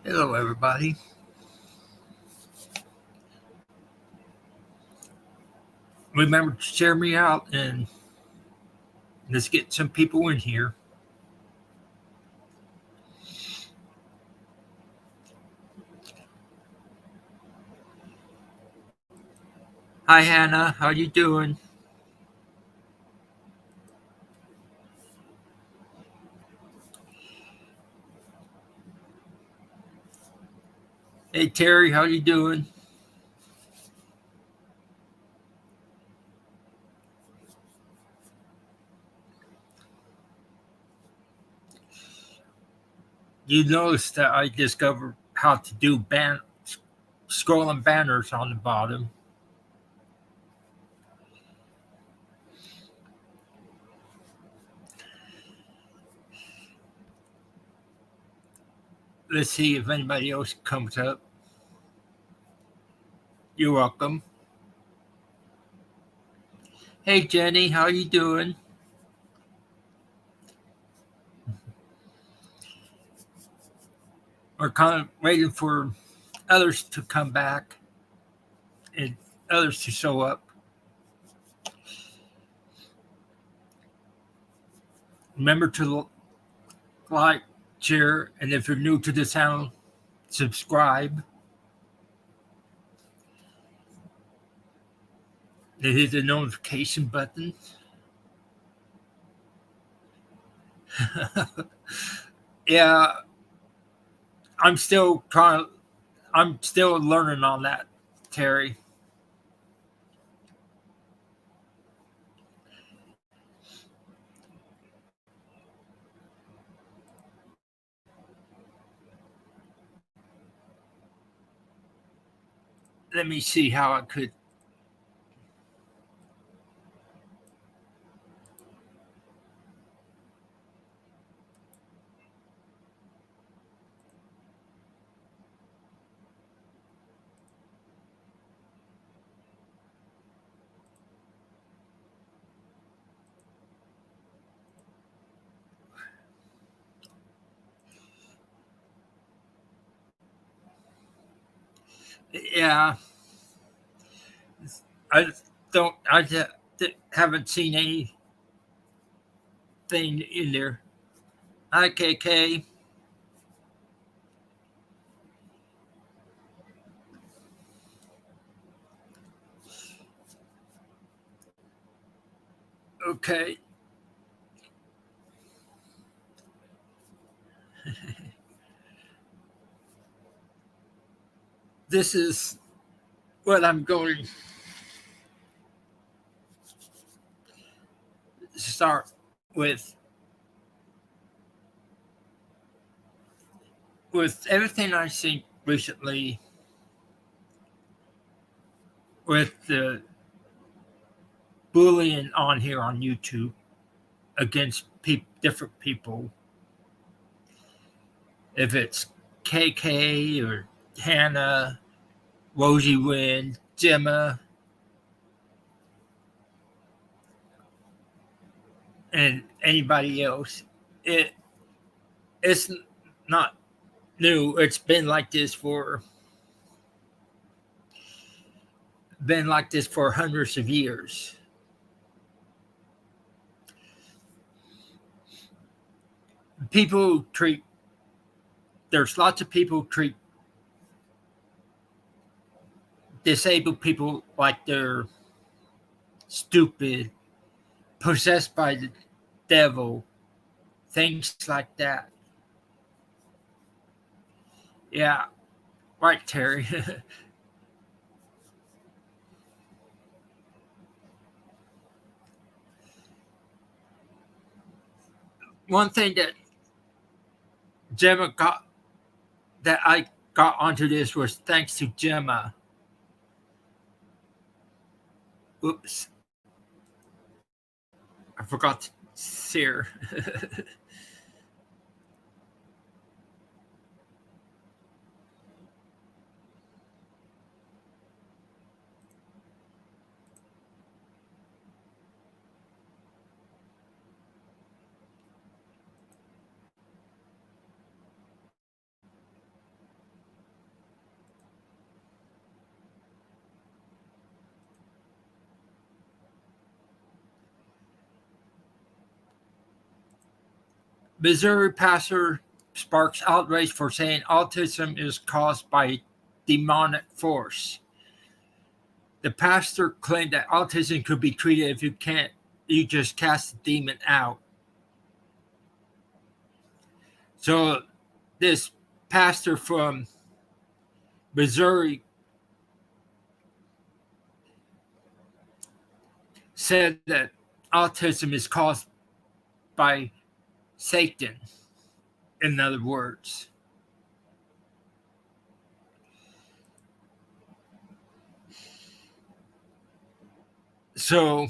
Hello, everybody. Remember to share me out and let's get some people in here. Hi, Hannah. How you doing? Hey, Terry. How you doing? You noticed that I discovered how to do scrolling banners on the bottom. Let's see if anybody else comes up. You're welcome. Hey, Jenny. How you doing? We're kind of waiting for others to come back and others to show up. Remember to like, share, and if you're new to the channel, subscribe. And hit the notification button. Yeah, I'm still trying. I'm still learning on that, Terry. Let me see how I could. Yeah, I don't. I just haven't seen anything in there. Hi, KK. Okay. This is what I'm going to start with. With everything I've seen recently, with the bullying on here on YouTube against different people, if it's KK or Hannah, Rosie Wynn, Gemma, and anybody else, it's not new. It's been like this for hundreds of years. People treat there's lots of people treat disabled people like they're stupid, possessed by the devil, things like that. Yeah, right, Terry. One thing Gemma got that I got onto this was thanks to Gemma. Oops, I forgot to share. Missouri pastor sparks outrage for saying autism is caused by demonic force. The pastor claimed that autism could be treated if you just cast the demon out. So this pastor from Missouri said that autism is caused by Satan, in other words. So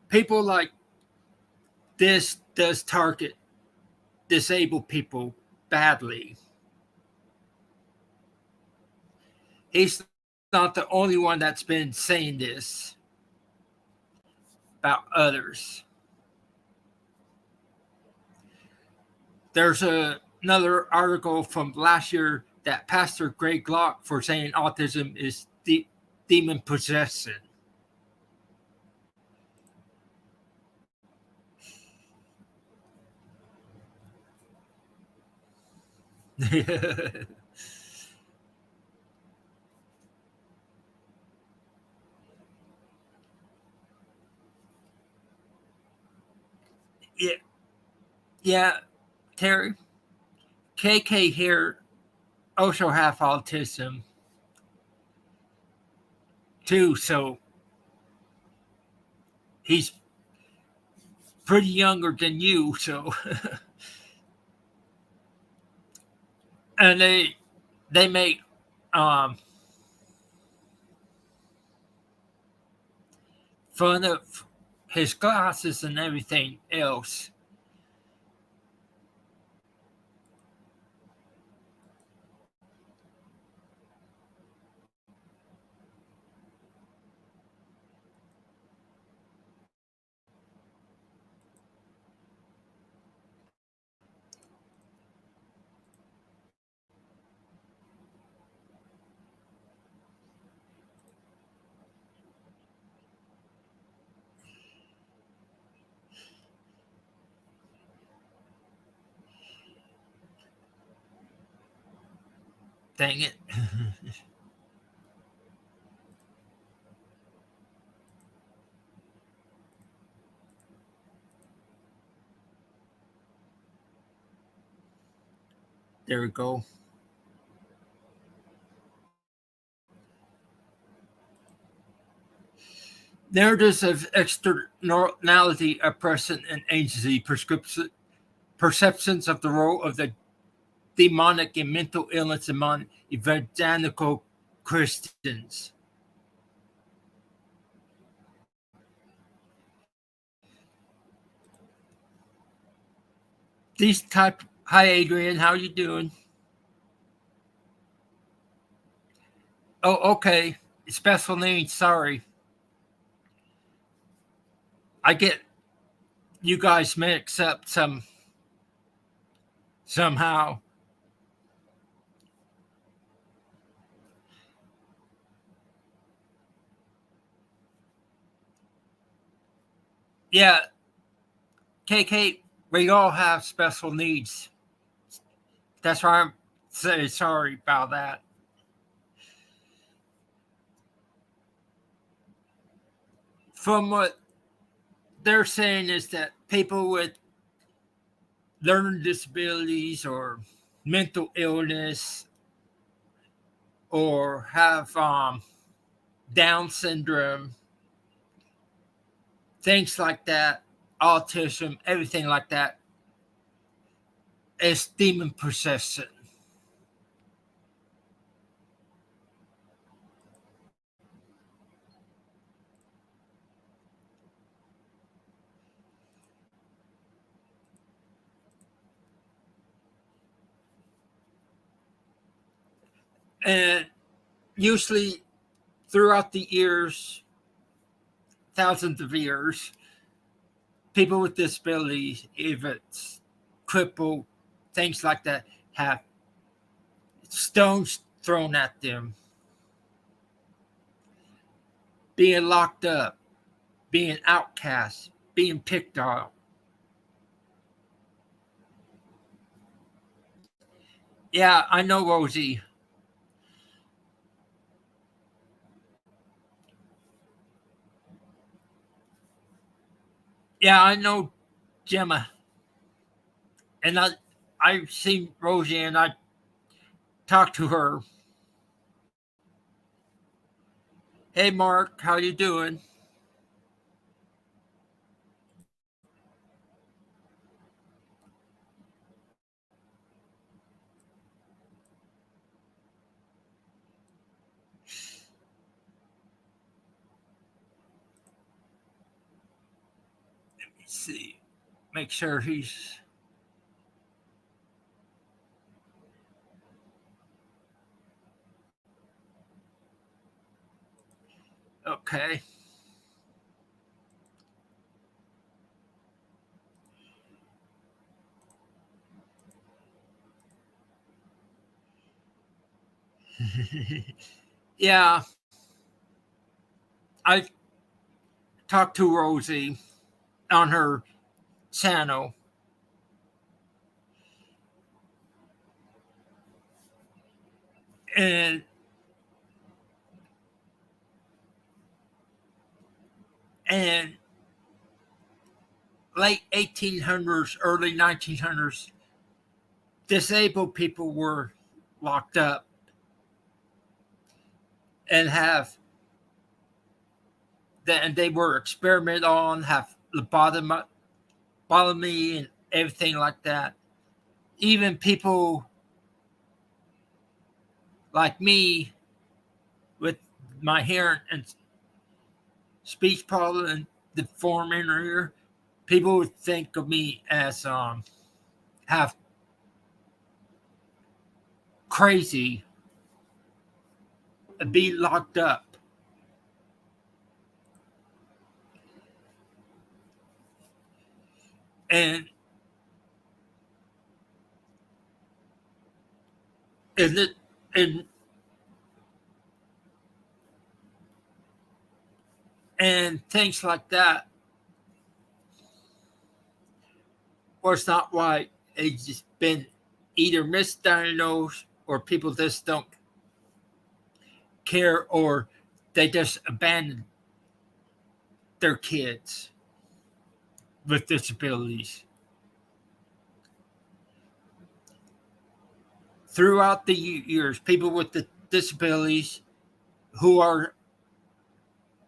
people like this does target disabled people badly. He's not the only one that's been saying this about others. There's another article from last year that Pastor Greg Locke for saying autism is demon possession. Yeah, Terry. KK here also have autism too, so he's pretty younger than you, so and they make fun of his glasses and everything else. Dang it. There we go. Narratives of externality, oppression, and agency, perceptions of the role of the demonic in mental illness among evangelical Christians. These type. Hi, Adrian. How you doing? Oh, okay. Special needs. Sorry. I get you guys mixed up somehow. Yeah, KK, we all have special needs. That's why I'm saying sorry about that. From what they're saying is that people with learning disabilities or mental illness or have Down syndrome, things like that, autism, everything like that, is demon possession. And usually throughout the years, thousands of years, people with disabilities, if it's crippled, things like that, have stones thrown at them. being locked up, being outcast, being picked on. Yeah, I know, Rosie. Yeah, I know Gemma. And I've seen Rosie and I talked to her. Hey Mark, how you doing? Let me see. Make sure he's okay. Yeah, I talked to Rosie on her channel, and and late 1800s, early 1900s, disabled people were locked up and and they were experimented on, have lobotomy and everything like that. Even people like me with my hearing and speech problem and the form in her ear, people would think of me as have crazy, be locked up. And and it and and things like that was not right. It's just been either misdiagnosed or people just don't care or they just abandon their kids with disabilities. Throughout the years, people with the disabilities who are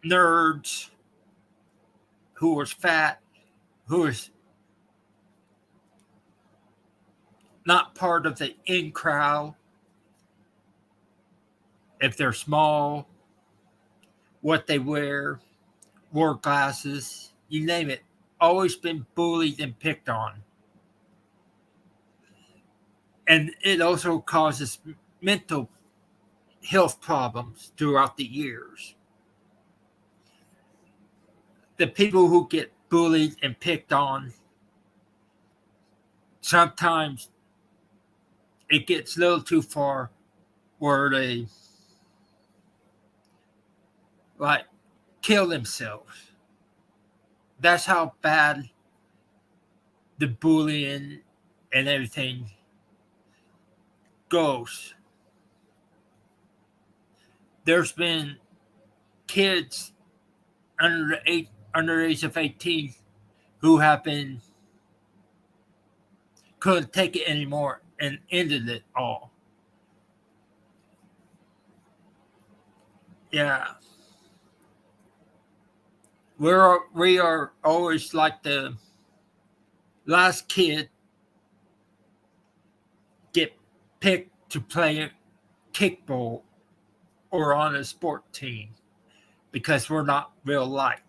nerds, who was fat, who is not part of the in crowd, if they're small, what they wear, wore glasses, you name it, always been bullied and picked on. And it also causes mental health problems throughout the years. The people who get bullied and picked on, sometimes it gets a little too far where they like kill themselves. That's how bad the bullying and everything goes. There's been kids under the age of 18 who have been couldn't take it anymore and ended it all. Yeah, we are always like the last kid get picked to play kickball or on a sport team because we're not real like.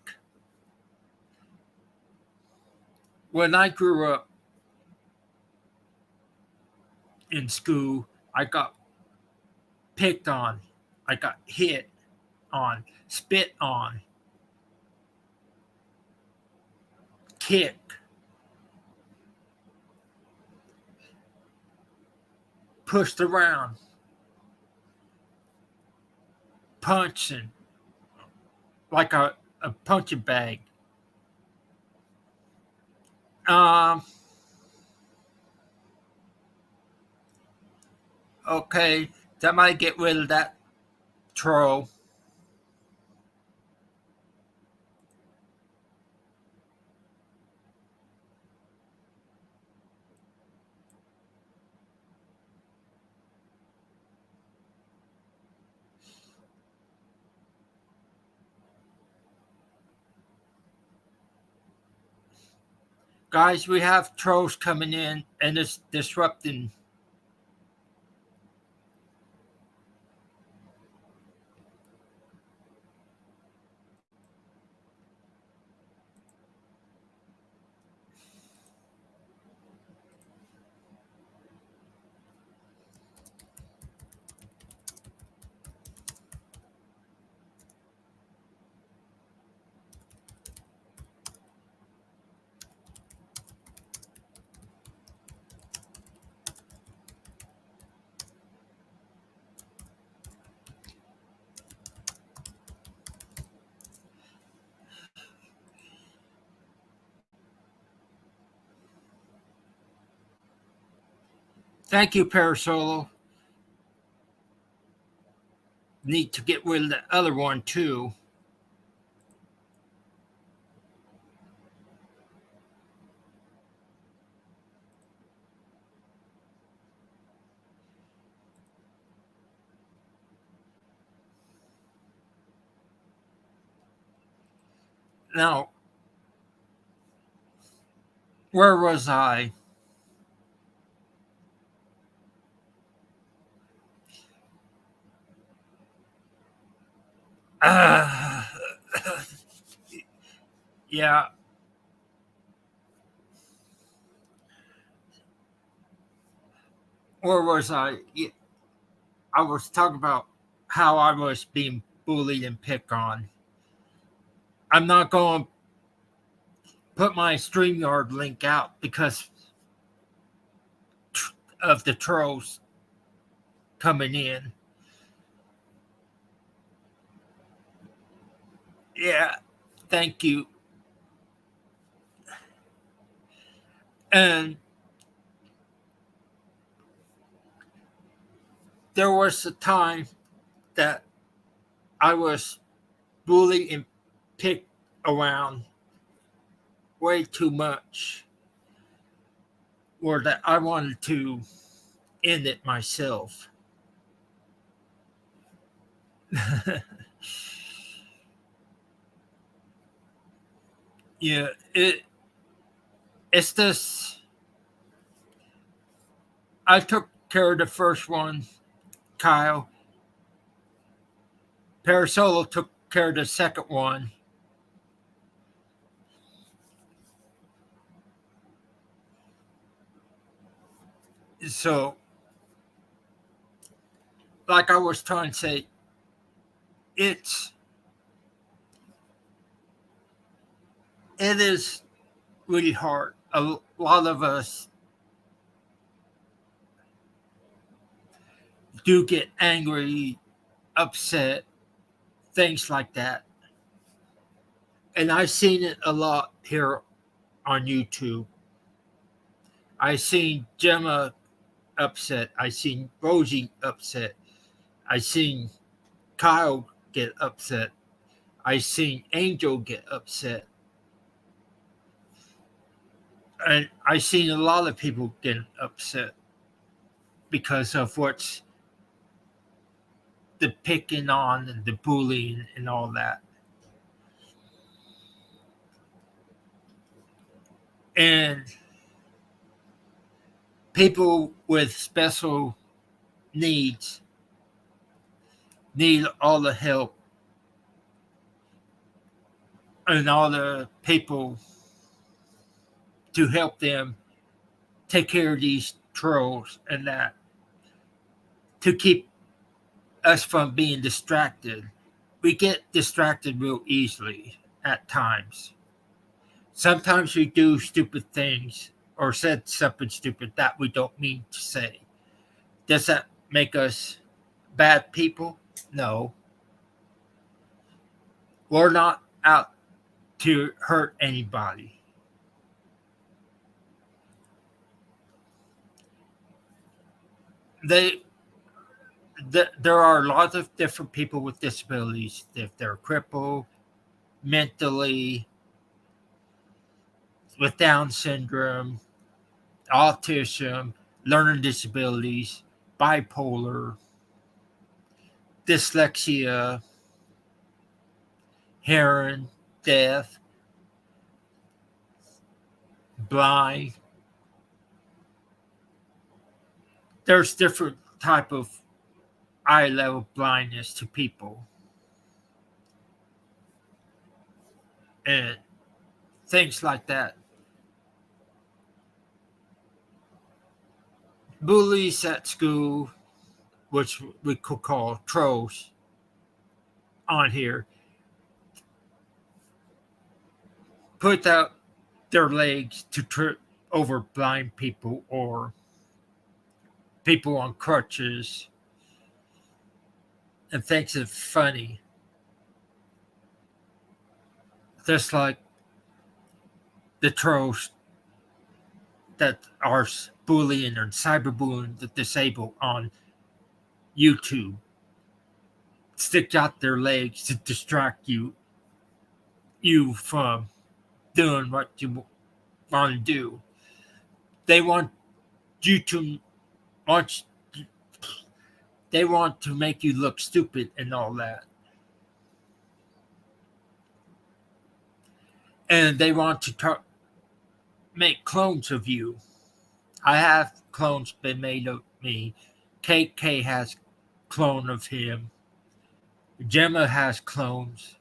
When I grew up in school, I got picked on, I got hit on, spit on, kicked, pushed around, punched, and like a punching bag. Um, okay, somebody get rid of that troll. Guys, we have trolls coming in and it's disrupting. Thank you, Parasolo. Need to get rid of the other one too. Now, where was I? Uh, yeah, where was I? Yeah, I was talking about how I was being bullied and picked on. I'm not going to put my StreamYard link out because of the trolls coming in. Yeah, thank you. And there was a time that I was bullied and picked around way too much, or that I wanted to end it myself. Yeah, it's this. I took care of the first one, Kyle. Parasolo took care of the second one. So, like I was trying to say, it's it is really hard. A lot of us do get angry, upset, things like that. And I've seen it a lot here on YouTube. I've seen Gemma upset. I've seen Rosie upset. I've seen Kyle get upset. I've seen Angel get upset. And I've seen a lot of people get upset because of what's the picking on and the bullying and all that. And people with special needs need all the help and all the people to help them take care of these trolls and that to keep us from being distracted. We get distracted real easily at times. Sometimes we do stupid things or said something stupid that we don't mean to say. Does that make us bad people? No. We're not out to hurt anybody. They there are lots of different people with disabilities. If they're crippled, mentally, with Down syndrome, autism, learning disabilities, bipolar, dyslexia, hearing, deaf, blind. There's different type of eye level blindness to people, and things like that. Bullies at school, which we could call trolls on here, put out their legs to trip over blind people or people on crutches and thinks it's funny. Just like the trolls that are bullying and cyberbullying the disabled on YouTube stick out their legs to distract you from doing what you want to do. They want you to want they want to make you look stupid and all that. And they want to make clones of you. I have clones been made of me. KK has clone of him. Gemma has clones.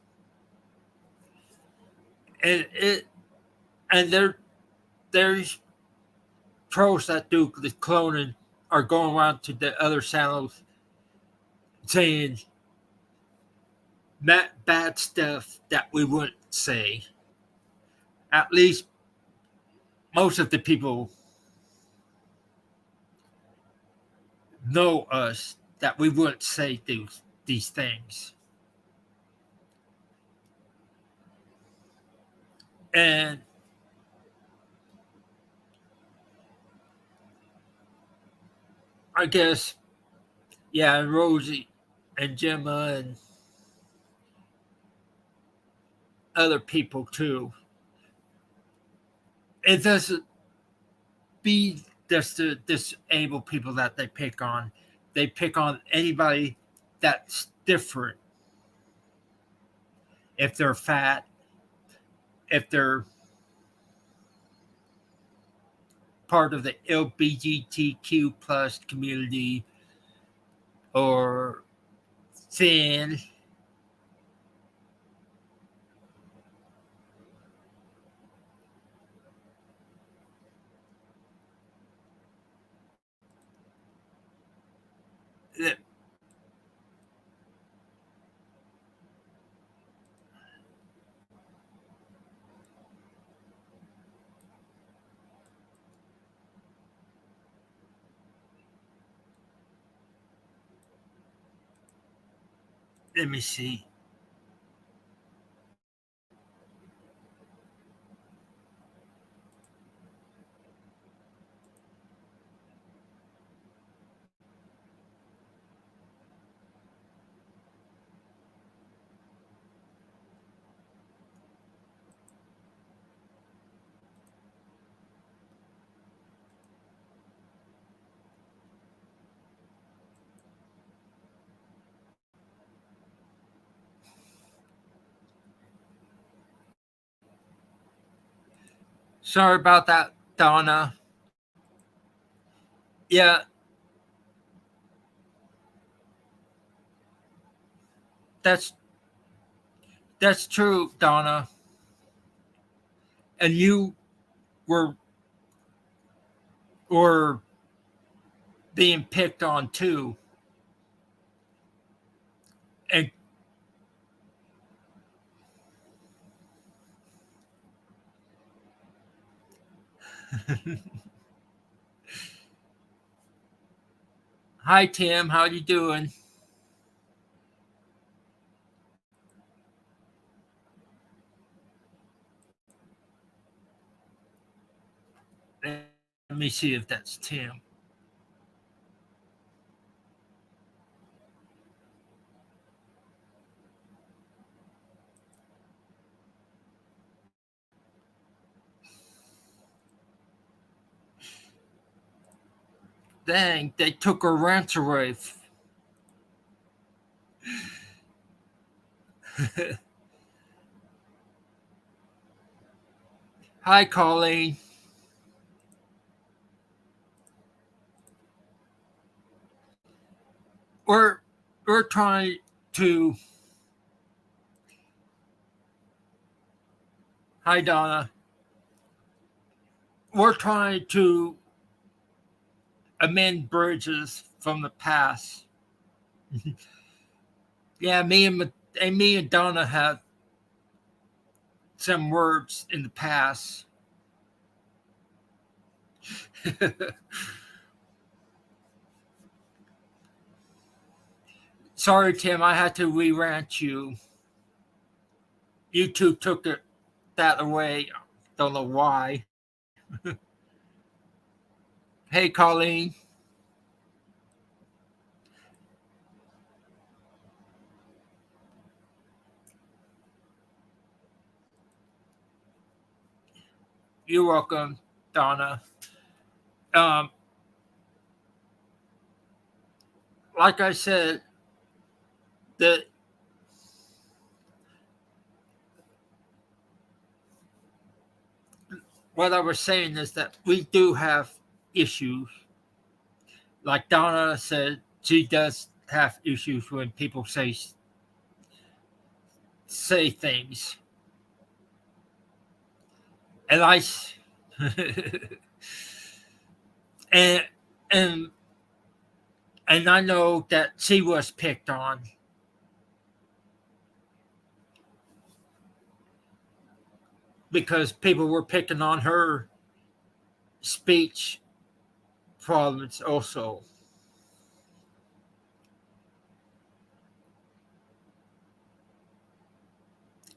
And there's trolls that do the cloning are going around to the other channels saying bad stuff that we wouldn't say. At least most of the people know us that we wouldn't say these things. And I guess, yeah, Rosie and Gemma and other people too. It doesn't be just the disabled people that they pick on. They pick on anybody that's different. If they're fat, if they're part of the LGBTQ plus community, or thin. Let me see. Sorry about that, Donna. Yeah, that's that's true, Donna. And you were were being picked on too. And hi, Tim. How you doing? Let me see if that's Tim. Dang, they took her rants away. Hi, Colleen. We're we're trying to. Hi, Donna. We're trying to amend bridges from the past. Yeah, me and Donna have some words in the past. Sorry, Tim, I had to re-rant you. You two took that away. Don't know why. Hey, Colleen. You're welcome, Donna. Um, like I said, the what I was saying is that we do have issues. Like Donna said, she does have issues when people say things, and and and and I know that she was picked on because people were picking on her speech problems also.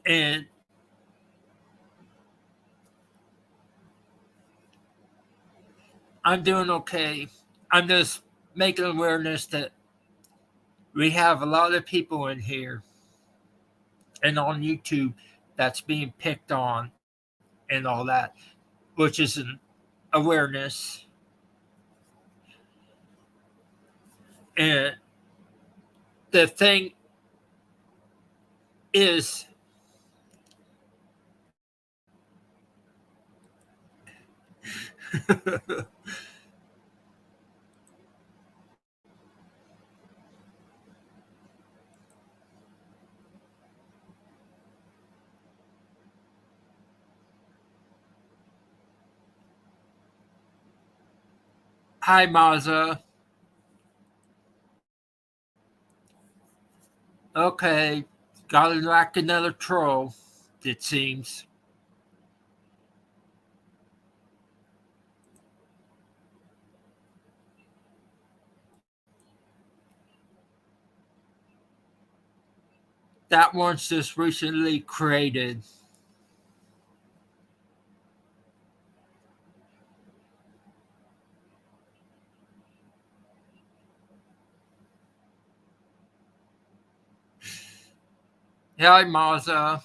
And I'm doing okay. I'm just making awareness that we have a lot of people in here and on YouTube that's being picked on and all that, which is an awareness. And the thing is, hi, Maza. Okay, got to like another troll, it seems. That one's just recently created. Hi, Maza.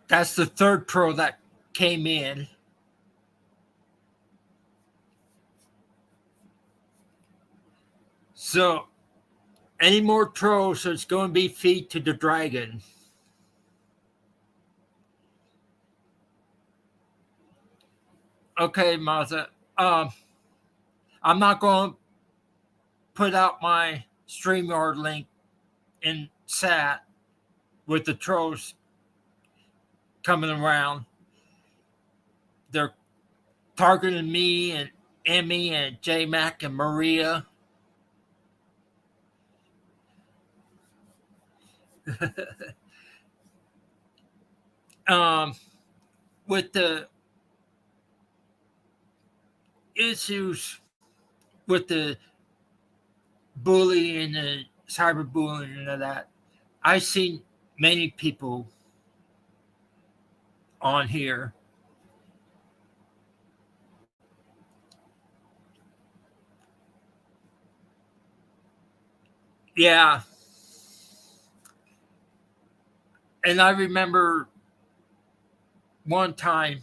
That's the third troll that came in. So, any more trolls, so it's going to be feed to the dragon. Okay, Maza. I'm not going to put out my StreamYard link in chat with the trolls coming around. They're targeting me and Emmy and J Mac and Maria. um, with the issues with the bullying and cyberbullying and all that, I've seen many people on here yeah. And I remember one time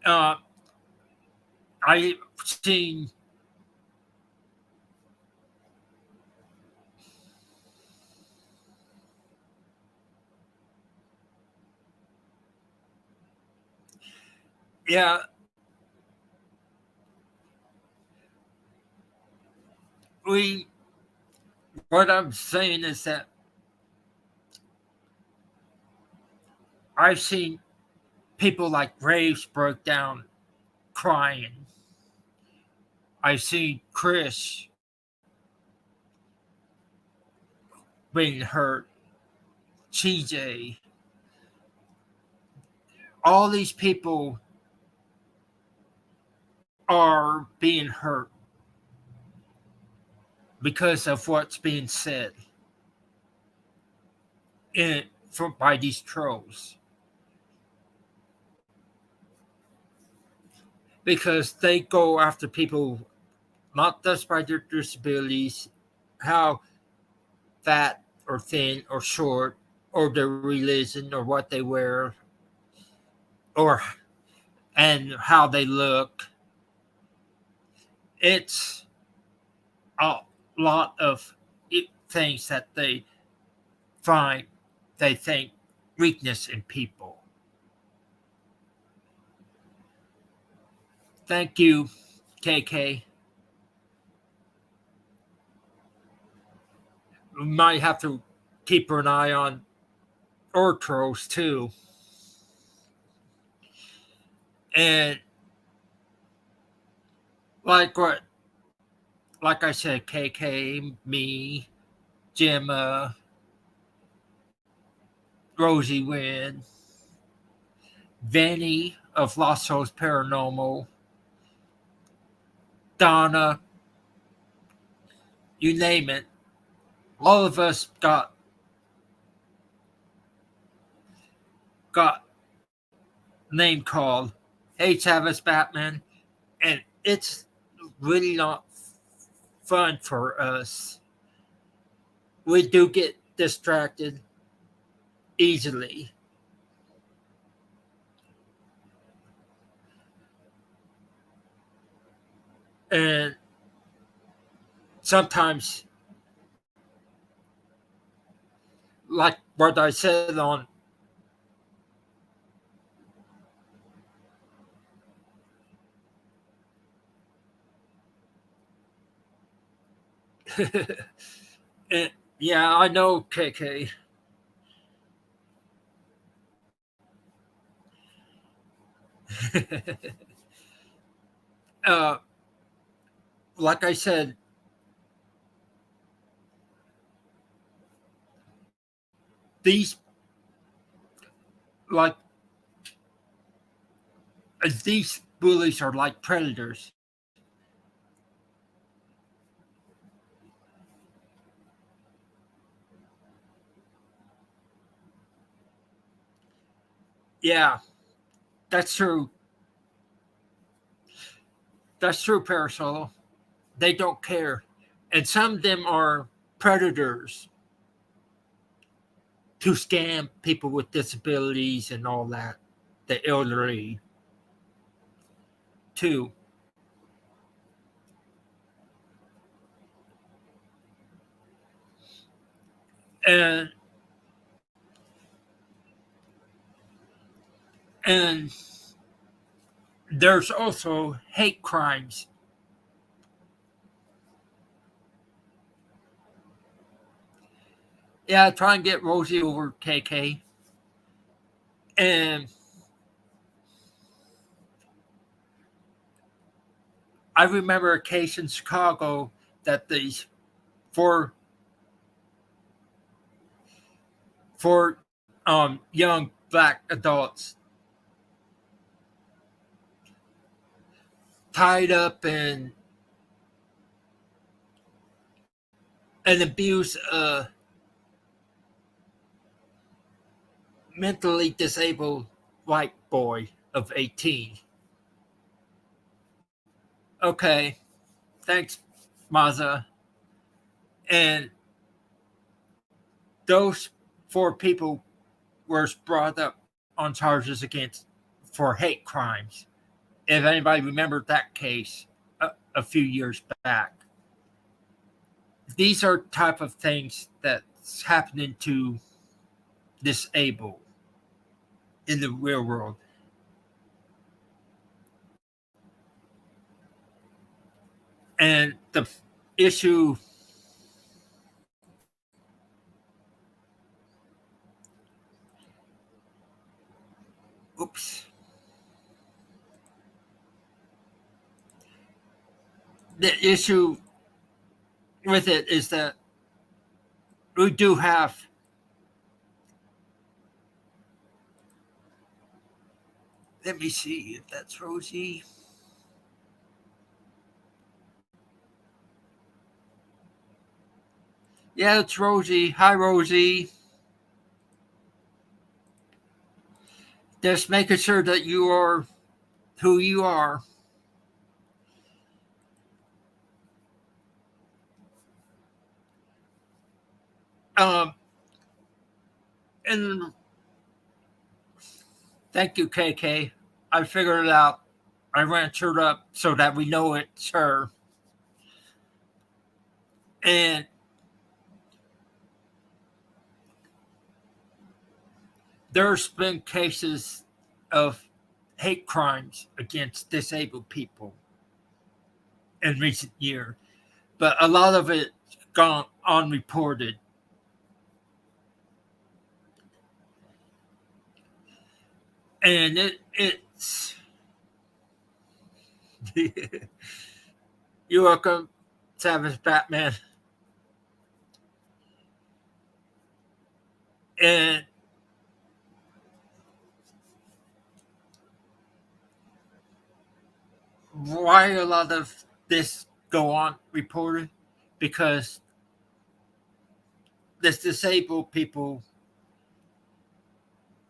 uh, I seen yeah, we what I'm saying is that I've seen people like Graves broke down crying. I've seen Chris being hurt, CJ, all these people are being hurt because of what's being said by these trolls. Because they go after people not just by their disabilities, how fat or thin or short, or their religion or what they wear, or and how they look. It's a lot of things that they think weakness in people. Thank you, KK. We might have to keep an eye on Ortros too. And like I said, KK, me, Gemma, Rosie Wynn, Vanny of Lost Souls Paranormal, Donna, you name it. All of us got name called. Hey, Travis Batman. And it's really not fun for us. We do get distracted easily. And sometimes, like what I said on and, yeah, I know, KK. uh, like I said, these like these bullies are like predators. Yeah, that's true. That's true, Parasolo. They don't care. And some of them are predators to scam people with disabilities and all that, the elderly, too. And and there's also hate crimes. Yeah, try and get Rosie over, KK. And I remember a case in Chicago that these four young black adults tied up and abuse a mentally disabled white boy of 18. Okay, thanks, Maza. And those 4 people were brought up on charges against for hate crimes. If anybody remembered that case a few years back. These are type of things that's happening to disabled in the real world. And the issue the issue with it is that we do have let me see if that's Rosie. Yeah, it's Rosie. Hi, Rosie. Just making sure that you are who you are. And thank you, KK. I figured it out. I ranched her up so that we know it's her. And there's been cases of hate crimes against disabled people in recent years, but a lot of it gone unreported. And it's you're welcome, Savage Batman. And why a lot of this go on reported? Because this disabled people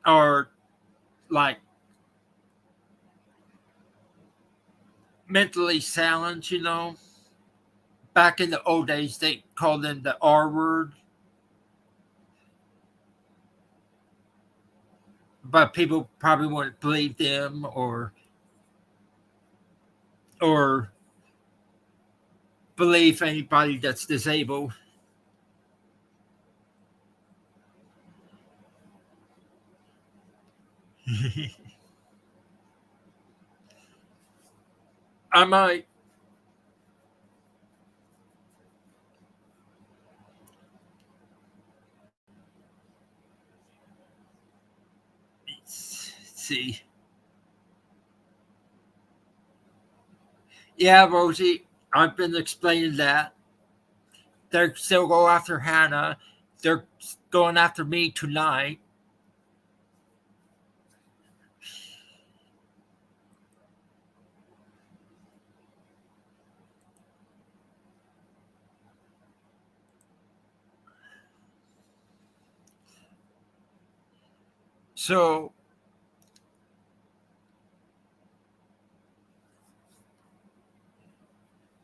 are like mentally challenged, you know. Back in the old days, they called them the R word. But people probably wouldn't believe them or believe anybody that's disabled. I might see. Yeah, Rosie, I've been explaining that. They're still go after Hannah. They're going after me tonight. So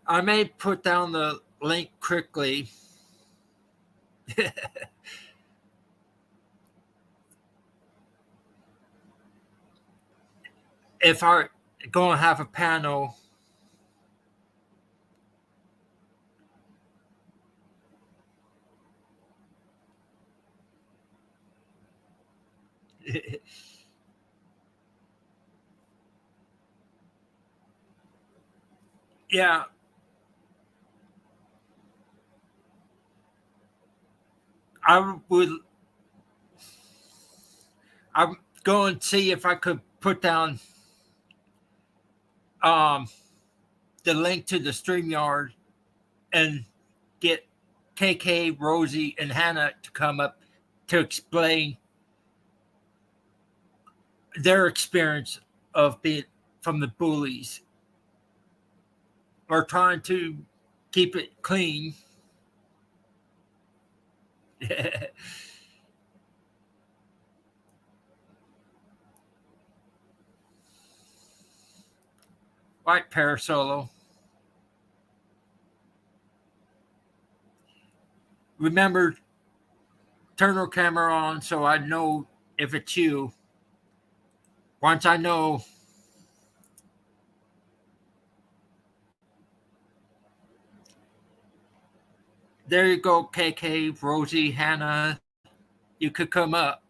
I may put down the link quickly. If I go and have a panel. Yeah. I'm going to see if I could put down the link to the StreamYard and get KK, Rosie, and Hannah to come up to explain their experience of being from the bullies. We're trying to keep it clean. Right, Parasolo. Remember, turn your camera on so I know if it's you. Once I know, there you go, KK, Rosie, Hannah. You could come up.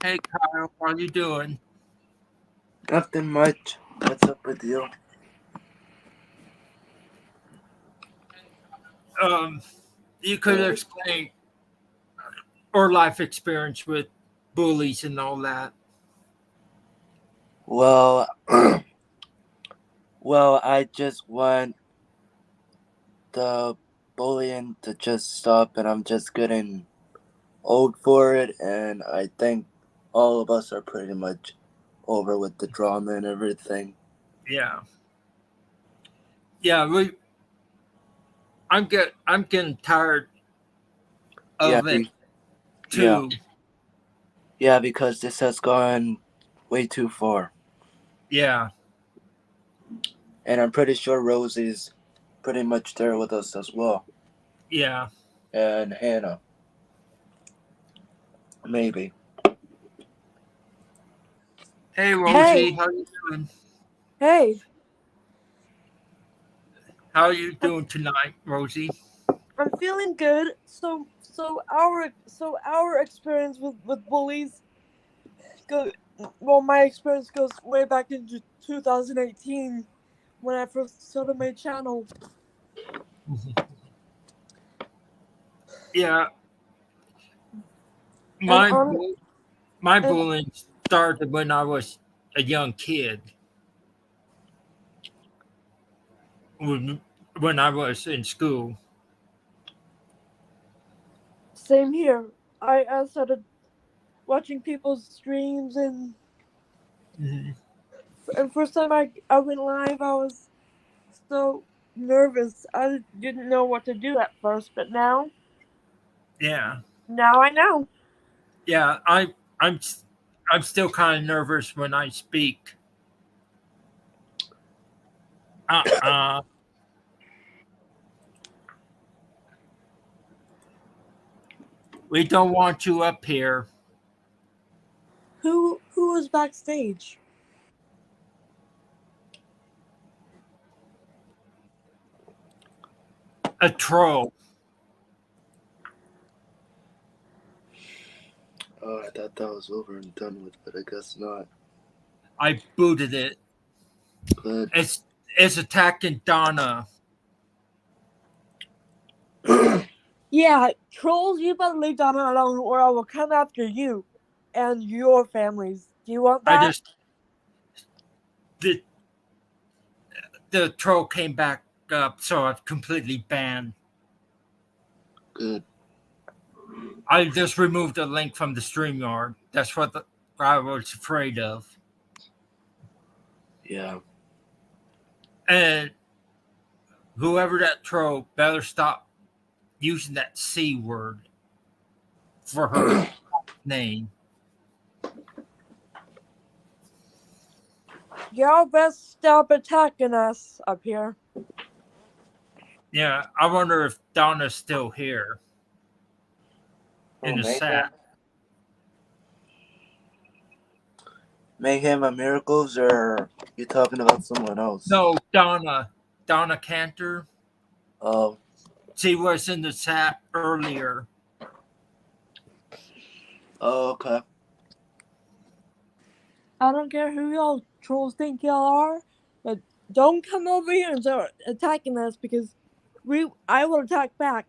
Hey, Kyle, how you doing? Nothing much. What's up with you? Um, you could explain our life experience with bullies and all that. Well, well, I just want the bullying to just stop, and I'm just getting old for it, and I think all of us are pretty much over with the drama and everything. Yeah, yeah. I'm getting tired Yeah, of it yeah, too. yeah, because this has gone way too far, Yeah, and I'm pretty sure Rosie's pretty much there with us as well, yeah. and Hannah, maybe. Hey, Hey, Rosie, how you doing? hey, How are you doing tonight, Rosie? I'm feeling good. So our experience with bullies go well. My experience goes way back into 2018 when I first started my channel. Yeah, And my on my and bullying started when I was a young kid. When when I was in school. same here. I started watching people's streams Mhm. and first time I went live, I was so nervous. I didn't know what to do at first, but Yeah, now I know. yeah. I'm I'm still kind of nervous when I speak. Uh uh We don't want you up here. Who was backstage? A troll. Oh, I thought that was over and done with, but I guess not. I booted it. Good. It's it's attacking Donna. Yeah, trolls, you better leave Donna alone or I will come after you and your families. Do you want I that? just the the troll came back up, so I've completely banned. Good. I just removed a link from the StreamYard. That's what I was afraid of. Yeah. And whoever that troll better stop using that C word for her name. Y'all best stop attacking us up here. Yeah, I wonder if Donna's still here in the set. Mayhem and Miracles, or you talking about someone else? No, Donna Cantor. Oh, She was in the chat earlier. oh, okay. I don't care who y'all trolls think y'all are, but don't come over here and start attacking us because I will attack back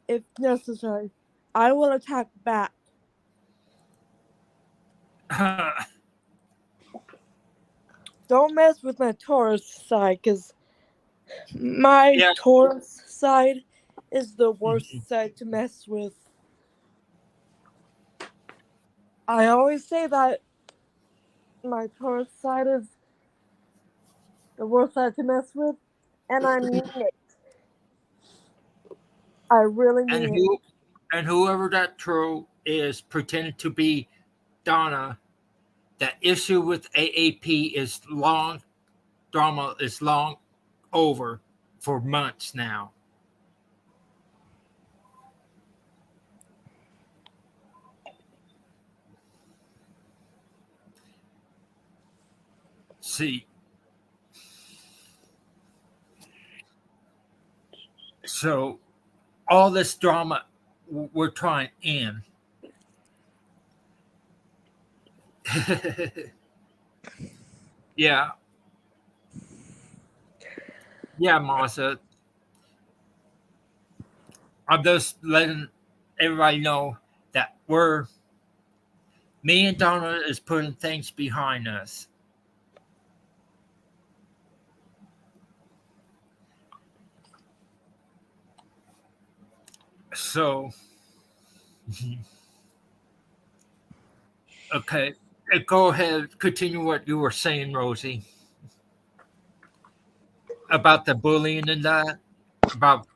if necessary. I will attack back. Don't mess with my Taurus side because my Yeah. Taurus side is the worst side to mess with. I always say that my Taurus side is the worst side to mess with, and I mean it. I really mean it. And whoever that troll is pretending to be Donna, the issue with AAP is drama is long over for months now. See, so all this drama we're trying in. Yeah. Yeah, Martha. I'm just letting everybody know that me and Donna is putting things behind us. So, okay, go ahead, continue what you were saying, Rosie, about the bullying and that, about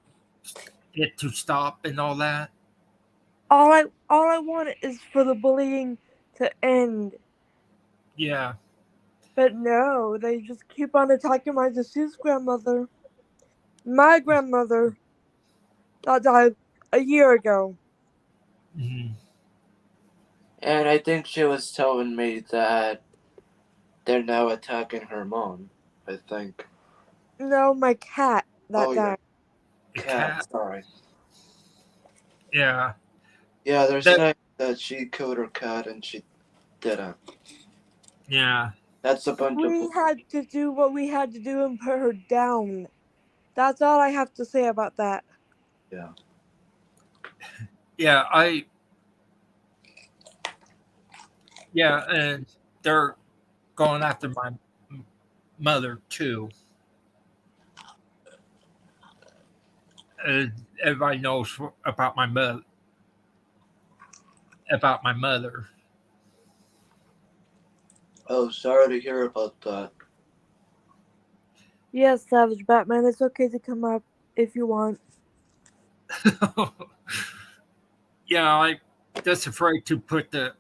it to stop and all that. All I want is for the bullying to end. Yeah. But no, they just keep on attacking my deceased grandmother. My grandmother that died a year ago. Mm-hmm. And I think she was telling me that they're now attacking her mom. I think. No, my cat that Oh died. yeah, cat. Sorry. Yeah. Yeah, they're saying that she killed her cat and she didn't. Yeah. That's a bunch of. We had to do what we had to do and put her down. That's all I have to say about that. Yeah. Yeah. Yeah. And they're going after my mother, too. Everybody knows about my mother. About my mother. Oh, sorry to hear about that. Yes, Savage Batman, it's okay to come up if you want. Yeah, I'm just afraid to put the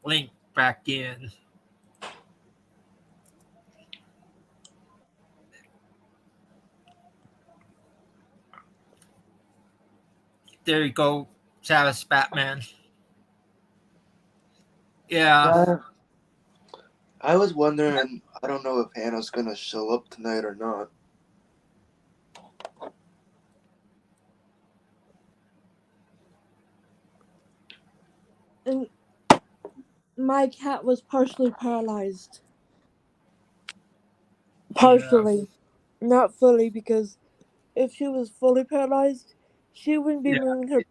link back in. There you go, Savage Batman. Yeah. I was wondering. I don't know if Hannah's gonna show up tonight or not. And my cat was partially paralyzed. Partially. Not fully, because if she was fully paralyzed, she wouldn't be Yeah. moving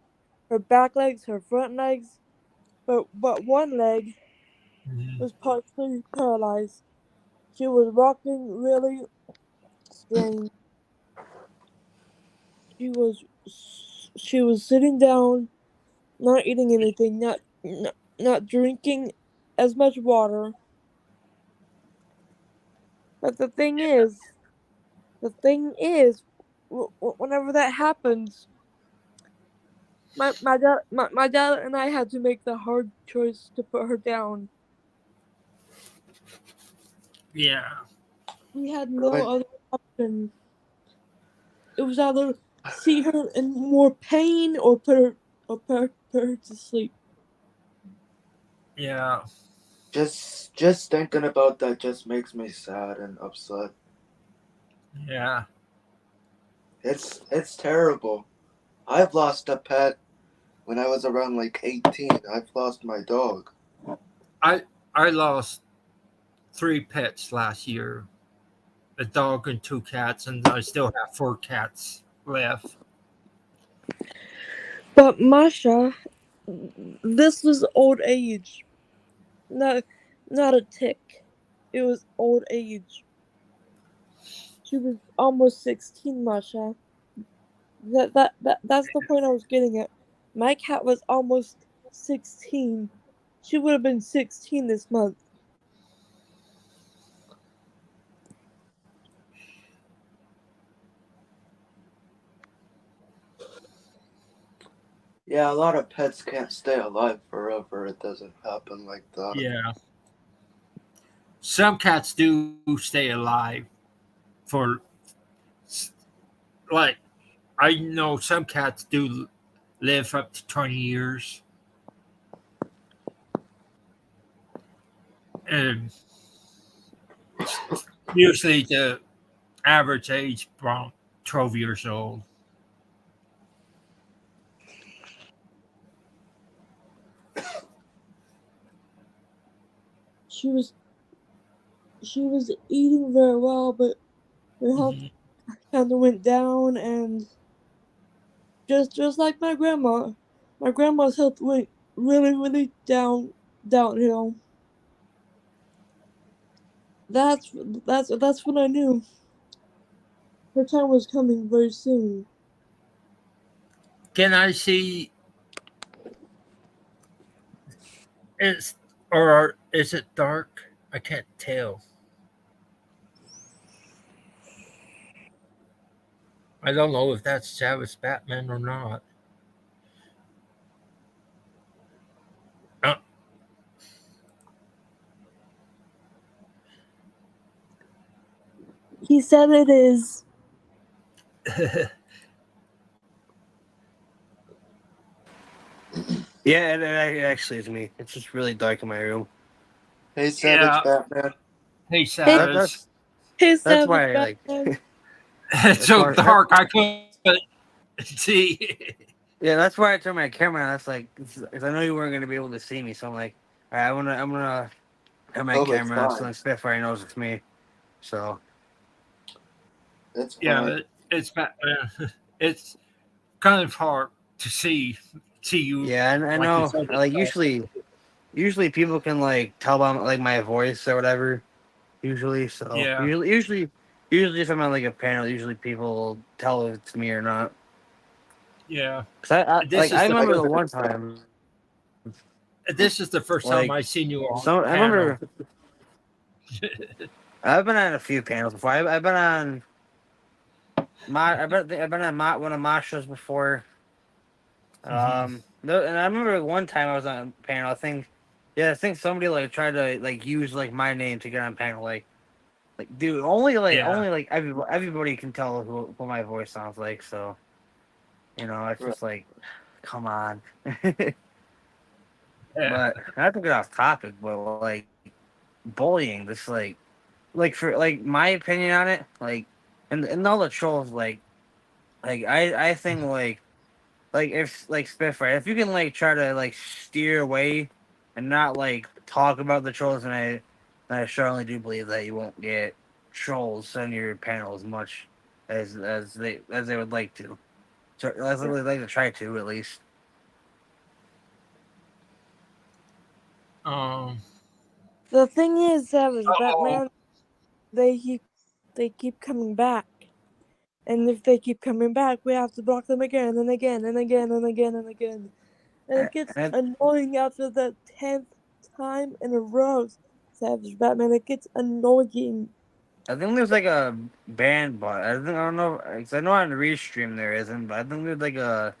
her back legs, her front legs, but one leg Mhm. was partially paralyzed. She was walking really strange. She was sitting down, not eating anything, not drinking as much water. But the thing is, whenever that happens, my dad and I had to make the hard choice to put her down. Yeah. We had no other option. It was either see her in more pain or put her to sleep. Yeah. Just thinking about that just makes me sad and upset. Yeah. It's terrible. I've lost a pet when I was around like 18. I've lost my dog. I lost 3 pets last year, a dog and 2 cats, and I still have 4 cats left. But Masha, this was old age, not a tick. It was old age. She was almost 16, Masha. That's the point I was getting at. My cat was almost 16. She would have been 16 this month. Yeah, a lot of pets can't stay alive forever. It doesn't happen like that. Yeah. Some cats do stay alive for, like, I know some cats do live up to 20 years. And usually the average age about 12 years old. She was eating very well, but her health Mhm. kind of went down, and just like my grandma's health went really downhill. That's when I knew her time was coming very soon. Can I see it's, or is it dark? I can't tell. I don't know if that's Savage Batman or not. Uh, He said it is. Yeah, it actually is me. It's just really dark in my room. Hey, Savage yeah. Batman. Hey, Hey, That, Savage. that's hey, that's Savage why I Batman. like. It's That's so why that, dark I couldn't see. yeah, that's why I turned my camera on. That's like, because I know you weren't gonna be able to see me, so I'm like, all right, I'm gonna have my Oh, it's camera on so fine. like Spitfire knows it's me. So It's Yeah, fine. it's Batman. It's kind of hard to see you yeah, I like know. it's other Like stuff. usually people can like tell by like my voice or whatever. Usually, so Yeah. usually if I'm on like a panel, usually people will tell if it's me or not. Yeah. Cause This I is the I remember the first. one time This is the first time like I seen you on so I panel. remember I've been on a few panels before. I've been on I've been on one of my shows before. Hmm. And I remember one time I was on a panel. I think somebody like tried to like use like my name to get on panel. Like dude, Yeah. only like everybody can tell what my voice sounds like. So it's right. just like, come on. Yeah. But not to get off topic, but like bullying, this like for like my opinion on it, like and all the trolls like I think like if like Spitfire, if you can like try to like steer away and not like talk about the trolls, and I strongly do believe that you won't get trolls on your panel as much as they would like to. So as they would like to try to at least. Um. The thing is, Savage Oh. Batman, they keep coming back. And if they keep coming back, we have to block them again and again and again and again and again. And it gets And annoying after the 10th time in a row, Savage Batman. It gets annoying. I think there's like a ban button. I don't know. 'Cause I know on the restream there isn't, but I think there's like a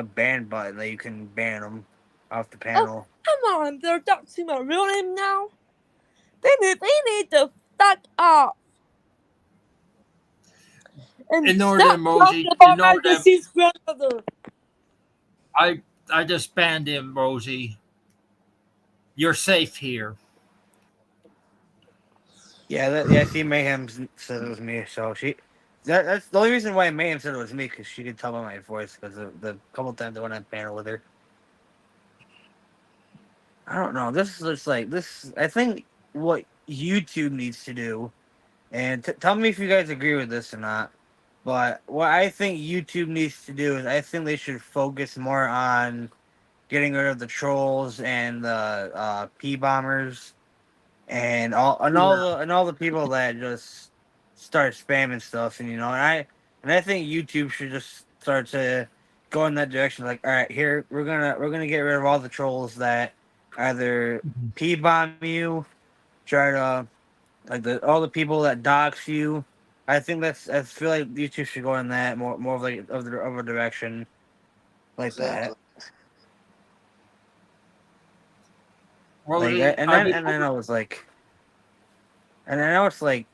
ban button that you can ban them off the Oh, panel. come on, they're doxing my real name now. They need to fuck off. And Ignore the stop emoji. talking about Ignore my them. deceased grandmother. I just banned him, Rosie. You're safe here. Yeah, she Mayhem said it was me, so that's the only reason why Mayhem said it was me, because she could tell by my voice, because the couple times I went on panel with her. I don't know. This is just like this. I think what YouTube needs to do, and tell me if you guys agree with this or not. But what I think YouTube needs to do is, I think they should focus more on getting rid of the trolls and the P bombers and all the people that just start spamming stuff, and I think YouTube should just start to go in that direction. Like, all right, here we're gonna get rid of all the trolls that either P bomb you, try to like all the people that dox you. I think I feel like YouTube should go in that more of like of a direction like Exactly. that. Like, Rosie, I would. and then I was like. And I know it's like,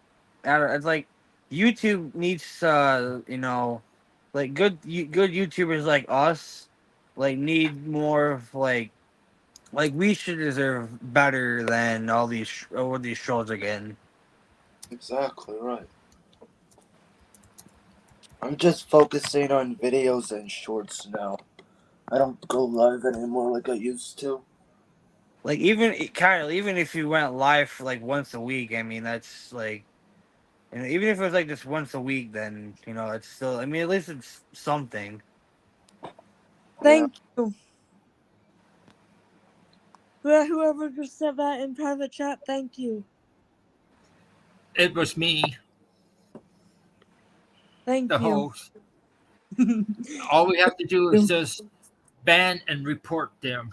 I don't, it's like YouTube needs, like good YouTubers like us, like need more of like we should deserve better than all what these trolls are getting. Exactly right. I'm just focusing on videos and shorts now. I don't go live anymore like I used to. Like even Kyle, even if you went live for like once a week, I mean that's like, and even if it was like just once a week, then it's still. I mean, at least it's something. Thank you. Whoever just said that in private chat, thank you. It was me, Thank the you. host. All we have to do is just ban and report them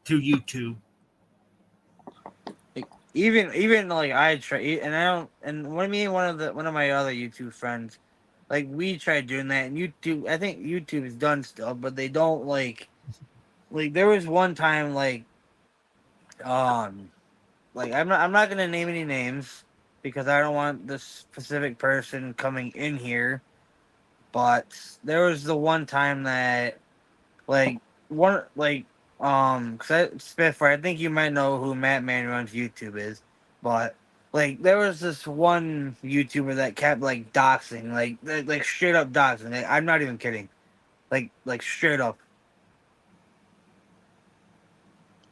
to YouTube. Even like I try, and I don't, and what I mean, one of my other YouTube friends, like we tried doing that, and YouTube, I think YouTube is done still, but they don't like there was one time um like I'm not gonna name any names because I don't want this specific person coming in here, but there was the one time that like one like Spitfire, I think you might know who Matt Man runs YouTube is, but like there was this one YouTuber that kept like doxing, like straight up doxing. Like, I'm not even kidding, like straight up.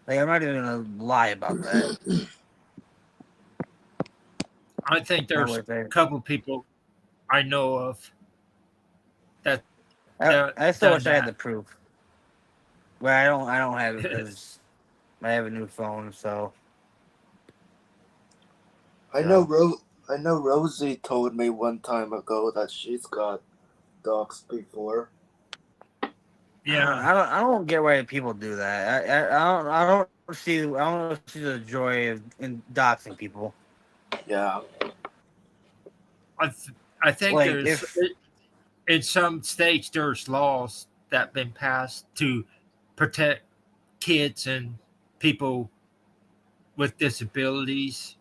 Like I'm not even gonna lie about that. I think No there's way, a there. couple people I know of that I still done wish I had the that. proof, but I don't have it because I have a new phone. So I know Rosie told me one time ago that she's got dogs before. Yeah, I don't get why people do that. I don't see the joy of in doxing people. Yeah. I think Like there's if in some states there's laws that been passed to protect kids and people with disabilities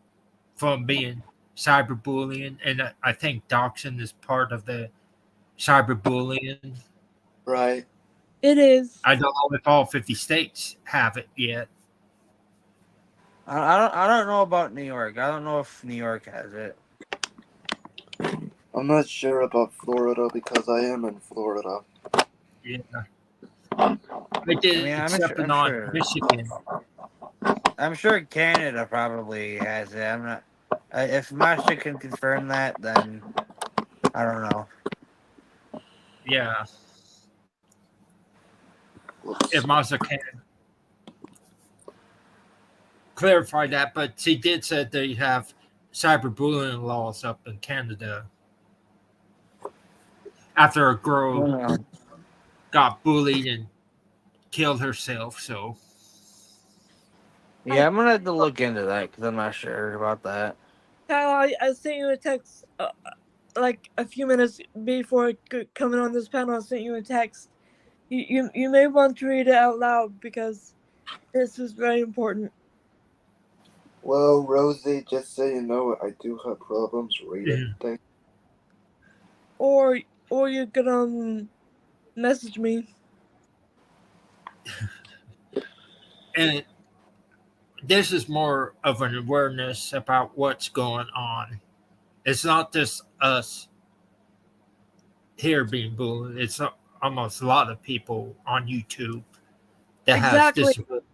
from being cyberbullying, and I think doxing is part of the cyberbullying. Right. It is. I don't know if all 50 states have it yet. I don't know about New York. I don't know if New York has it. I'm not sure about Florida because I am in Florida. Yeah, I I did, mean, except I'm not sure. Michigan. I'm sure Canada probably has it. I'm not. If Masha can confirm that, then I don't know. Yeah, if Whoops. Mazda can clarify that, but she did say they have cyberbullying laws up in Canada after a girl Um, got bullied and killed herself. So yeah, I'm gonna have to look into that because I'm not sure about that. Kyle, I sent you a text like a few minutes before coming on this panel. I sent you a text. You may want to read it out loud because this is very important. Well, Rosie, just so you know, I do have problems reading things. or you can message me. And this is more of an awareness about what's going on. It's not just us here being bullied. It's almost a lot of people on YouTube that has Exactly. disabilities.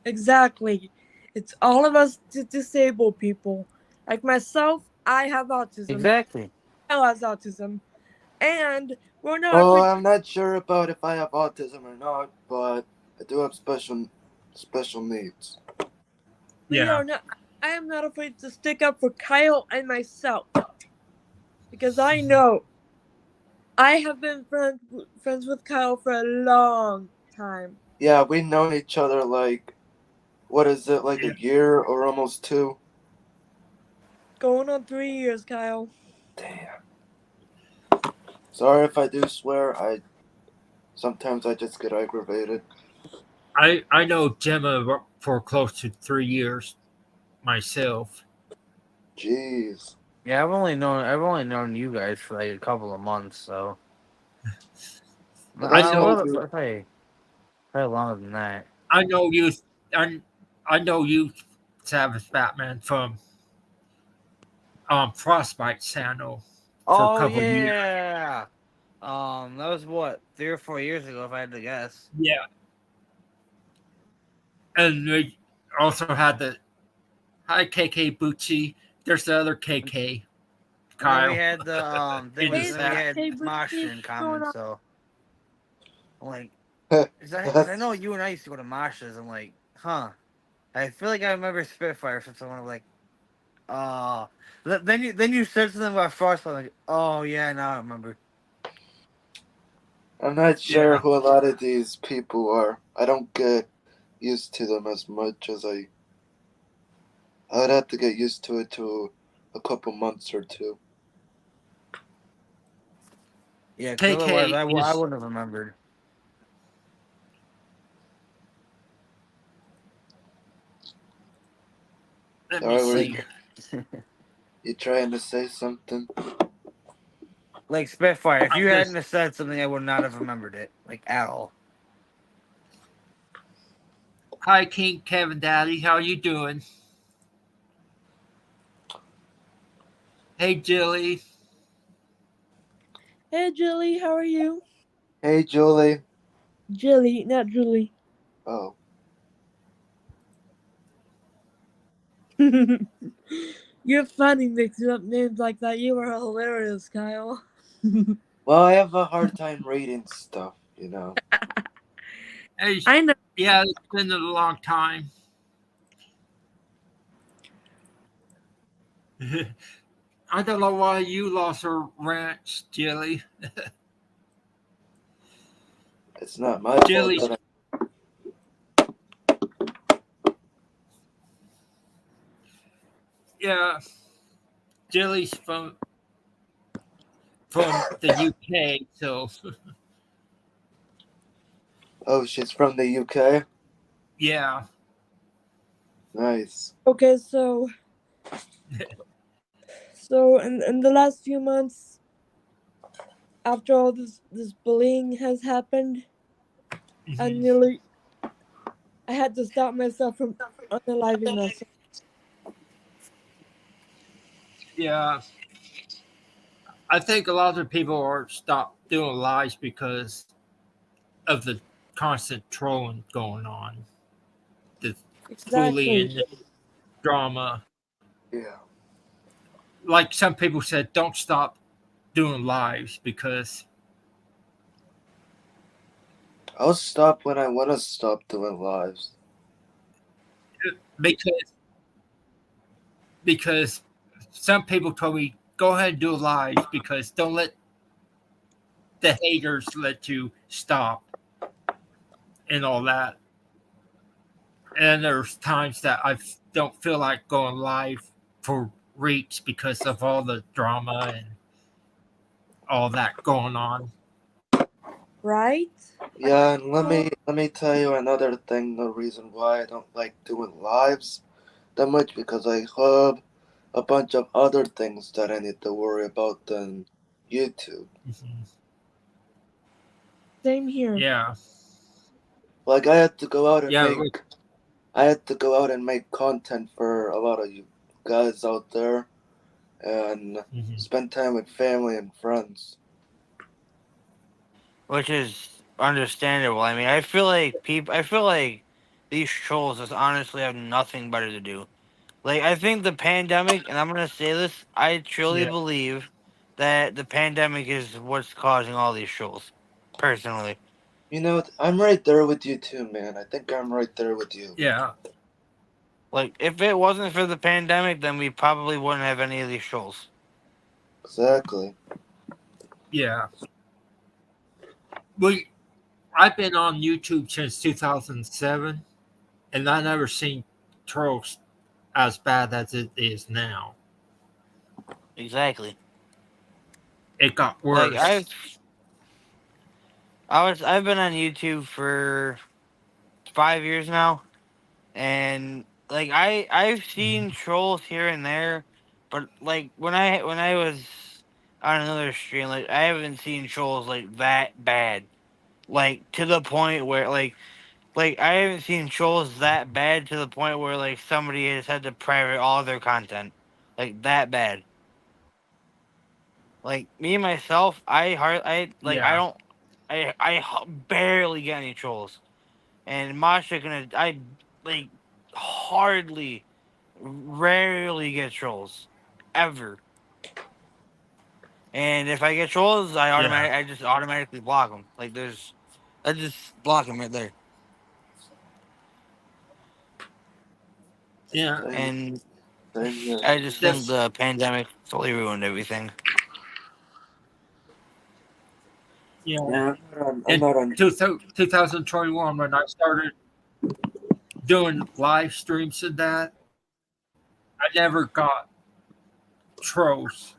Exactly. It's all of us disabled people. Like myself, I have autism. Exactly. Kyle has autism. And we're not Well, afraid. I'm not sure about if I have autism or not, but I do have special needs. We Yeah. are not. I am not afraid to stick up for Kyle and myself because I know I have been friends with Kyle for a long time. Yeah, we've known each other like, what is it, like Yeah. a year or almost 2? Going on 3 years, Kyle. Damn. Sorry if I do swear. Sometimes I just get aggravated. I know Gemma for close to 3 years myself. Jeez. Yeah, I've only known you guys for like a couple of months, so Well, I that's know cool, well, dude. probably longer than that. I know you I know you Savage Batman from Frostbite channel for a Oh couple of years. yeah. That was what 3 or 4 years ago, if I had to guess. Yeah. And we also had the hi KK Bucci. There's the other KK, And then we Kyle. had the thing In the with Hey, then we chat. had hey, Mosh Brittany, in what's going common, on? so I'm like, cause I That's know you and I used to go to Mosh's. I'm like, huh. I feel like I remember Spitfire from someone. I'm like, then you said something about Frostbite. I'm like, oh yeah, now I remember. I'm not sure Yeah. who a lot of these people are. I don't get used to them as much as I'd have to get used to it to a couple months or 2. Yeah, because otherwise KK I is wouldn't have remembered. let me Sorry, see. you trying to say something? Like Spitfire, if I you hadn't just have said something, I would not have remembered it, like at all. hi King Kevin Daddy, how you doing? Hey Jilly. Hey, Jilly, how are you? Hey, Julie. Jilly, not Julie. Oh, You're funny mixing up names like that. You are hilarious, Kyle. well, I have a hard time reading stuff, you know. Hey, I know. yeah, it's been a long time. I don't know why you lost your ranch, Jilly. It's not my fault Jilly's that yeah, Jilly's from the UK, so Oh, she's from the UK? yeah. Nice. Okay, so in the last few months, after all this bullying has happened, I had to stop myself from unaliving myself. Yeah, I think a lot of people are stopped doing lives because of the constant trolling going on, the Exactly. bullying, the drama. Yeah. Like some people said, don't stop doing lives I'll stop when I want to stop doing lives. because because some people told me go ahead and do lives because don't let the haters let you stop and all that. And there's times that I don't feel like going live for weeks because of all the drama and all that going on. Right? Yeah, and let me tell you another thing. The reason why I don't like doing lives that much because I have a bunch of other things that I need to worry about than YouTube. Same here. Yeah. Like I had to go out and Yeah. make content for a lot of you guys out there, and Mhm. spend time with family and friends. Which is understandable. I mean, I feel like these trolls just honestly have nothing better to do. Like, I think the pandemic, and I'm gonna say this, I truly Yeah. believe that the pandemic is what's causing all these trolls. Personally, You know, I'm right there with you too, man. I think I'm right there with you. Yeah. like if it wasn't for the pandemic, then we probably wouldn't have any of these trolls. Exactly. Yeah. We I've been on YouTube since 2007, and I never seen trolls as bad as it is now. Exactly. It got Like worse. I've been on YouTube for 5 years now, and like I've seen trolls here and there, but like when I was on another stream, like I haven't seen trolls like that bad, like to the point where like I haven't seen trolls that bad to the point where like somebody has had to private all their content, like that bad. Like me myself, I Yeah. don't barely get any trolls. And Masha I like hardly, rarely get trolls, ever. And if I get trolls, Yeah. I just automatically block them. I just block them right there. Yeah. Same, And same here. I just think That's the pandemic totally ruined everything. yeah. Yeah, I'm In not on. 2021, when I started doing live streams and that, I never got trolls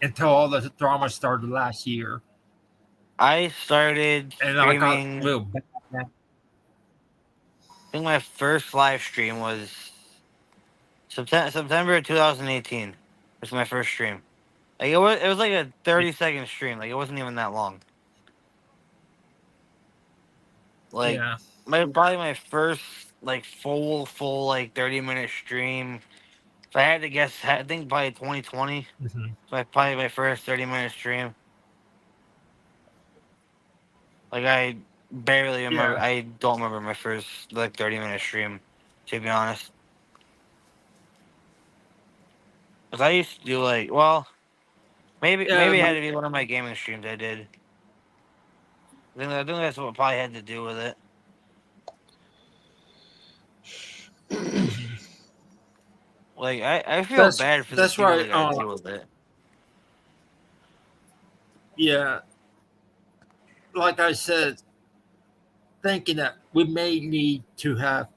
until all the drama started last year, I started and I got streaming. real bad. I think my first live stream was September of 2018. Was my first stream. Like it was like a 30-second stream. Like it wasn't even that long. Like Yeah. probably my first like full like 30-minute stream. If I had to guess, I think probably 2020. Hmm. Probably my first 30-minute stream. Like I barely remember. Yeah. I don't remember my first like 30-minute stream, to be honest. Cause I used to do like Yeah. maybe it had to be one of my gaming streams I did. I think that's what probably had to do with it. Mhm. Like I feel That's bad for the that's people right. that gotta deal with it. Yeah. Like I said, thinking that we may need to have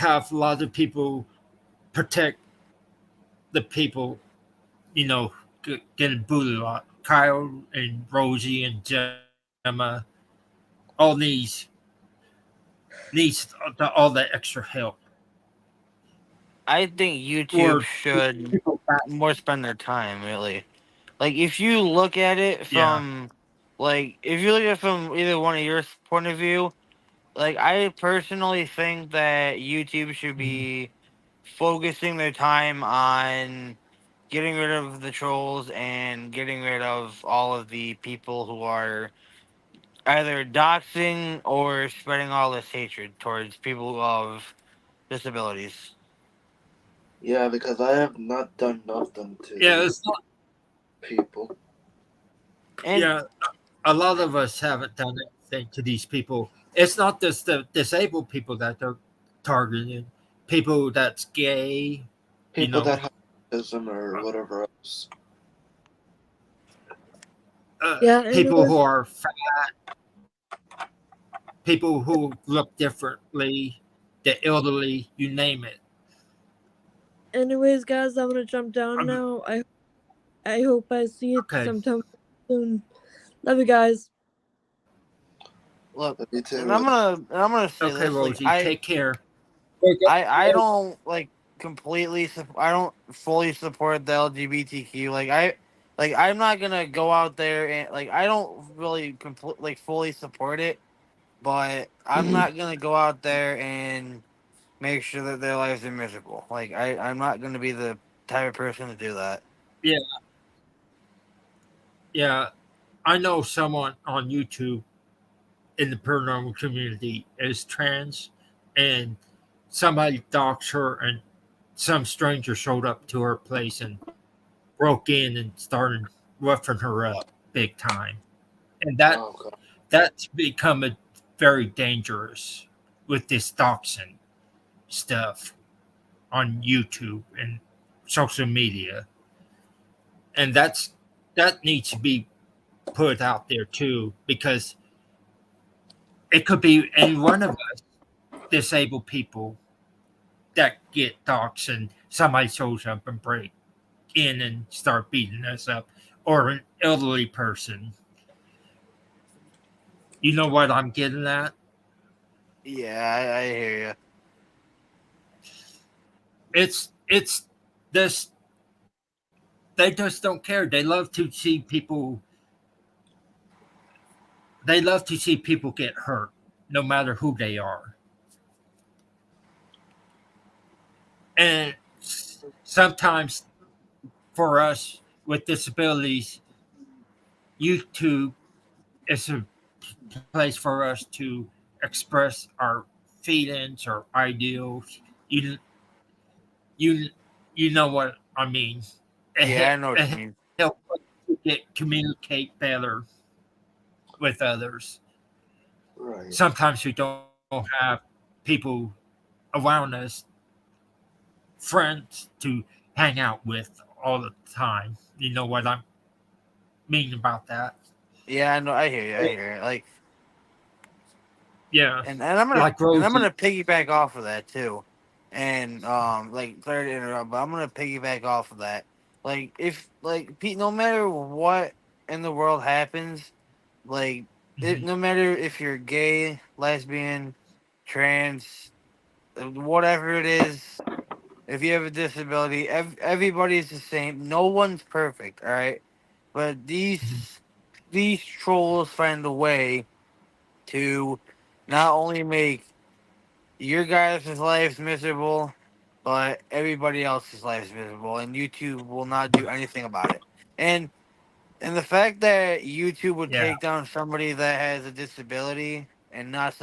a lot of people protect the people, getting bullied a lot. Kyle and Rosie and Gemma all needs all that extra help. I think YouTube Or should people back. more spend their time really. Like if you look at it Yeah. from if you look at it from either one of your point of view, like I personally think that YouTube should Mhm. be focusing their time on getting rid of the trolls and getting rid of all of the people who are either doxing or spreading all this hatred towards people of disabilities. Yeah, because I have not done nothing to Yeah, these it's not. people. And Yeah, a lot of us haven't done anything to these people. It's not just the disabled people that they're targeting. People that's gay, you People that know, have autism or whatever else. Yeah, and it people was who are fat, people who look differently, the elderly, you name it. anyways, guys, I'm gonna jump down Um, now. I hope I see it okay, sometime soon. Love you guys. look, But you and too. I'm gonna say okay, this: like Rosie, take care. Wake up. I don't like completely. I don't fully support the LGBTQ. Like like I'm not gonna go out there and like I don't really like fully support it, but I'm not gonna go out there and make sure that their lives are miserable. Like I'm not gonna be the type of person to do that. Yeah, yeah. I know someone on YouTube in the paranormal community is trans, and somebody doxed her, and some stranger showed up to her place and broke in and started roughing her up big time, and Oh god. that's become a very dangerous with this doxing stuff on YouTube and social media, and that needs to be put out there too, because it could be any one of us disabled people that get doxxed and somebody shows up and break in and start beating us up, or an elderly person. You know what I'm getting at? Yeah, I hear you. It's this. They just don't care. They love to see people. They love to see people get hurt, no matter who they are. And sometimes for us with disabilities, YouTube is a place for us to express our feelings or ideals. You you you know what I mean. Yeah, I know what you It mean. helps us to communicate better with others. Right. Sometimes we don't have people around us, friends to hang out with all the time. You know what I mean about that? Yeah, I know. I hear you. I hear you. Like, Yeah, and I'm gonna like Rosie. piggyback off of that too, and like sorry to interrupt, but I'm gonna piggyback off of that. Like, if like no matter what in the world happens, like Mhm. no matter if you're gay, lesbian, trans, whatever it is, if you have a disability, everybody's the same. No one's perfect, all right. But these trolls find a way to not only make your guys' lives miserable, but everybody else's lives miserable, and YouTube will not do anything about it. And and the fact that YouTube would Yeah, take down somebody that has a disability and not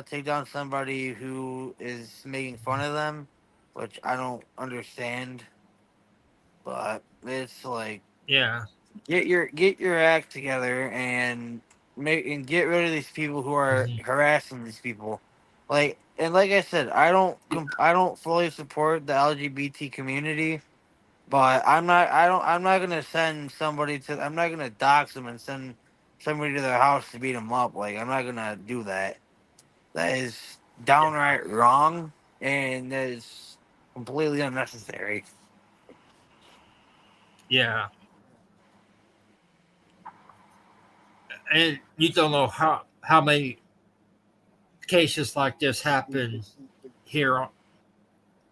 take down somebody who is making fun of them, which I don't understand. But it's like yeah, get your act together and get rid of these people who are mhm, harassing these people. Like I said, I don't fully support the LGBT community, but I'm not gonna send somebody to I'm not gonna dox them and send somebody to their house to beat them up. Like I'm not gonna do that. That is downright wrong, and that is completely unnecessary. yeah. And you don't know how many cases like this happen here on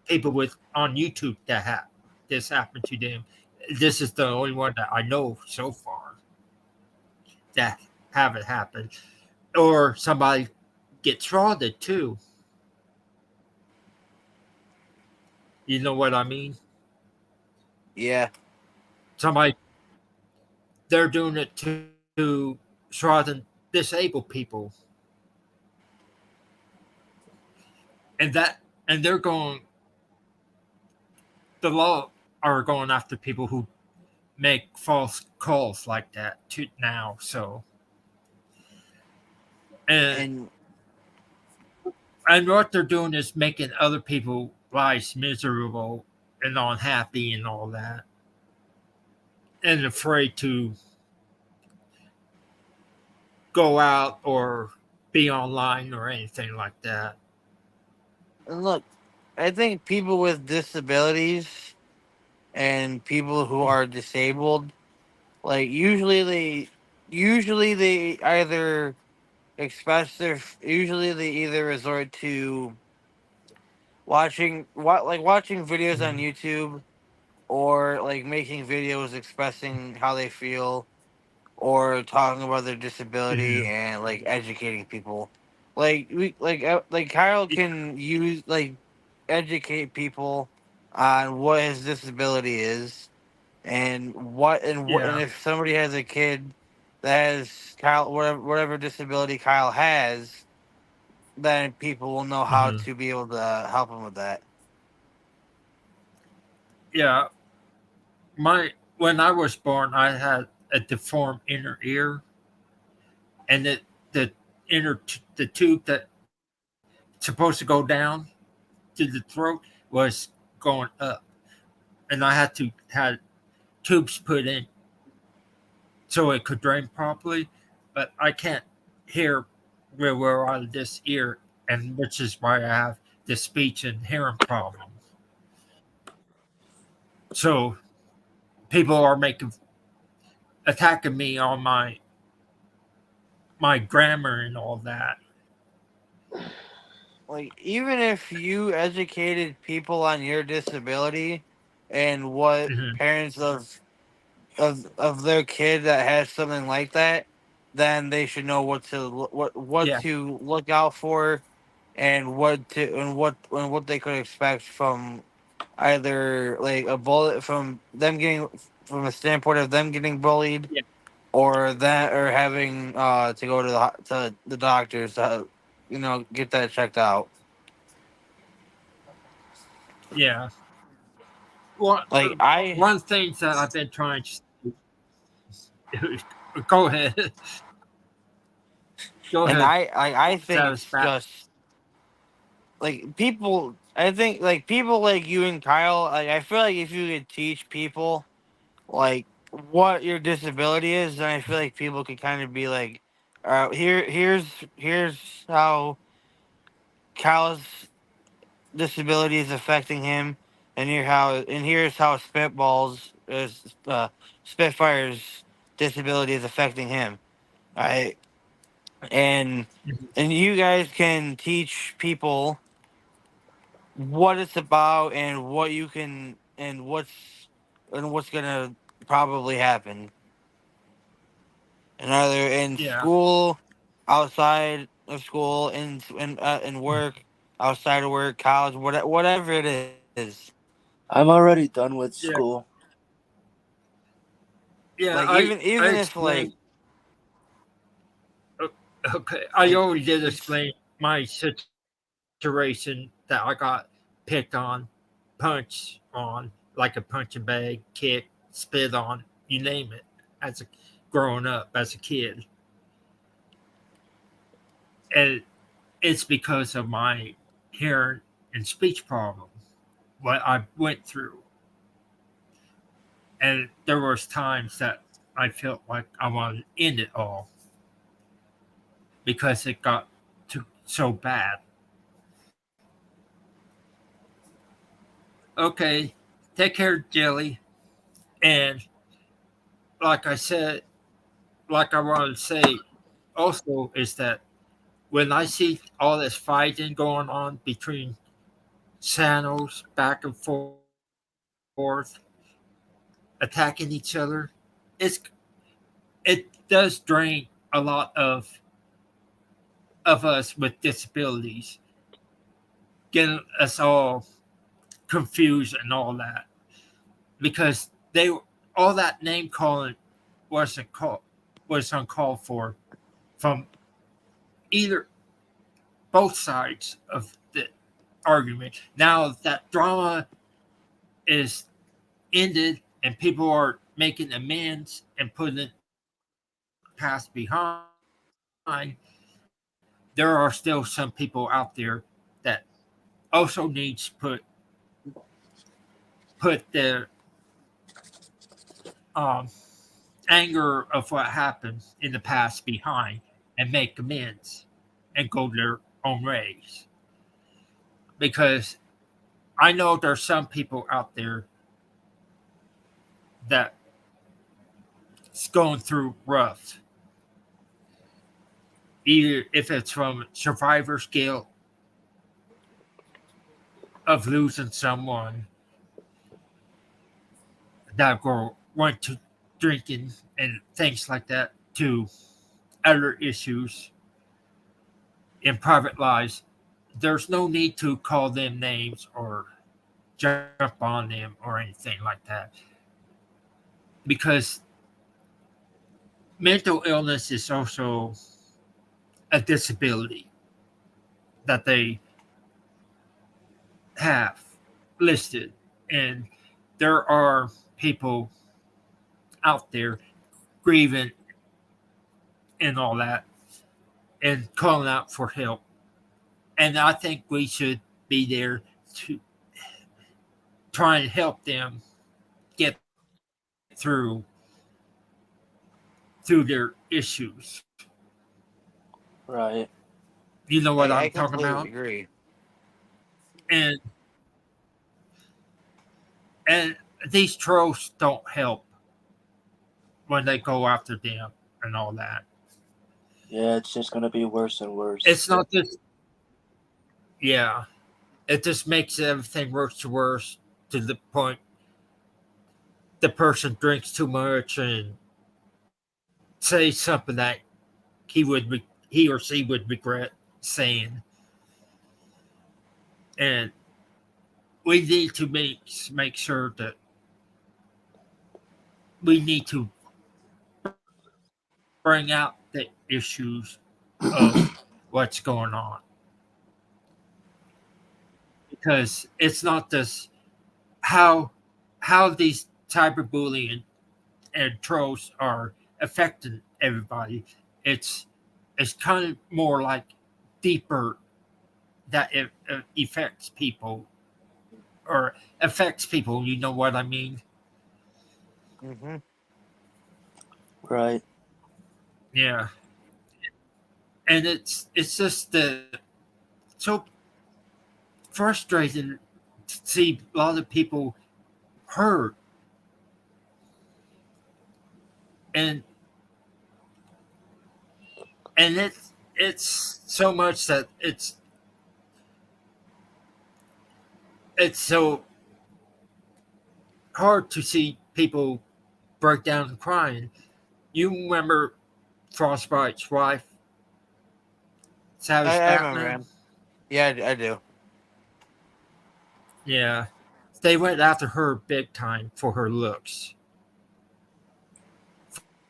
people with on YouTube that this happened to them. This is the only one that I know so far that haven't happened. Or somebody gets frauded too. You know what I mean? Yeah, Somebody they're doing it to fraud disabled people, and they're going the law are going after people who make false calls like that to now. So and and and what they're doing is making other people lives miserable and unhappy and all that, and afraid to go out or be online or anything like that. And look, I think people with disabilities and people who are disabled, like usually they either express their usually they either resort to watching watching videos on Mhm. YouTube or like making videos expressing how they feel, or talking about their disability Mhm. and like educating people. Like Kyle can use like educate people on what his disability is, and and Yeah. if somebody has a kid that has Kyle whatever disability Kyle has, then people will know how Mhm. to be able to help him with that. Yeah. My when I was born, I had a deformed inner ear, and the the tube that supposed to go down to the throat was going up, and I had to had tubes put in so it could drain properly. But I can't hear real well out of this ear, and which is why I have this speech and hearing problem. So people are making attacking me on my grammar and all that. Like even if you educated people on your disability and what Mhm. parents of their kid that has something like that, then they should know what Yeah, to look out for, and what they could expect from either like a bullet from them getting from a standpoint of them getting bullied, yeah, or having to go to the doctors to get that checked out. yeah. One Like I one thing that I've been trying to go ahead, go and ahead, I think it's satisfaction. just like people. I think like people like you and Kyle. Like I feel like if you could teach people like what your disability is, then I feel like people could kind of be like, here's how Kyle's disability is affecting him, and here's how Spitfire's disability is affecting him. Right, and Mhm. and you guys can teach people what it's about and what you can and what's gonna probably happen, and either in Yeah, school, outside of school, in work, outside of work, college, whatever it is. I'm already done with yeah, school. yeah. Like I even if like explained. o- Okay, I like already did it's explain my situation that I got picked on, punched on, like a punching bag, kicked, spit on, you name it. As a growing up as a kid, and it's because of my hearing and speech problem, what I went through. And there was times that I felt like I wanted to end it all because it got so bad. Okay, take care, Jelly. And like I said, like I wanted to say also is that when I see all this fighting going on between channels back and forth, attacking each other, it's it does drain a lot of us with disabilities, getting us all confused and all that because they all that name calling wasn't called was uncalled for from either both sides of the argument. Now that drama is ended and people are making amends and putting it past behind, there are still some people out there that also needs put their um, anger of what happened in the past behind and make amends and go their own ways. Because I know there's some people out there that's going through rough, either if it's from survivor's guilt of losing someone, that girl went to drinking and things like that to other issues in private lives, there's no need to call them names or jump on them or anything like that. Because mental illness is also a disability that they have listed. And there are people out there grieving and all that and calling out for help. And I think we should be there to try and help them get through their issues. Right. You know what I I'm talking completely about? agree. And and these trolls don't help when they go after them and all that. Yeah, it's just gonna be worse and worse. It's not just yeah. It just makes everything worse to the point the person drinks too much and say something that he or she would regret saying. And we need to make sure that we need to bring out the issues of what's going on, because it's not just how these cyberbullying and trolls are affecting everybody. It's it's kind of more like deeper, that it affects people or affects people. You know what I mean? Hmm. Right. Yeah, and it's just so frustrating to see a lot of people hurt, and it's so much that it's so hard to see people break down and crying. You remember Frostbite's wife, Savage I remember Batman? him. Yeah, I do. Yeah, they went after her big time for her looks,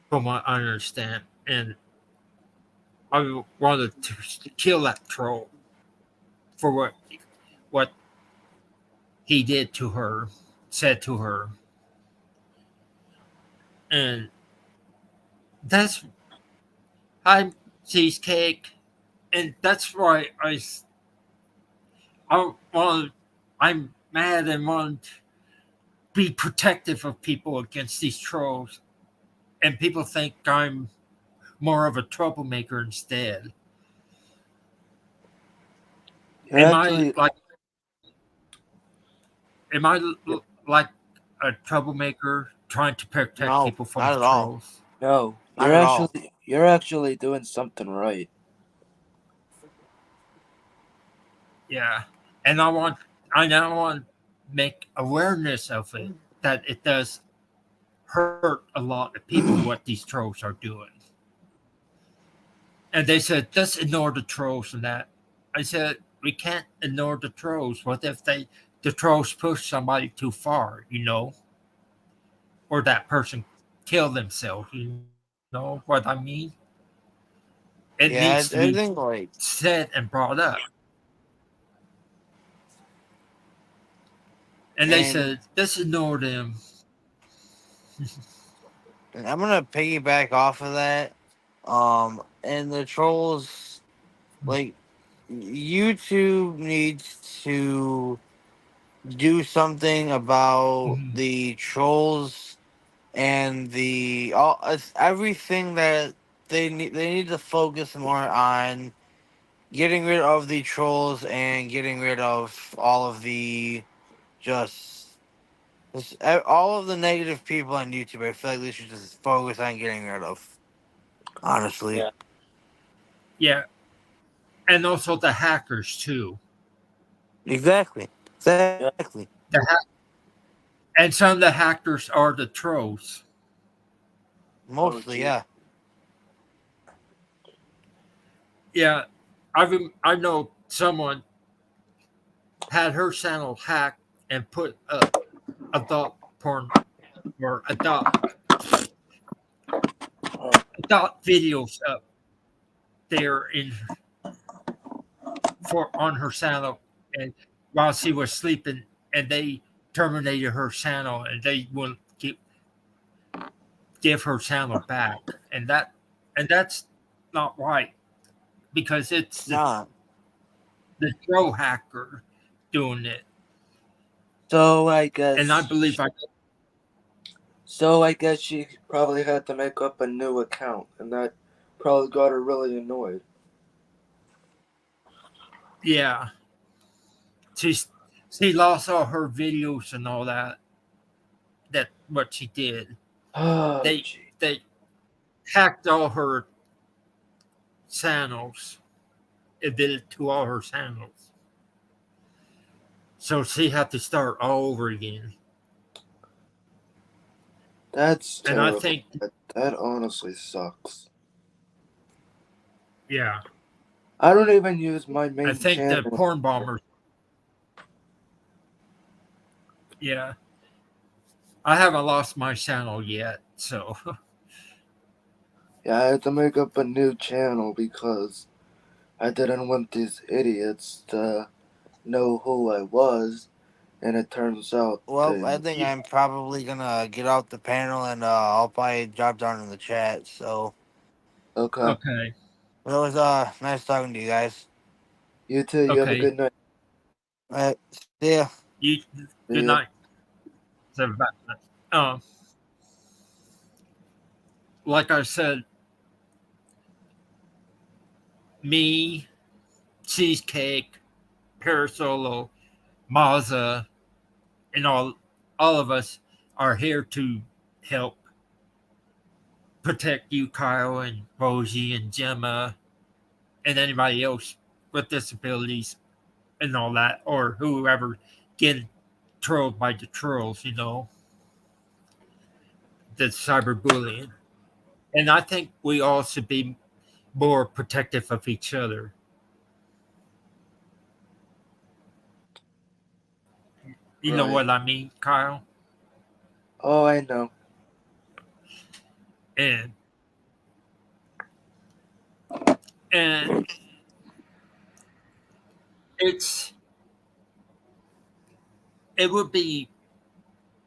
from what I understand, and I wanted to kill that troll for what he did to her, said to her, and that's I'm cheesecake, and that's why I want I'm mad and want to be protective of people against these trolls, and people think I'm more of a troublemaker instead. You're Am I actually like am I like a troublemaker trying to protect No, people from not the at all. trolls? no. Not at all. You're actually doing something right. Yeah, and I now want to make awareness of it, that it does hurt a lot of people what these trolls are doing. And they said just ignore the trolls and that. I said we can't ignore the trolls. What if the trolls push somebody too far, or that person kill themselves? You know what I mean? It needs to Yeah, be I think like said and brought up. And they and said just ignore them. I'm gonna piggyback off of that. And the trolls, like, YouTube needs to do something about Mhm. the trolls and the all it's everything that they need to focus more on getting rid of the trolls and getting rid of all of the just all of the negative people on YouTube. I feel like they should just focus on getting rid of. Honestly, Yeah. Yeah, and also the hackers too. exactly, exactly. Yeah. The And some of the hackers are the trolls. Mostly, gee. yeah. Yeah, I know someone had her channel hacked and put up adult porn or Oh, adult videos up there in for on her channel, and while she was sleeping, and they terminated her channel, and they wouldn't give her channel back, and that's not right because it's Nah. the troll hacker doing it, so and I believe I guess she probably had to make up a new account, and that probably got her really annoyed. yeah, she's she lost all her videos and all that. That what she did. Oh, They gee. they hacked all her channels. It did it to all her channels. So she had to start all over again. That's And I terrible. think, That honestly sucks. yeah, I don't even use my I main think the channel. porn bombers, yeah, I haven't lost my channel yet. So, Yeah, I had to make up a new channel because I didn't want these idiots to know who I was, and it turns out Well, I they. think I'm probably gonna get off the panel and I'll probably drop down in the chat. So Okay. okay, it was nice talking to you guys. You too. You have a okay. good night. See ya. You, See good ya. night. So, um, like I said, me, Cheesecake, Parasolo, Mazza, and all of us are here to help protect you, Kyle, and Rosie, and Gemma, and anybody else with disabilities and all that, or whoever get trolled by the trolls, the cyberbullying. And I think we all should be more protective of each other. You know Right. what I mean, Kyle? Oh, I know. And and it's it would be,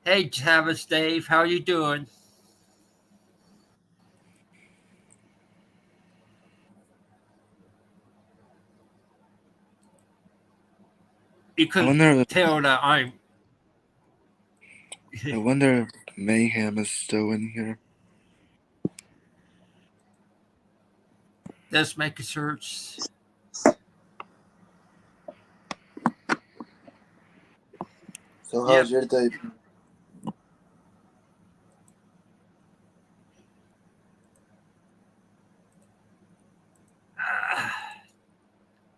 hey Travis, Dave, how you doing? You I could wonder. tell that I'm I wonder if Mayhem is still in here. let's make a search. So how's Yep. your day?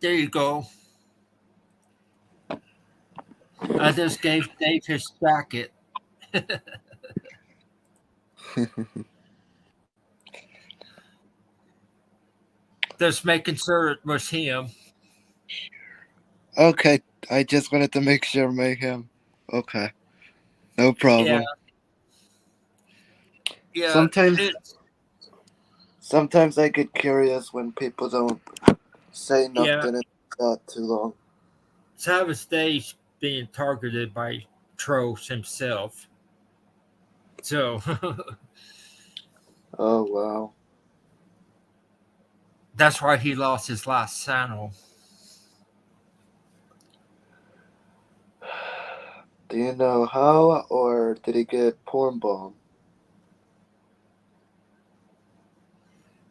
There you go. I just gave Dave his jacket. Just making sure it was him. Okay, I just wanted to make sure Mayhem. Okay, no Yeah, problem. yeah. Sometimes, It, sometimes I get curious when people don't say yeah. nothing and not too long. Travis Dave's being targeted by trolls himself. So Oh wow. that's why he lost his last channel. Do you know how, or did he get porn bomb?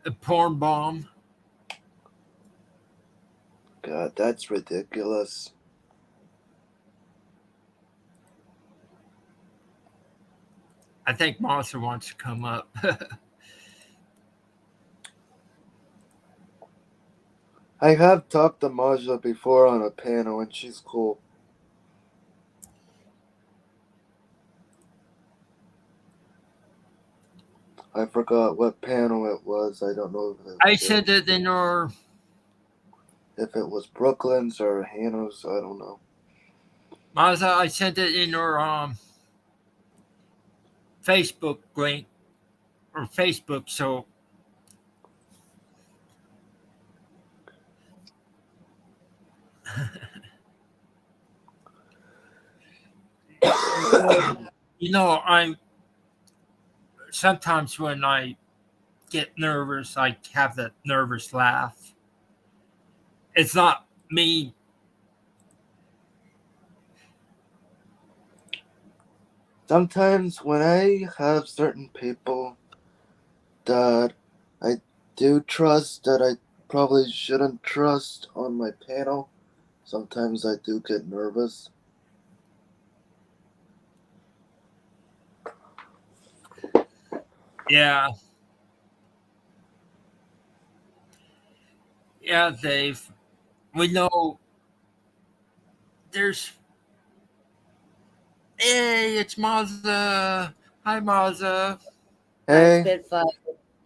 A porn bomb. God, that's ridiculous. I think Monster wants to come up. I have talked to Maja before on a panel, and she's cool. I forgot what panel it was. I don't know I said it in our. if it was Brooklyn's or Hannah's. I don't know. Maza, I sent it in our Facebook link or Facebook. So I'm sometimes when I get nervous, I have that nervous laugh. It's not me. Sometimes when I have certain people that I do trust that I probably shouldn't trust on my panel, sometimes I do get nervous. Yeah. Yeah, Dave. We know there's. Hey, it's Maza. Hi, Maza. Hi, Hey, Spitfire.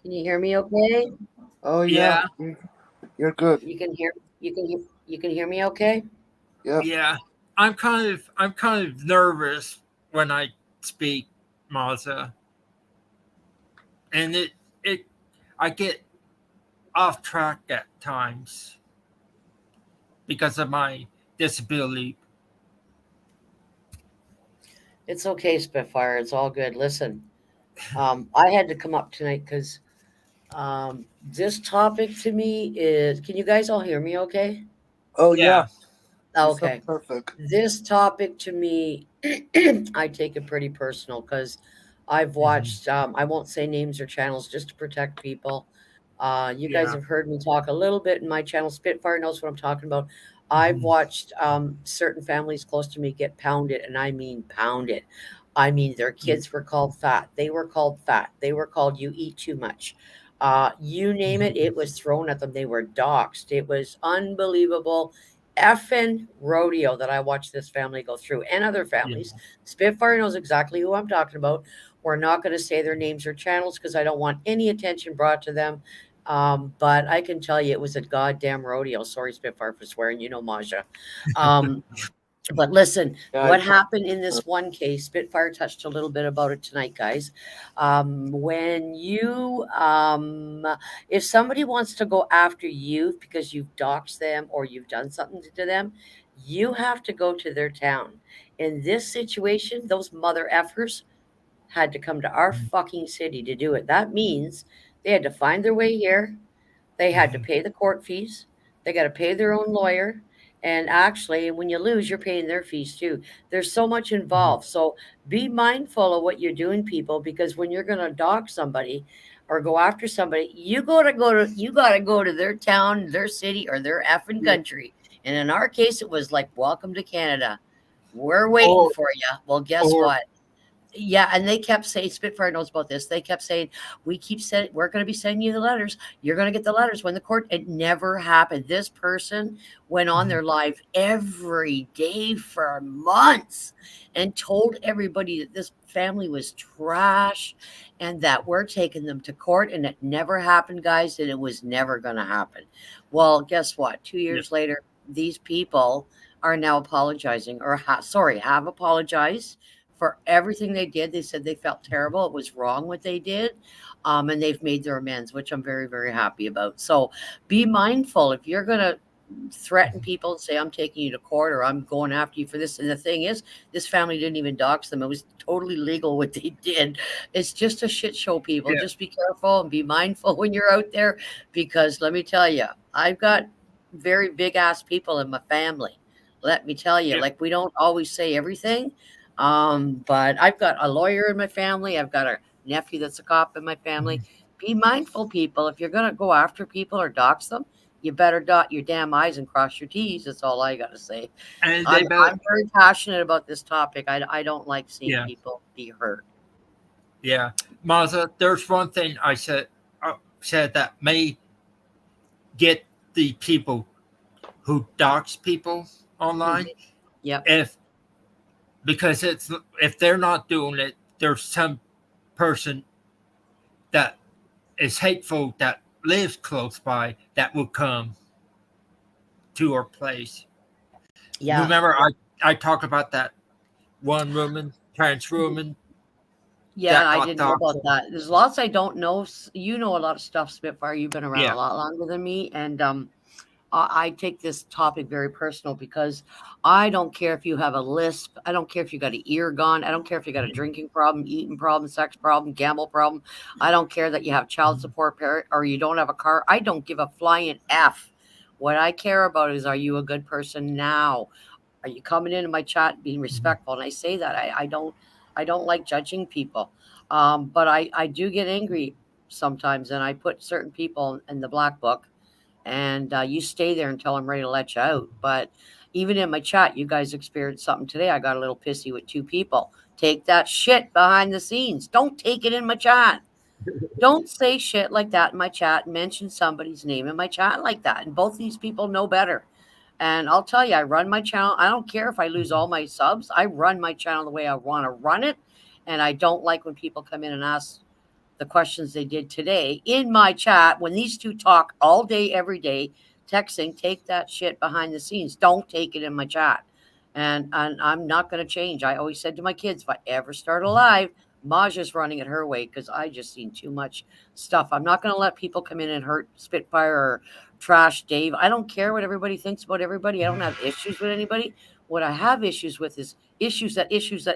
Can you hear me okay? oh yeah, Yeah, you're good. You can hear me okay? Yep. yeah. I'm kind of nervous when I speak, Maza, and it I get off track at times because of my disability. It's okay, Spitfire. It's all good. Listen, I had to come up tonight because this topic to me is. Can you guys all hear me okay? Oh yeah, Yeah. you sound Okay. perfect. This topic to me, I take it pretty personal because I've Mhm. watched, I won't say names or channels just to protect people. You guys Yeah. have heard me talk a little bit in my channel. Spitfire knows what I'm talking about. I've Mhm. watched certain families close to me get pounded, and I mean pounded. I mean, their kids were called fat. They were called fat. They were called you eat too much. You name it, it was thrown at them. They were doxxed. It was unbelievable effing rodeo that I watched this family go through and other Yeah. families. Spitfire knows exactly who I'm talking about. We're not going to say their names or channels because I don't want any attention brought to them. But I can tell you it was a goddamn rodeo. Sorry, Spitfire, for swearing. You know, Maja. Um, but listen, Yeah, I what pro- happened in this one case, Spitfire touched a little bit about it tonight, guys. When you, if somebody wants to go after you because you've doxed them or you've done something to them, you have to go to their town. In this situation, those mother effers had to come to our fucking city to do it. That means they had to find their way here. They had to Mhm. pay the court fees. They got to pay their own lawyer. And actually, when you lose, you're paying their fees too. There's so much Mhm. involved. So be mindful of what you're doing, people, because when you're going to dog somebody or go after somebody, you got to go to their town, their city, or their effing Yeah. country. And in our case, it was like, welcome to Canada. We're waiting Or for you. Well, guess or what? Yeah, and they kept saying Spitfire knows about this. They kept saying, "We keep saying we're going to be sending you the letters. You're going to get the letters when the court." It never happened. This person went on Mhm. their live every day for months and told everybody that this family was trash and that we're taking them to court, and it never happened, guys, and it was never going to happen. Well, guess what? 2 yeah. years later, these people are now apologizing, or have apologized for everything they did. They said they felt terrible. It was wrong what they did. And they've made their amends, which I'm very, very happy about. So be mindful if you're going to threaten Mhm. people and say, I'm taking you to court or I'm going after you for this. And the thing is, this family didn't even dox them. It was totally legal what they did. It's just a shit show, people. Yeah. Just be careful and be mindful when you're out there because let me tell you, I've got very big ass people in my family. Let me tell you, Yeah. like we don't always say everything, but I've got a lawyer in my family. I've got a nephew that's a cop in my family. Mhm. Be mindful, people. If you're going to go after people or dox them, you better dot your damn I's and cross your T's. That's all I got to say. And they I'm, better. I'm very passionate about this topic. I don't like seeing Yeah. people be hurt. Yeah. Maza, there's one thing I said that may get the people who dox people Mhm. online Yep. if because it's if they're not doing it, there's some person that is hateful that lives close by that will come to our place. Yeah. Remember, I talked about that one woman, trans woman Yeah, that I got didn't know about doxxed. that. There's lots I don't know. You know a lot of stuff, Spitfire. You've been around a Yeah, lot longer than me, and I take this topic very personal because I don't care if you have a lisp. I don't care if you got an ear gone. I don't care if you got a drinking problem, eating problem, sex problem, gamble problem. I don't care that you have child support parent or you don't have a car. I don't give a flying F. What I care about is, are you a good person now? Are you coming into my chat being respectful? And I say that I don't like judging people. But I do get angry sometimes, and I put certain people in the black book, and you stay there until I'm ready to let you out. But even in my chat, you guys experienced something today. I got a little pissy with two people. Take that shit behind the scenes. Don't take it in my chat. Don't say shit like that in my chat. Mention somebody's name in my chat like that. And both these people know better. And I'll tell you, I run my channel. I don't care if I lose all my subs. I run my channel the way I want to run it. And I don't like when people come in and ask the questions they did today in my chat when these two talk all day, every day, texting. Take that shit behind the scenes. Don't take it in my chat. And I'm not going to change. I always said to my kids, if I ever start a live, Maja's running it her way because I just seen too much stuff. I'm not going to let people come in and hurt Spitfire or trash Dave. I don't care what everybody thinks about everybody. I don't have issues with anybody. What I have issues with is issues that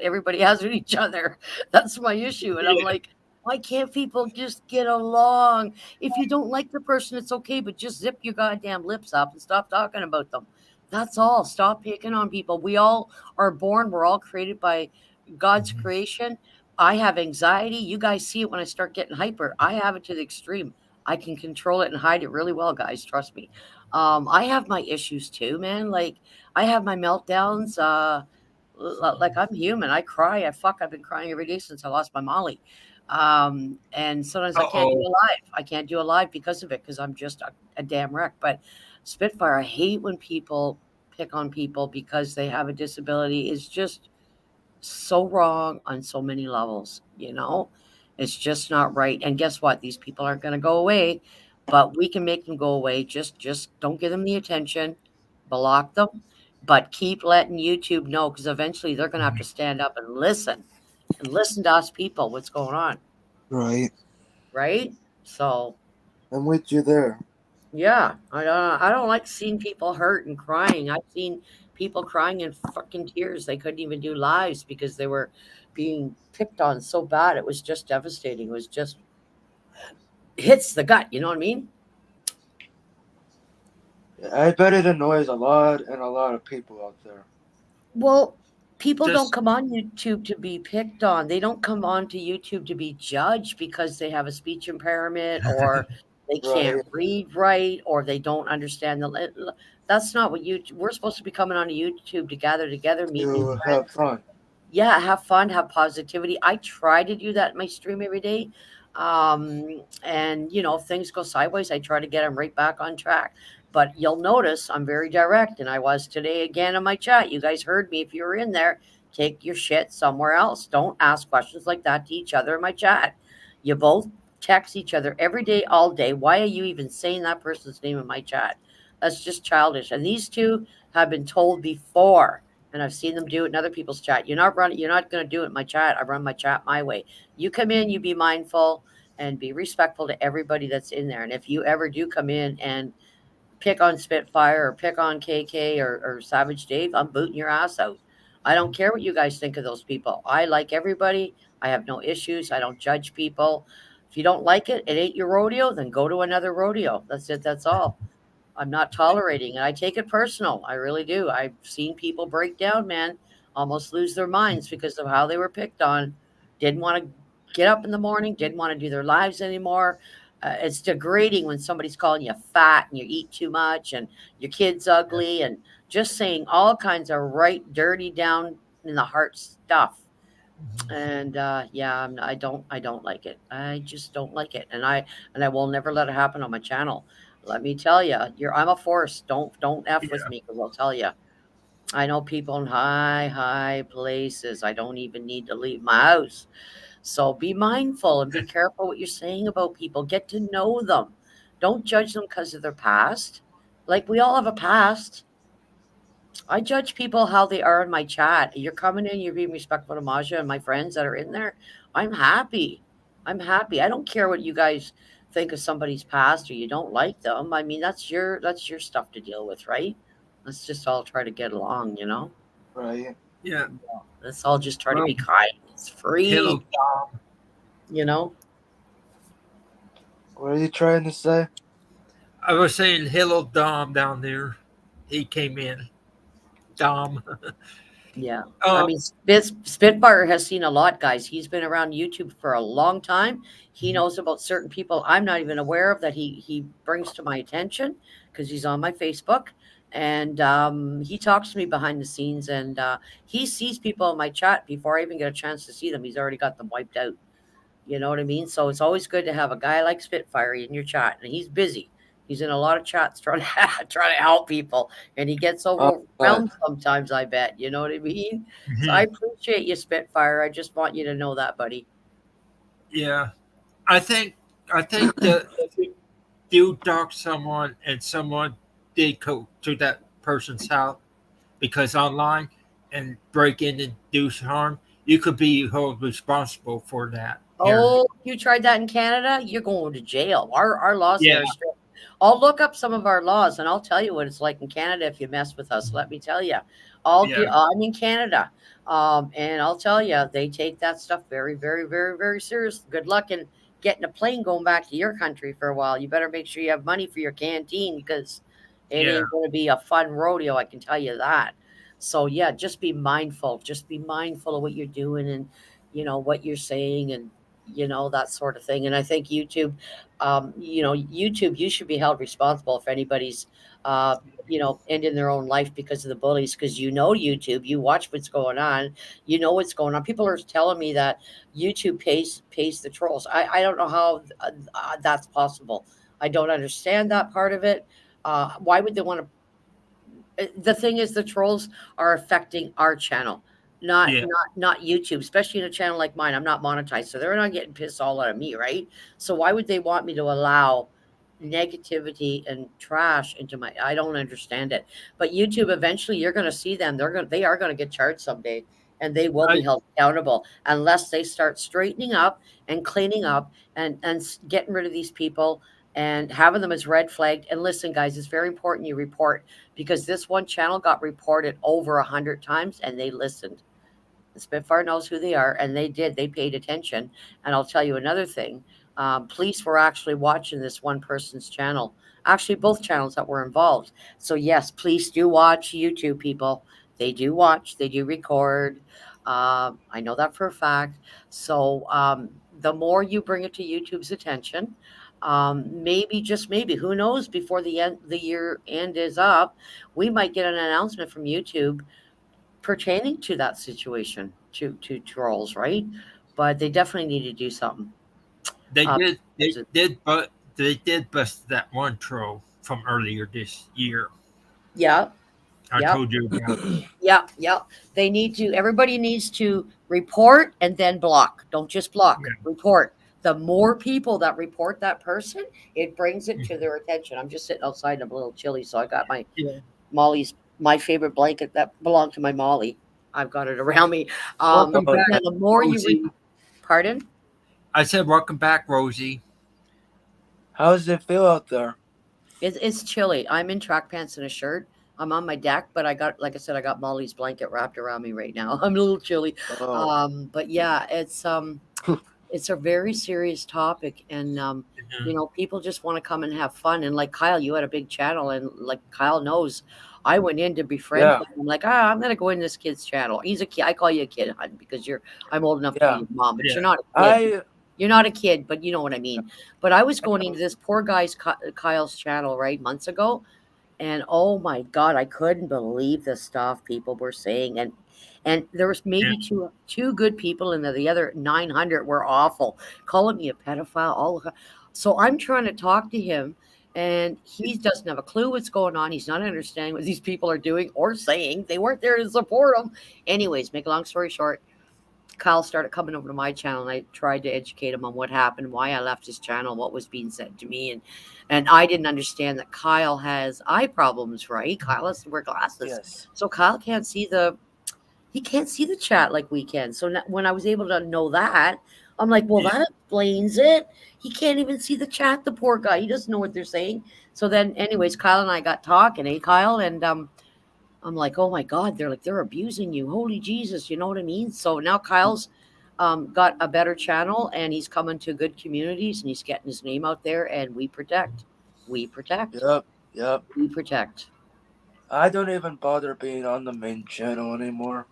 everybody has with each other. That's my issue. And I'm yeah, like, why can't people just get along? If you don't like the person, it's okay, but just zip your goddamn lips up and stop talking about them. That's all. Stop picking on people. We all are born, we're all created by God's creation. I have anxiety. You guys see it when I start getting hyper. I have it to the extreme. I can control it and hide it really well, guys. Trust me. I have my issues too, man. Like I have my meltdowns. Like I'm human. I cry. I've been crying every day since I lost my Molly. And sometimes I uh can't do oh. a live. I can't do a live because of it because I'm just a damn wreck. But Spitfire, I hate when people pick on people because they have a disability. It's just so wrong on so many levels, you know? It's just not right. And guess what? These people aren't going to go away, but we can make them go away. Just don't give them the attention, block them, but keep letting YouTube know because eventually they're going to have to stand up and listen to us people what's going on, Right. right? So, I'm with you there. yeah, I don't like seeing people hurt and crying. I've seen people crying in fucking tears. They couldn't even do lives because they were being picked on so bad. It was just devastating. It was just hits the gut. You know what I mean? I bet it annoys a lot and a lot of people out there. Well, people don't Just come on YouTube to be picked on. They don't come on to YouTube to be judged because they have a speech impairment or they can't Right. read right or they don't understand that's not what you we're supposed to be coming on to YouTube to gather together, meet new To have friends. fun. Yeah, have fun, have positivity. I try to do that in my stream every day. And if things go sideways, I try to get them right back on track. But you'll notice I'm very direct, and I was today again in my chat. You guys heard me. If you were in there, take your shit somewhere else. Don't ask questions like that to each other in my chat. You both text each other every day, all day. Why are you even saying that person's name in my chat? That's just childish. And these two have been told before and I've seen them do it in other people's chat. You're not going to do it in my chat. I run my chat my way. You come in, you be mindful and be respectful to everybody that's in there. And if you ever do come in and pick on Spitfire or pick on KK or Savage Dave, I'm booting your ass out. I don't care what you guys think of those people. I like everybody. I have no issues. I don't judge people. If you don't like it, it ain't your rodeo, then go to another rodeo. That's it. That's all. I'm not tolerating it. I take it personal. I really do. I've seen people break down, man, almost lose their minds because of how they were picked on. Didn't want to get up in the morning, didn't want to do their lives anymore. It's degrading when somebody's calling you fat and you eat too much and your kid's ugly and just saying all kinds of right, dirty, down in the heart stuff. And yeah, I don't like it. I just don't like it, and I will never let it happen on my channel. Let me tell you, I'm a force. Don't f with yeah, me because I'll tell you. I know people in high places. I don't even need to leave my house. So be mindful and be careful what you're saying about people. Get to know them. Don't judge them because of their past. Like we all have a past. I judge people how they are in my chat. You're coming in, you're being respectful to Maja and my friends that are in there. I'm happy. I'm happy. I don't care what you guys think of somebody's past or you don't like them. I mean, that's your stuff to deal with, right? Let's just all try to get along, you know? Right. Yeah. Let's all just try to Well, be kind. It's free, hello, Dom. you know? What are you trying to say? I was saying hello, Dom down there. He came in. Dom. Yeah. I Uh, mean, Spitfire has seen a lot, guys. He's been around YouTube for a long time. He knows about certain people I'm not even aware of that he brings to my attention because he's on my Facebook. And he talks to me behind the scenes and he sees people in my chat before I even get a chance to see them. He's already got them wiped out. You know what I mean? So it's always good to have a guy like Spitfire in your chat, and he's busy. He's in a lot of chats trying to trying to help people, and he gets Oh, good. overwhelmed sometimes. I bet you know what I mean. So I mhm. appreciate you, Spitfire. I just want you to know that, buddy. Yeah. I think that if you do dox someone and someone did go to that person's house because online and break in and do harm, you could be held responsible for that here. Oh, you tried that in Canada? You're going to jail. Our laws Yeah, here are strict. I'll look up some of our laws and I'll tell you what it's like in Canada if you mess with us. Let me tell you. yeah, I'm in Canada. And I'll tell you, they take that stuff very, very, very, very serious. Good luck in getting a plane going back to your country for a while. You better make sure you have money for your canteen because it yeah. ain't going to be a fun rodeo. I can tell you that. So yeah, just be mindful. Just be mindful of what you're doing and what you're saying and that sort of thing. And I think YouTube, YouTube, you should be held responsible if anybody's, ending their own life because of the bullies. Because YouTube, you watch what's going on, you know what's going on. People are telling me that YouTube pays the trolls. I don't know how that's possible. I don't understand that part of it. Why would they want to the thing is the trolls are affecting our channel, not Yeah, not YouTube, especially in a channel like mine. I'm not monetized, so they're not getting pissed all out of me, right? So why would they want me to allow negativity and trash into my I don't understand it. But YouTube eventually you're going to see them. They are going to get charged someday and they will be I held accountable unless they start straightening up and cleaning up and getting rid of these people and having them as red flagged. And listen, guys, it's very important you report because this one channel got reported over 100 times and they listened. The Spitfire knows who they are, and they did. They paid attention. And I'll tell you another thing. Police were actually watching this one person's channel, actually, both channels that were involved. So, yes, police do watch YouTube, people. They do watch, they do record. I know that for a fact. So, the more you bring it to YouTube's attention, maybe, just maybe, who knows, before the year end is up, we might get an announcement from YouTube pertaining to that situation to trolls, right? But they definitely need to do something. they Uh, did because they did but they did bust that one troll from earlier this year. yeah, I yeah, told you about. yeah, yeah. They need to. Everybody needs to report and then block. Don't just block. Yeah. Report. The more people that report that person, it brings it to their attention. I'm just sitting outside and I'm a little chilly, so I got Yeah. my favorite blanket that belonged to my Molly. I've got it around me. Welcome Oh, back, Yeah, the more Rosie. pardon. I said welcome back, Rosie. how does it feel out there? It's chilly. I'm in track pants and a shirt. I'm on my deck, but like I said, I got Molly's blanket wrapped around me right now. I'm a little chilly. Oh, But yeah, it's a very serious topic, and Mhm. people just want to come and have fun. And like Kyle, you had a big channel, and like Kyle knows, I went in to befriend yeah, him. I'm like, I'm gonna go in this kid's channel. He's a kid. I call you a kid, hon, because I'm old enough to be yeah. your mom, but you're Yeah. not a kid. I You're not a kid, but you know what I mean. But I was going into this poor guy's Kyle's channel right months ago, and oh my god, I couldn't believe the stuff people were saying, and there was Yeah. maybe two good people, and the other 900 were awful, calling me a pedophile. So I'm trying to talk to him, and he doesn't have a clue what's going on. He's not understanding what these people are doing or saying. They weren't there to support him. Anyways, make a long story short, Kyle started coming over to my channel, and I tried to educate him on what happened, why I left his channel, what was being said to me, and I didn't understand that Kyle has eye problems, right? Kyle has to wear glasses, Yes. so Kyle can't see the chat like we can. So when I was able to know that, I'm like, well, that explains it. He can't even see the chat. The poor guy, he doesn't know what they're saying. So then, anyways, Kyle and I got talking, Kyle, and I'm like, oh my God, they're abusing you. Holy Jesus, you know what I mean? So now Kyle's got a better channel, and he's coming to good communities, and he's getting his name out there, and we protect. We protect. Yep. We protect. I don't even bother being on the main channel anymore.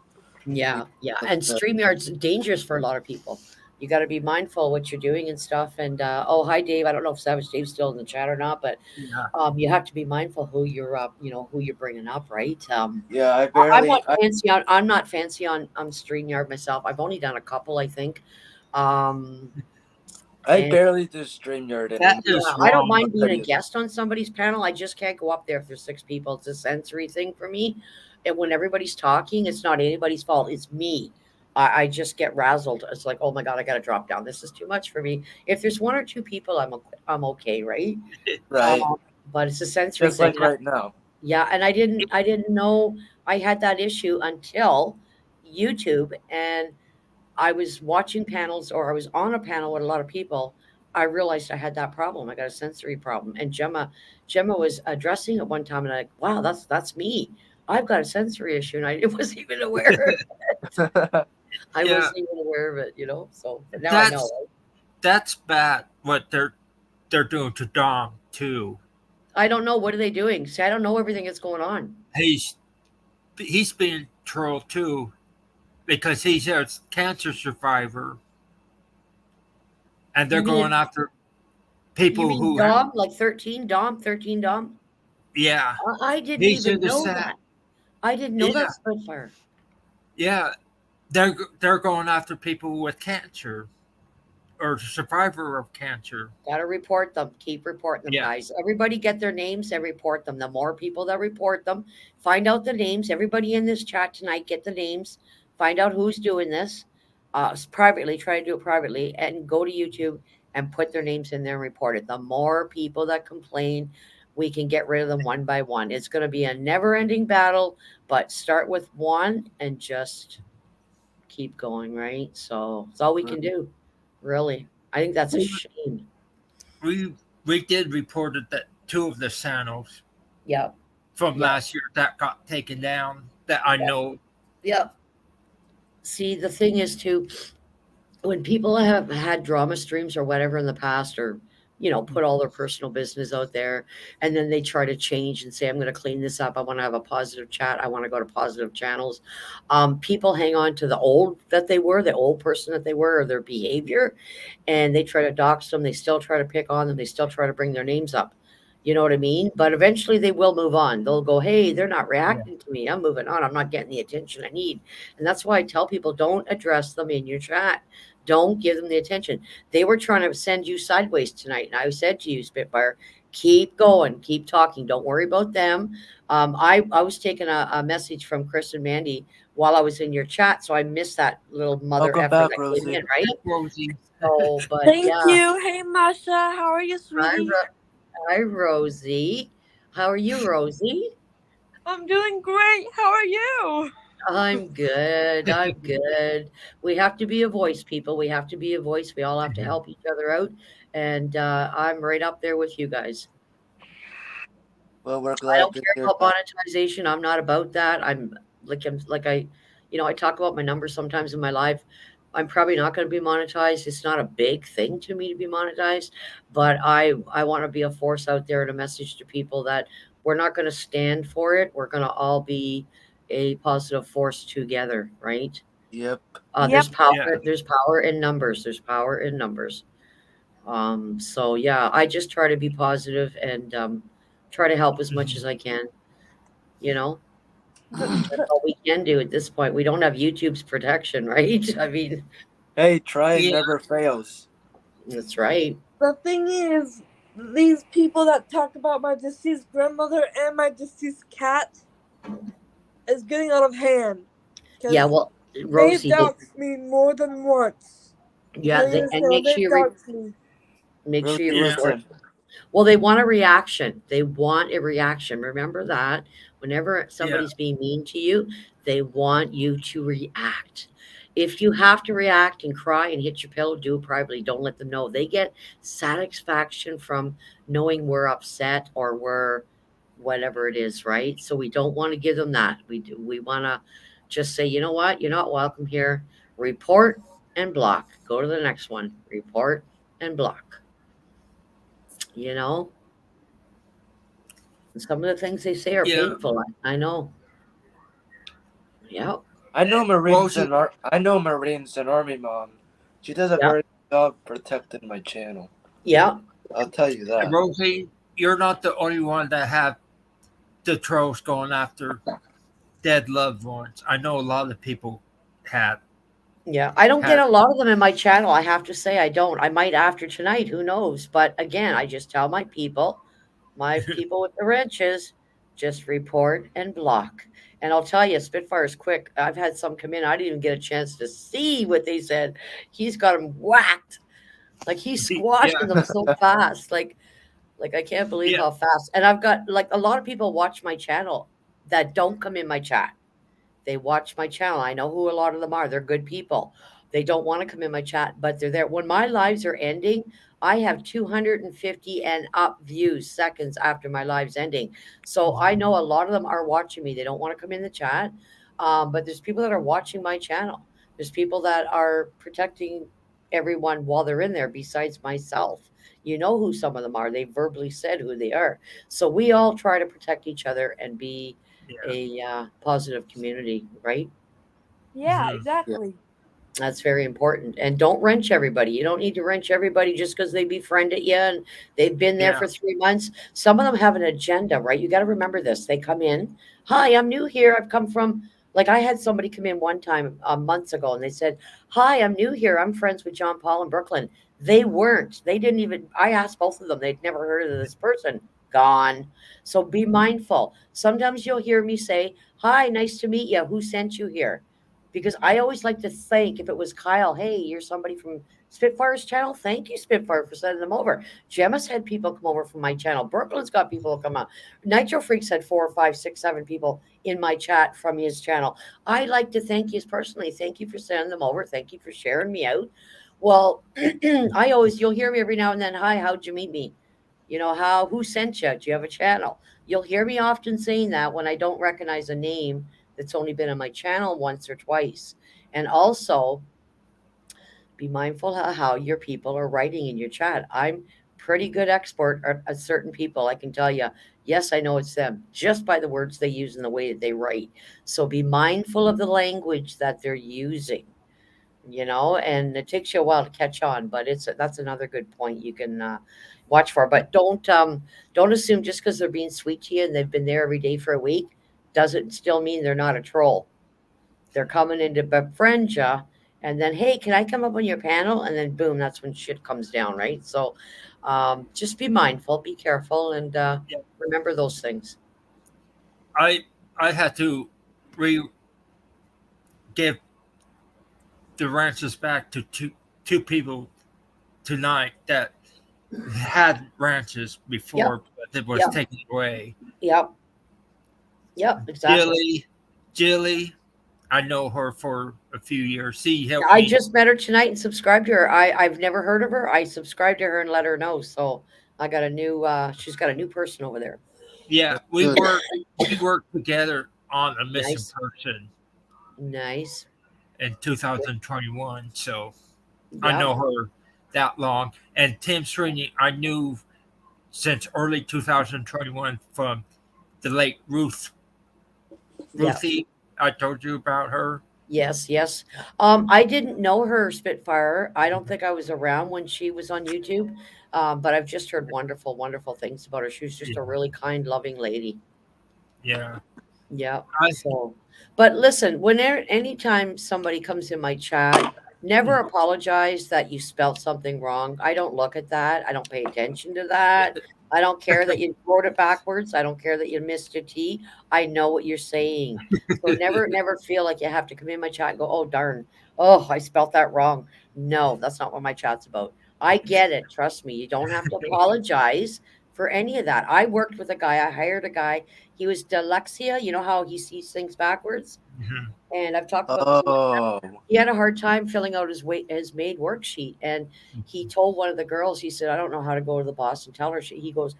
Yeah. And StreamYard's dangerous for a lot of people. You got to be mindful what you're doing and stuff. And oh, hi, Dave. I don't know if Savage Dave's still in the chat or not, but you have to be mindful who you're who you're bringing up, right? Yeah, I'm not fancy on. I'm not fancy on StreamYard myself. I've only done a couple, I think. I barely do StreamYard anymore. I don't mind being a guest on somebody's panel. I just can't go up there if there's 6 people. It's a sensory thing for me. And when everybody's talking, it's not anybody's fault. It's me. I just get razzled. It's like, oh my God, I got to drop down. This is too much for me. If there's 1 or 2 people, I'm okay, right? Right. But it's a sensory just thing. Like right now. Yeah, and I didn't know I had that issue until YouTube, and I was watching panels, or I was on a panel with a lot of people. I realized I had that problem. I got a sensory problem. And Gemma was addressing it one time, and I'm like, wow, that's me. I've got a sensory issue, and I wasn't even aware of it. I wasn't even aware of it, So but now I know. Right? That's bad what they're doing to Dom too. I don't know. What are they doing? See, I don't know everything that's going on. He's being trolled too, because he's a cancer survivor, and they're going after people who Dom, like 13 Dom. Yeah, I didn't even know that. I didn't know that, Spitfire. Yeah, they're going after people with cancer or survivor of cancer. Gotta report them. Keep reporting them, guys. Everybody get their names and report them. The more people that report them, find out the names. Everybody in this chat tonight, get the names. Find out who's doing this. Privately, try to do it privately, and go to YouTube and put their names in there and report it. The more people that complain, we can get rid of them one by one. It's going to be a never-ending battle, but start with one and just keep going, right? So it's all we can do. Really, I think that's a shame. We did report that 2 of the channels, from last year that got taken down. That I know. Yep. See, the thing is too, when people have had drama streams or whatever in the past, or put all their personal business out there, and then they try to change and say, I'm going to clean this up. I want to have a positive chat. I want to go to positive channels. People hang on to the old person that they were, or their behavior, and they try to dox them. They still try to pick on them. They still try to bring their names up. You know what I mean? But eventually they will move on. They'll go, hey, they're not reacting to me. I'm moving on. I'm not getting the attention I need. And that's why I tell people, don't address them in your chat. Don't give them the attention. They were trying to send you sideways tonight. And I said to you, Spitfire, keep going, keep talking. Don't worry about them. I was taking a message from Chris and Mandy while I was in your chat. So I missed that little mother Welcome effort back, that Rosie. came in, right? Rosie. So, but Thank you. Hey, Masha. How are you, sweetie? Hi, Rosie. How are you, Rosie? I'm doing great. How are you? I'm good. I'm good. We have to be a voice, people. We have to be a voice. We all have to help each other out. And I'm right up there with you guys. Well, we're glad I don't care about monetization. I'm not about that. I talk about my numbers sometimes in my life. I'm probably not going to be monetized. It's not a big thing to me to be monetized, but I want to be a force out there and a message to people that we're not going to stand for it. We're going to all be a positive force together, right? Yep. There's power. Yeah. There's power in numbers. There's power in numbers. So yeah, I just try to be positive and try to help as much as I can. That's all we can do at this point. We don't have YouTube's protection, right? I mean, hey, trying never fails. That's right. The thing is, these people that talk about my deceased grandmother and my deceased cat is getting out of hand. Yeah, well, They've Rosie, doxed me more than once. yeah, I and understand they've doxed me. make sure you Rosie, Yeah. report. listen. Well, they want a reaction. They want a reaction. Remember that whenever Yeah. somebody's being mean to you, they want you to react. If you have to react and cry and hit your pillow, do it privately. Don't let them know. They get satisfaction from knowing we're upset or we're whatever it is, right? So we don't want to give them that. We want to just say, you know what? You're not welcome here. Report and block. Go to the next one. Report and block. You know, some of the things they say are Yeah. painful. I know. Yeah. Rosie, I know Marines and Army mom. She does a Yeah. very good job protecting my channel. Yeah. I'll tell you that. Rosie, you're not the only one that have the trolls going after dead loved ones. I know a lot of people have Yeah. I don't get had. a lot of them in my channel. I have to say I don't. I might after tonight. Who knows? But again, I just tell my people with the wrenches, just report and block. And I'll tell you, Spitfire's quick. I've had some come in. I didn't even get a chance to see what they said. He's got them whacked. Like he's Yeah. squashing them so fast. Like I can't believe Yeah. how fast. And I've got like a lot of people watch my channel that don't come in my chat. They watch my channel. I know who a lot of them are. They're good people. They don't want to come in my chat, but they're there. When my lives are ending, I have 250 and up views seconds after my lives ending. So I know a lot of them are watching me. They don't want to come in the chat. But there's people that are watching my channel. There's people that are protecting everyone while they're in there besides myself. You know who some of them are. They verbally said who they are. So we all try to protect each other and be Yeah. a positive community, right? Yeah, Mhm. Yeah. exactly. That's very important. And don't wrench everybody. You don't need to wrench everybody just because they befriended you and they've been there Yeah. for 3 months. Some of them have an agenda, right? You got to remember this. They come in, hi, I'm new here. I've come from, like, I had somebody come in one time months ago and they said, hi, I'm new here. I'm friends with John Paul in Brooklyn. They weren't. They didn't even, I asked both of them. They'd never heard of this person. Gone. So be mindful. Sometimes you'll hear me say, hi, nice to meet you. Who sent you here? Because I always like to think if it was Kyle, hey, you're somebody from Spitfire's channel. Thank you, Spitfire, for sending them over. Gemma's had people come over from my channel. Brooklyn's got people come out. Nitro Freaks had 4 or 5, 6, 7 people in my chat from his channel. I like to thank you personally. Thank you for sending them over. Thank you for sharing me out. Well, I always, you'll hear me every now and then. Hi, how'd you meet me? You know, who sent you? Do you have a channel? You'll hear me often saying that when I don't recognize a name that's only been on my channel once or twice. And also be mindful how your people are writing in your chat. I'm pretty good expert at certain people. I can tell you, yes, I know it's them just by the words they use and the way that they write. So be mindful of the language that they're using. And it takes you a while to catch on, but that's another good point you can watch for. But don't assume just because they're being sweet to you and they've been there every day for a week doesn't still mean they're not a troll. They're coming in to befriend you, and then, hey, can I come up on your panel? And then, boom, that's when shit comes down, right? So just be mindful, be careful, and Yeah. remember those things. I had to re give the ranches back to two people tonight that had ranches Yep, before, but it was yep, taken away. yep, yep, exactly. Jilly, I know her for a few years. She helped I me. just met her tonight and subscribed to her. I've never heard of her. I subscribed to her and let her know. So I got a new. She's got a new person over there. Yeah, That's good. we worked together on a missing Nice, person nice. in 2021. So I Yep, know her that long. And Tim Srini, I knew since early 2021 from the late yep. Ruthie. I told you about her. Yes, yes. I didn't know her, Spitfire. I don't think I was around when she was on YouTube, but I've just heard wonderful, wonderful things about her. She was just Yeah, a really kind, loving lady. yeah. Yeah. I So, but listen, whenever anytime somebody comes in my chat, never apologize that you spelled something wrong. I don't look at that. I don't pay attention to that. I don't care that you wrote it backwards. I don't care that you missed a T. I know what you're saying. So never feel like you have to come in my chat and go, oh darn, oh I spelt that wrong. No, that's not what my chat's about. I get it. Trust me. You don't have to apologize for any of that. I worked with a guy. I hired a guy. He was dyslexia. You know how he sees things backwards. Mhm. And I've talked about this. Oh, He had a hard time filling out his maid worksheet, and he told one of the girls, he said, "I don't know how to go to the boss and tell her." She goes,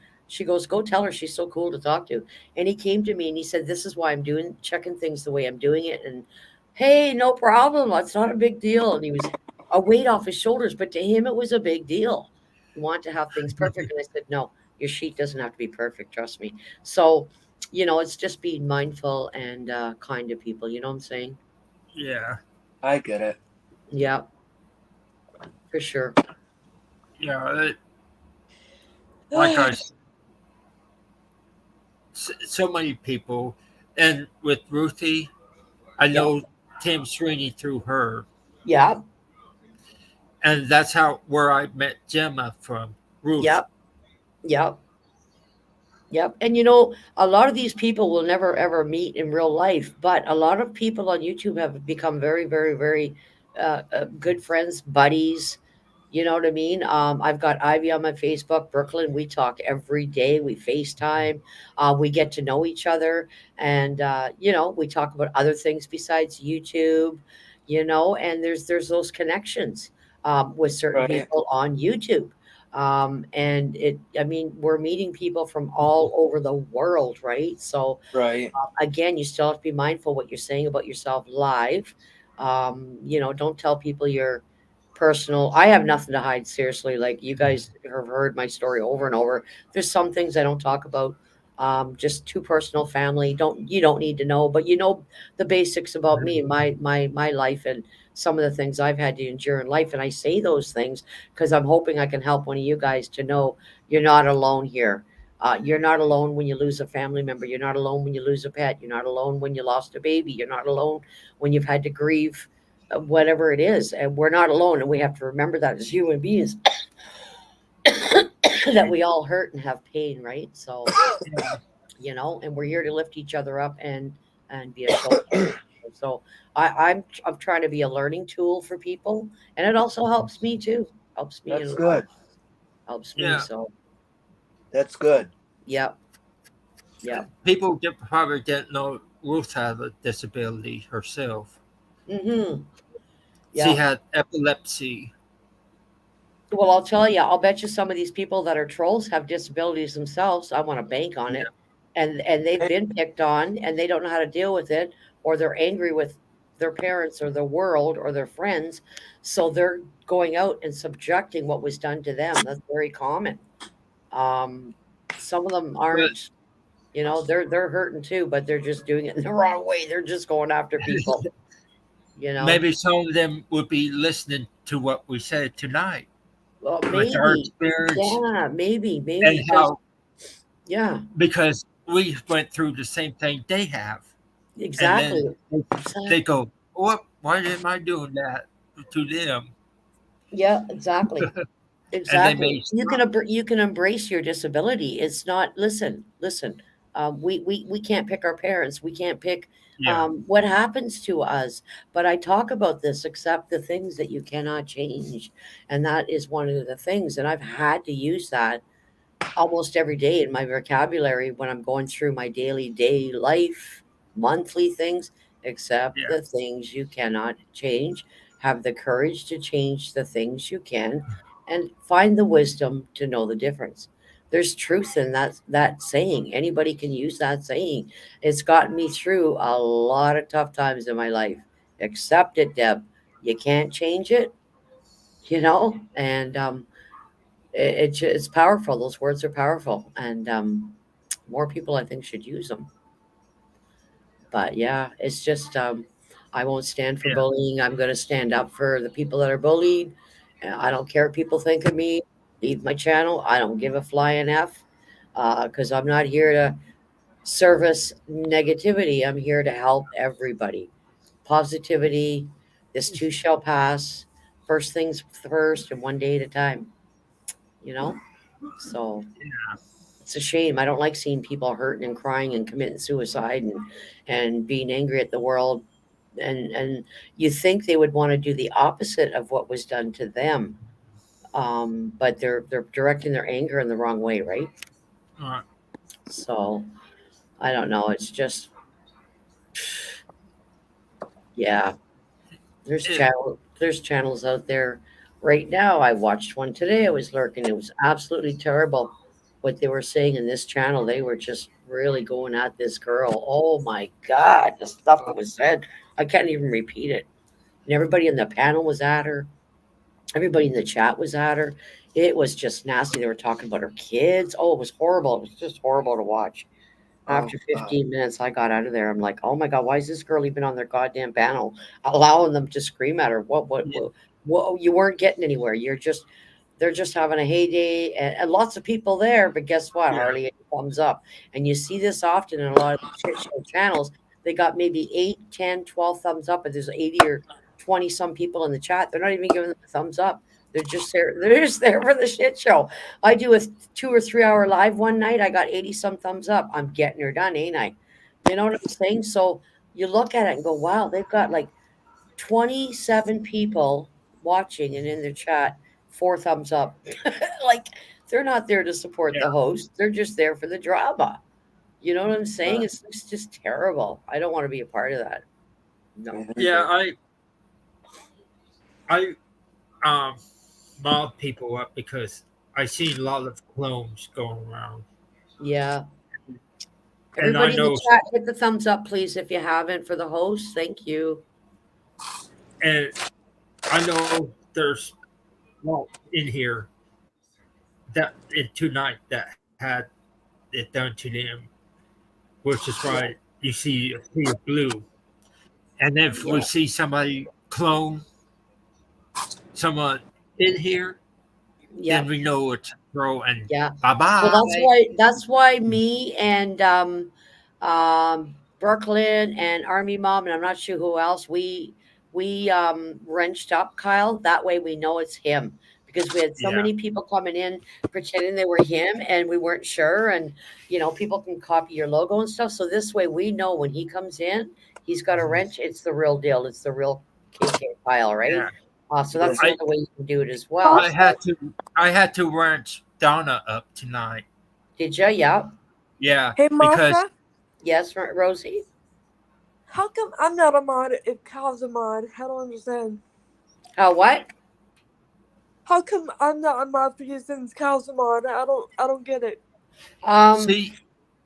"Go tell her. She's so cool to talk to." And he came to me and he said, "This is why I'm doing checking things the way I'm doing it." And hey, no problem. That's not a big deal. And he was a weight off his shoulders, but to him it was a big deal. He wanted to have things perfect, and I said, "No, your sheet doesn't have to be perfect. Trust me." So, it's just being mindful and kind to people. You know what I'm saying? Yeah, I get it. Yeah, for sure. yeah. Like so many people, and with Ruthie, I Yeah. know Tim Sweeney through her, Yeah. and that's how where I met Gemma from Ruth. Yep. Yep. Yep. And a lot of these people will never ever meet in real life, but a lot of people on YouTube have become very, very, very good friends, buddies. You know what I mean? I've got Ivy on my Facebook, Brooklyn. We talk every day. We FaceTime. We get to know each other, and we talk about other things besides YouTube. And there's those connections with certain Right, people on YouTube. And I mean, we're meeting people from all over the world, right? So right. again, you still have to be mindful what you're saying about yourself live. Don't tell people your personal. I have nothing to hide, seriously. Like you guys have heard my story over and over. There's some things I don't talk about. Just too personal, family. You don't need to know, but the basics about me, my life, and some of the things I've had to endure in life. And I say those things because I'm hoping I can help one of you guys to know you're not alone here. You're not alone when you lose a family member. You're not alone when you lose a pet. You're not alone when you lost a baby. You're not alone when you've had to grieve whatever it is. And we're not alone. And we have to remember that as human beings, that we all hurt and have pain, right? So, and we're here to lift each other up and be a shoulder. So I'm trying to be a learning tool for people. And it also helps me too. Helps me in That's a lot. good. Helps me. Yeah, So That's good. yep. Yep. people probably didn't know Ruth had a disability herself. Mm-hmm. She Yeah. had epilepsy. Well, I'll tell you, I'll bet you some of these people that are trolls have disabilities themselves. I want to bank on Yeah, it. And they've been picked on and they don't know how to deal with it, or they're angry with their parents or the world or their friends. So they're going out and subjecting what was done to them. That's very common. Um, some of them but aren't, they're hurting too, but they're just doing it in the wrong way. They're just going after people, you know. maybe some of them would be listening to what we said tonight Well, with our maybe. experience Yeah, maybe and because how yeah, because we went through the same thing they have, and exactly. then they Exactly. go, "What? Why am I doing that to them?" Yeah, exactly. And they Exactly. may stop. You can embrace your disability. It's not listen. We can't pick our parents. We can't pick Yeah, what happens to us. But I talk about this, except the things that you cannot change, and that is one of the things. And I've had to use that almost every day in my vocabulary when I'm going through my daily day life, monthly things, except yeah, the things you cannot change. Have the courage to change the things you can and find the wisdom to know the difference. There's truth in that saying. Anybody can use that saying. It's gotten me through a lot of tough times in my life. Accept it, Deb. You can't change it, and it's powerful. Those words are powerful, and more people I think should use them. But yeah, it's just I won't stand for yeah, bullying. I'm going to stand up for the people that are bullied. I don't care what people think of me. Leave my channel. I don't give a flying f, because I'm not here to service negativity. I'm here to help everybody. Positivity. This too shall pass. First things first, and one day at a time. You know. So It's a shame. I don't like seeing people hurting and crying and committing suicide and being angry at the world. And you think they would want to do the opposite of what was done to them, but they're directing their anger in the wrong way, right? Uh, So I don't know. It's just yeah. it, There's channels out there right now. I watched one today. I was lurking. It was absolutely terrible what they were saying in this channel. They were just really going at this girl. Oh my god, the stuff that was said. I can't even repeat it. And everybody in the panel was at her. Everybody in the chat was at her. It was just nasty. They were talking about her kids. Oh, it was horrible. It was just horrible to watch. Oh After God. 15 minutes, I got out of there. I'm like, oh my God, why is this girl even on their goddamn panel, allowing them to scream at her? yeah, What you weren't getting anywhere. They're just having a heyday and lots of people there. But guess what? yeah, Hardly any thumbs up. And you see this often in a lot of these shit show channels. They got maybe 8, 10, 12 thumbs up, but there's 80 or 20 some people in the chat. They're not even giving them a thumbs up. They're just there. They're just there for the shit show. I do a 2 or 3 hour live one night. I got 80 some thumbs up. I'm getting her done, ain't I? You know what I'm saying? So you look at it and go, wow, they've got like 27 people watching and in the chat, 4 thumbs up. Like they're not there to support yeah, the host. They're just there for the drama. You know what I'm saying? Uh, It's just terrible. I don't want to be a part of that. me No. yeah. neither. I um mob people up because I see a lot of clones going around, Yeah. and I Everybody in the know, chat, hit the thumbs up, please, if you haven't for the host. Thank you. and I know there's well in here that in tonight that had it done to them, which is Yeah. why you see a sea of blue. And if we Yeah. see somebody clone someone in here, Yeah. then we know it's a pro and Yeah. bye Well, bye. that's why me and Brooklyn and Army Mom and I'm not sure who else we wrenched up Kyle. That way we know it's him because we had so Yeah. many people coming in pretending they were him and we weren't sure. And people can copy your logo and stuff. So this way we know when he comes in, he's got a Mhm. wrench. It's the real deal. It's the real KK Kyle, right? Yeah. So Yeah. that's the I other way you can do it as How well. I had to wrench Donna up tonight. Did you? Yeah. Yeah, hey because Marsha, Yes, Rosie. how come I'm not a mod if Cal's a mod? I don't understand. What? How come I'm not a mod for you since Cal's a mod? I don't get it. Um, see,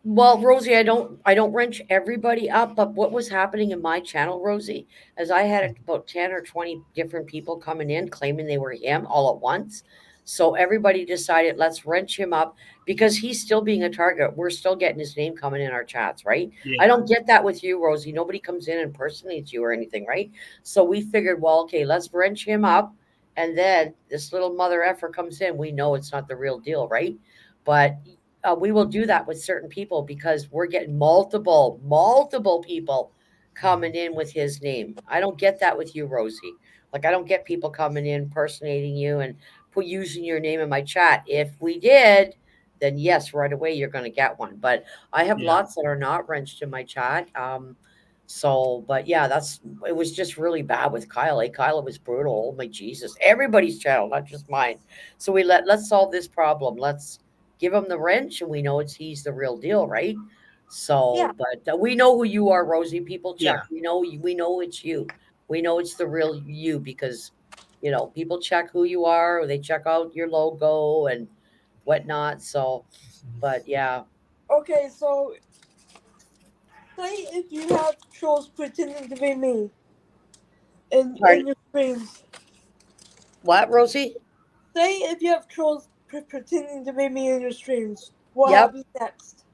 well, Rosie, I don't wrench everybody up, but what was happening in my channel, Rosie, is I had about 10 or 20 different people coming in claiming they were him all at once. So everybody decided let's wrench him up because he's still being a target. We're still getting his name coming in our chats, right? I yeah, don't get that with you, Rosie. Nobody comes in and impersonates you or anything, right? So we figured, well, okay, let's wrench him up. And then this little mother effer comes in. We know it's not the real deal, right? But we will do that with certain people because we're getting multiple people coming in with his name. I don't get that with you, Rosie. Like I don't get people coming in impersonating you and put using your name in my chat. If we did, then yes, right away you're going to get one. But I have yeah, lots that are not wrenched in my chat. But yeah, it was just really bad with Kyle. Kyle, it was brutal. Oh my Jesus. Everybody's channel, not just mine. So let's solve this problem. Let's give him the wrench and we know he's the real deal, right? Yeah, So, but we know who you are, Rosie. People check. yeah, We know it's you. We know it's the real you because people check who you are, or they check out your logo and whatnot. So, but yeah. okay, so say if you have trolls pretending to be me in Pardon? your streams. What, Rosie? Say if you have trolls pretending to be me in your streams. What Yep. happens next?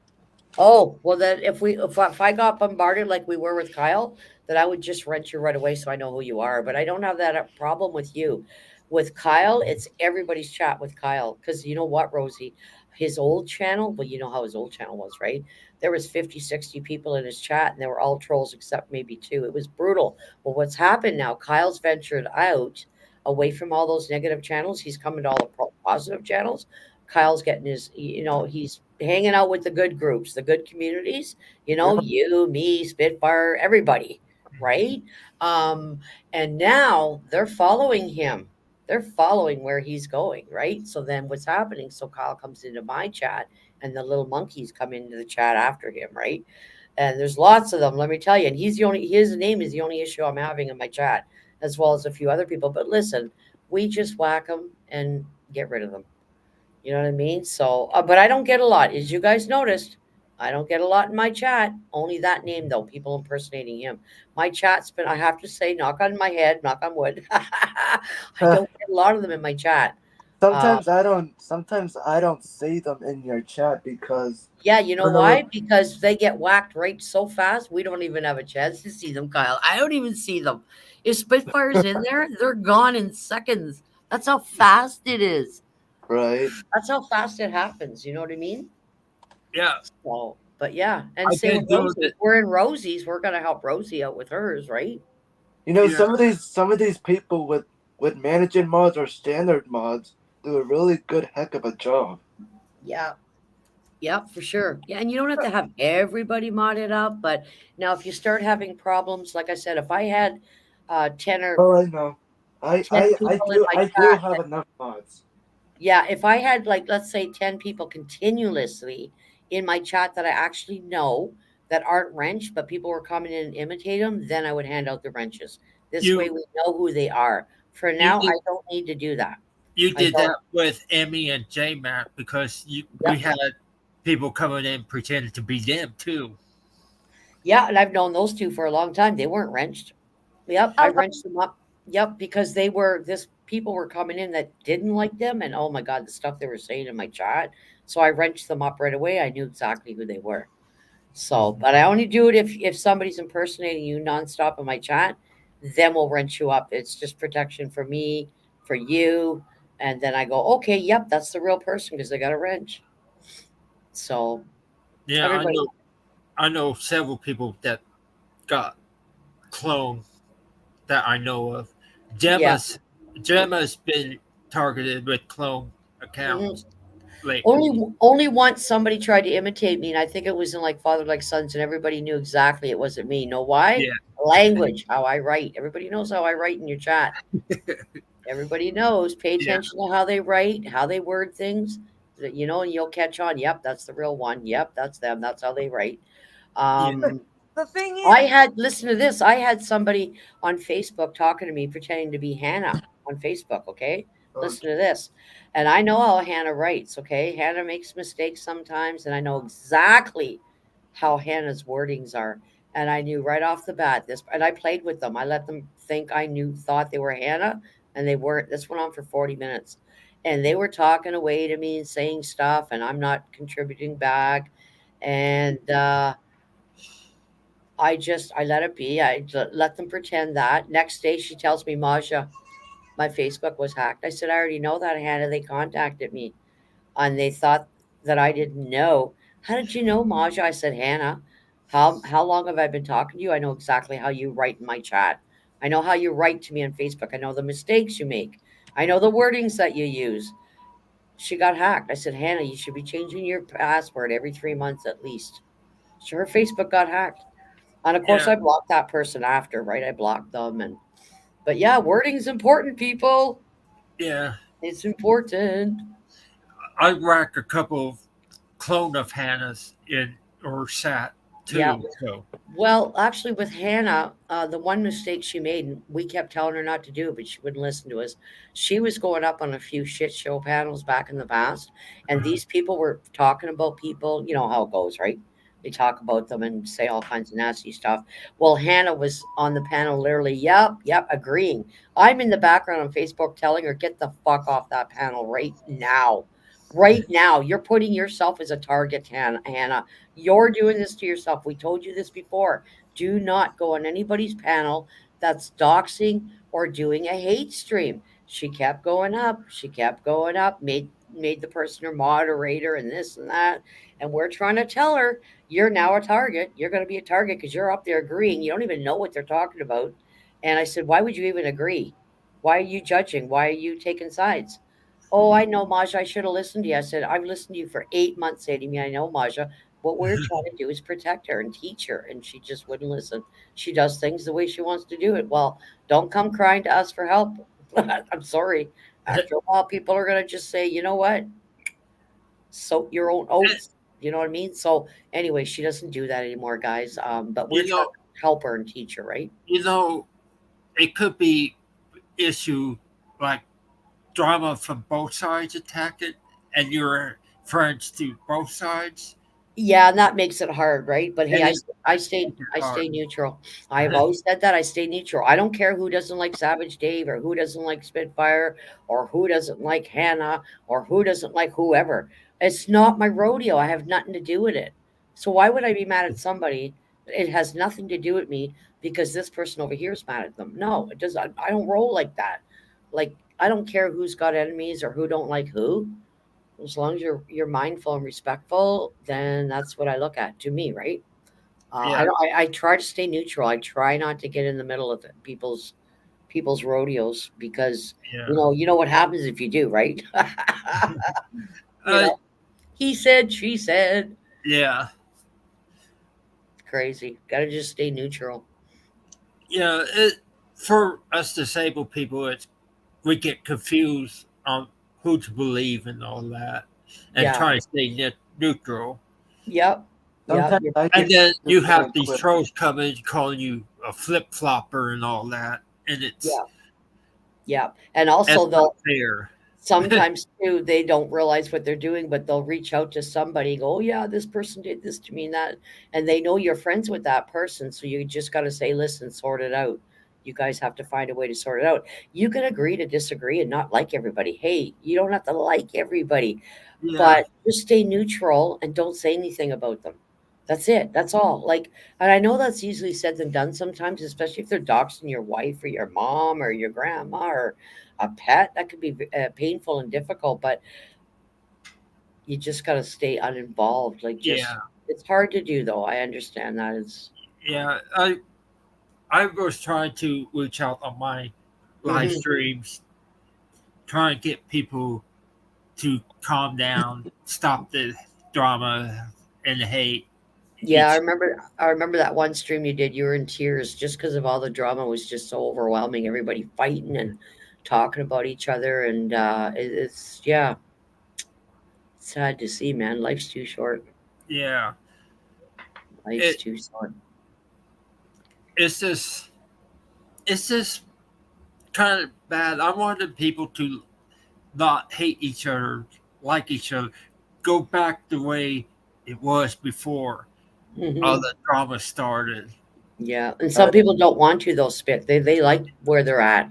Oh, well then if I got bombarded like we were with Kyle, then I would just rent you right away so I know who you are. But I don't have that problem with you. With Kyle, it's everybody's chat with Kyle. Because you know what, Rosie? His old channel, well, you know how his old channel was, right? There was 50, 60 people in his chat and they were all trolls except maybe two. It was brutal. Well, what's happened now, Kyle's ventured out away from all those negative channels. He's coming to all the positive channels. Kyle's getting his, he's hanging out with the good groups, the good communities, Yeah. you, me, Spitfire, everybody, right? Um, and now they're following him. They're following where he's going, right? So then what's happening? So Kyle comes into my chat and the little monkeys come into the chat after him, right? And there's lots of them, let me tell you. And his name is the only issue I'm having in my chat, as well as a few other people. But listen, we just whack them and get rid of them. You know what I mean? So, but I don't get a lot, as you guys noticed. I don't get a lot in my chat. Only that name, though, people impersonating him. My chat's been, I have to say, knock on my head, knock on wood. I don't get a lot of them in my chat. Uh, Sometimes I don't see them in your chat because yeah, you know uh, why? Because they get whacked right so fast, we don't even have a chance to see them, Kyle. I don't even see them. If Spitfire's in there, they're gone in seconds. That's how fast it is. right. That's how fast it happens. You know what I mean? Yeah, So, but yeah, and I've same with been doing Rosie. it. If we're in Rosie's, we're gonna help Rosie out with hers, right? Yeah, Some of these people with managing mods or standard mods do a really good heck of a job. Yeah, yeah, for sure. Yeah, and you don't have to have everybody modded up, but now if you start having problems, like I said, if I had 10 or Oh, I know. I 10 I I people in do my I do chat. have enough mods. Yeah, if I had, like, let's say 10 people continuously in my chat that I actually know that aren't wrenched, but people were coming in and imitate them, then I would hand out the wrenches. This way you we know who they are. For you now, did I don't need to do that. you I did don't. that with Emmy and J Mac because we Yep. had people coming in pretending to be them too. Yeah, and I've known those two for a long time. They weren't wrenched. Yep, I I wrenched them up. Yep, because this people were coming in that didn't like them, and oh my god, the stuff they were saying in my chat. So I wrenched them up right away. I knew exactly who they were. So, but I only do it if somebody's impersonating you nonstop in my chat, then we'll wrench you up. It's just protection for me, for you, and then I go, okay, yep, that's the real person because they got a wrench. So Yeah, I everybody, know. I know several people that got cloned that I know of. yeah. Gemma's been targeted with clone Mhm. accounts lately. Only once somebody tried to imitate me, and I think it was in like Father Like Sons, and everybody knew exactly it wasn't me. Know why? Yeah, Language, how I write. Everybody knows how I write in your chat. Everybody knows. Pay yeah, attention to how they write, how they word things. And you'll catch on. Yep, that's the real one. Yep, that's them. That's how they write. yeah, Um, the thing I is, had listen to this. I had somebody on Facebook talking to me pretending to be Hannah on Facebook, okay? Listen Okay. to this. And I know how Hannah writes, okay? Hannah makes mistakes sometimes, and I know exactly how Hannah's wordings are. And I knew right off the bat this, and I played with them. I let them think thought they were Hannah, and they weren't. This went on for 40 minutes. And they were talking away to me and saying stuff, and I'm not contributing back. And I let it be. Let them pretend that. Next day, she tells me, Maja, my Facebook was hacked. I said, I already know that, Hannah. They contacted me and they thought that I didn't know. How did you know, Maja? I said, Hannah, how long have I been talking to you? I know exactly how you write in my chat. I know how you write to me on Facebook. I know the mistakes you make. I know the wordings that you use. She got hacked. I said, Hannah, you should be changing your password every 3 months at least. So her Facebook got hacked. And of course, yeah, I blocked that person after, right? I blocked them, but yeah, wording's important, people. yeah. It's important. I racked a couple of clone of Hannah's in or sat Yeah. too. So Well, actually, with Hannah, the one mistake she made, and we kept telling her not to do it, but she wouldn't listen to us. She was going up on a few shit show panels back in the past, and these people were talking about people. You know how it goes, right? They talk about them and say all kinds of nasty stuff. Well, Hannah was on the panel, literally, yep, yep, agreeing. I'm in the background on Facebook telling her, get the fuck off that panel right now. Right now, you're putting yourself as a target, Hannah. You're doing this to yourself. We told you this before. Do not go on anybody's panel that's doxing or doing a hate stream. She kept going up. She kept going up, made the person her moderator and this and that. And we're trying to tell her you're now a target. You're going to be a target because you're up there agreeing. You don't even know what they're talking about. And I said, why would you even agree? Why are you judging? Why are you taking sides? Oh, I know, Maja. I should have listened to you. I said, I've listened to you for 8 months, saying to me, I know, Maja. What we're trying to do is protect her and teach her, and she just wouldn't listen. She does things the way she wants to do it. Well, don't come crying to us for help. I'm sorry. After a while, people are going to just say, you know what? Soak your own oats. You know what I mean? So, anyway, she doesn't do that anymore, guys. But we're You trying know, to help her and teach her, right? you know, it could be issue like drama from both sides attacking, and you're friends to both sides, Yeah, and that makes it hard, right? But hey, and I it s- I makes stay it I hard. stay neutral. I have always said that I stay neutral. I don't care who doesn't like Savage Dave or who doesn't like Spitfire or who doesn't like Hannah or who doesn't like whoever. It's not my rodeo. I have nothing to do with it. So why would I be mad at somebody? It has nothing to do with me because this person over here is mad at them. No, it does. I don't roll like that. Like I don't care who's got enemies or who don't like who. As long as you're mindful and respectful, then that's what I look at. To me, right? I Yeah, don't. I try to stay neutral. I try not to get in the middle of people's rodeos because yeah, you know what happens if you do, right? you uh, know, he said, she said, yeah. crazy. Got to just stay neutral. For us disabled people, we get confused on who to believe and all that, and Yeah. try to stay neutral. Yep. Yep. Sometimes I And get then you confused have very these quick. trolls coming calling you a flip flopper and all that, and Yeah. Yeah. And also it's not they'll fair. sometimes too they don't realize what they're doing, but they'll reach out to somebody and go, oh yeah, this person did this to me and that, and they know you're friends with that person, so you just got to say, listen, sort it out. You guys have to find a way to sort it out. You can agree to disagree and not like everybody. Hey, you don't have to like everybody, Yeah, but just stay neutral and don't say anything about them. That's it. That's all. Like, and I know that's easily said than done sometimes, especially if they're doxing your wife or your mom or your grandma or a pet. That could be painful and difficult, but you just got to stay uninvolved. Like, just yeah, it's hard to do, though. I understand that. It's yeah. I was trying to reach out on my live hmm streams, trying to get people to calm down, stop the drama and the hate. yeah. I Each remember. I remember that one stream you did. You were in tears just because of all the drama was just so overwhelming. Everybody fighting and talking about each other, and it's yeah, sad to see, man. Life's too short. yeah, Life's it too short. it's just kind of bad. I wanted people to not hate each other, like each other, go back the way it was before all Hmm. the drama started. Yeah, and some I, people don't want to though. Spit. They like where they're at.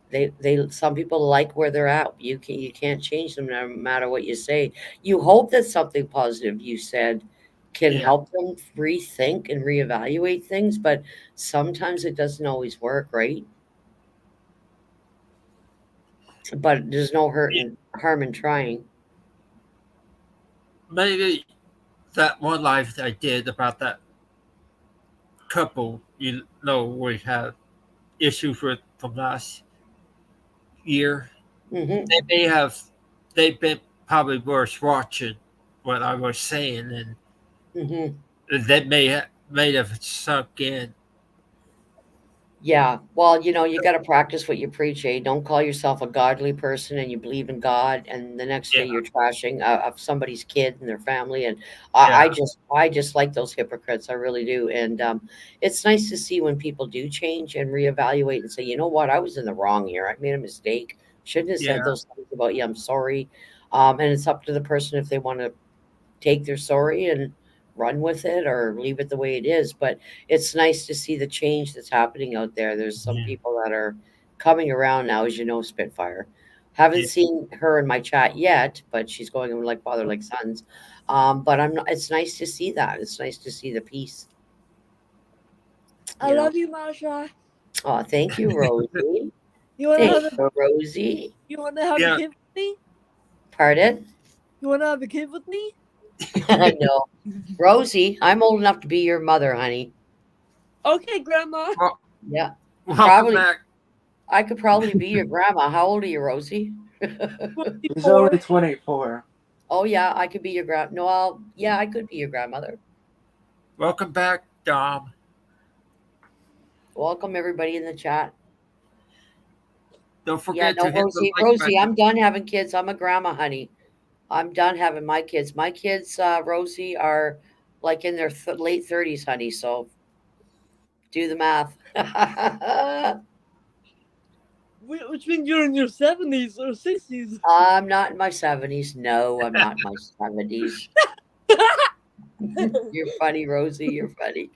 They some people like where they're at. You can't change them no matter what you say. You hope that something positive you said can Yeah, help them rethink and reevaluate things, but sometimes it doesn't always work, right? But there's no hurt and harm in trying. maybe that one live I did about that couple, we had issues with from last year. Hmm. They may have, they've been probably worse watching what I was saying, and Hmm. that may have sunk in. Yeah. Well, you got to practice what you preach, eh? Don't call yourself a godly person and you believe in God, and the next day Yeah, you're trashing of somebody's kid and their family. And yeah, I just like those hypocrites. I really do. And it's nice to see when people do change and reevaluate and say, you know what, I was in the wrong here. I made a mistake. Shouldn't have yeah, said those things about you. I'm sorry. And it's up to the person if they want to take their story and run with it or leave it the way it is. But it's nice to see the change that's happening out there. There's some yeah, people that are coming around now, as you know, Spitfire. Haven't yeah. seen her in my chat yet, but she's going in like father, like sons. But I'm not, it's nice to see that. It's nice to see the peace, I you know. love you, Masha. Oh, thank you, Rosie. You wanna Thank have a you, Rosie. you wanna have a Yeah. kid with me? Pardon? You wanna have a kid with me? I know. Rosie, I'm old enough to be your mother, honey. Okay, Grandma. Well, Yeah. welcome Probably back. I could probably be your grandma. How old are you, Rosie? He's 24. only 24. Oh yeah, I could be your yeah, I could be your grandmother. Welcome back, Dom. Welcome everybody in the chat. Don't Yeah, forget no, to hit the like Rosie, button. I'm done having kids. I'm a grandma, honey. I'm done having my kids. My kids, Rosie, are like in their late 30s, honey. So do the math. Which means you're in your 70s or 60s. I'm not in my 70s. No, I'm not in my 70s. You're funny, Rosie. You're funny.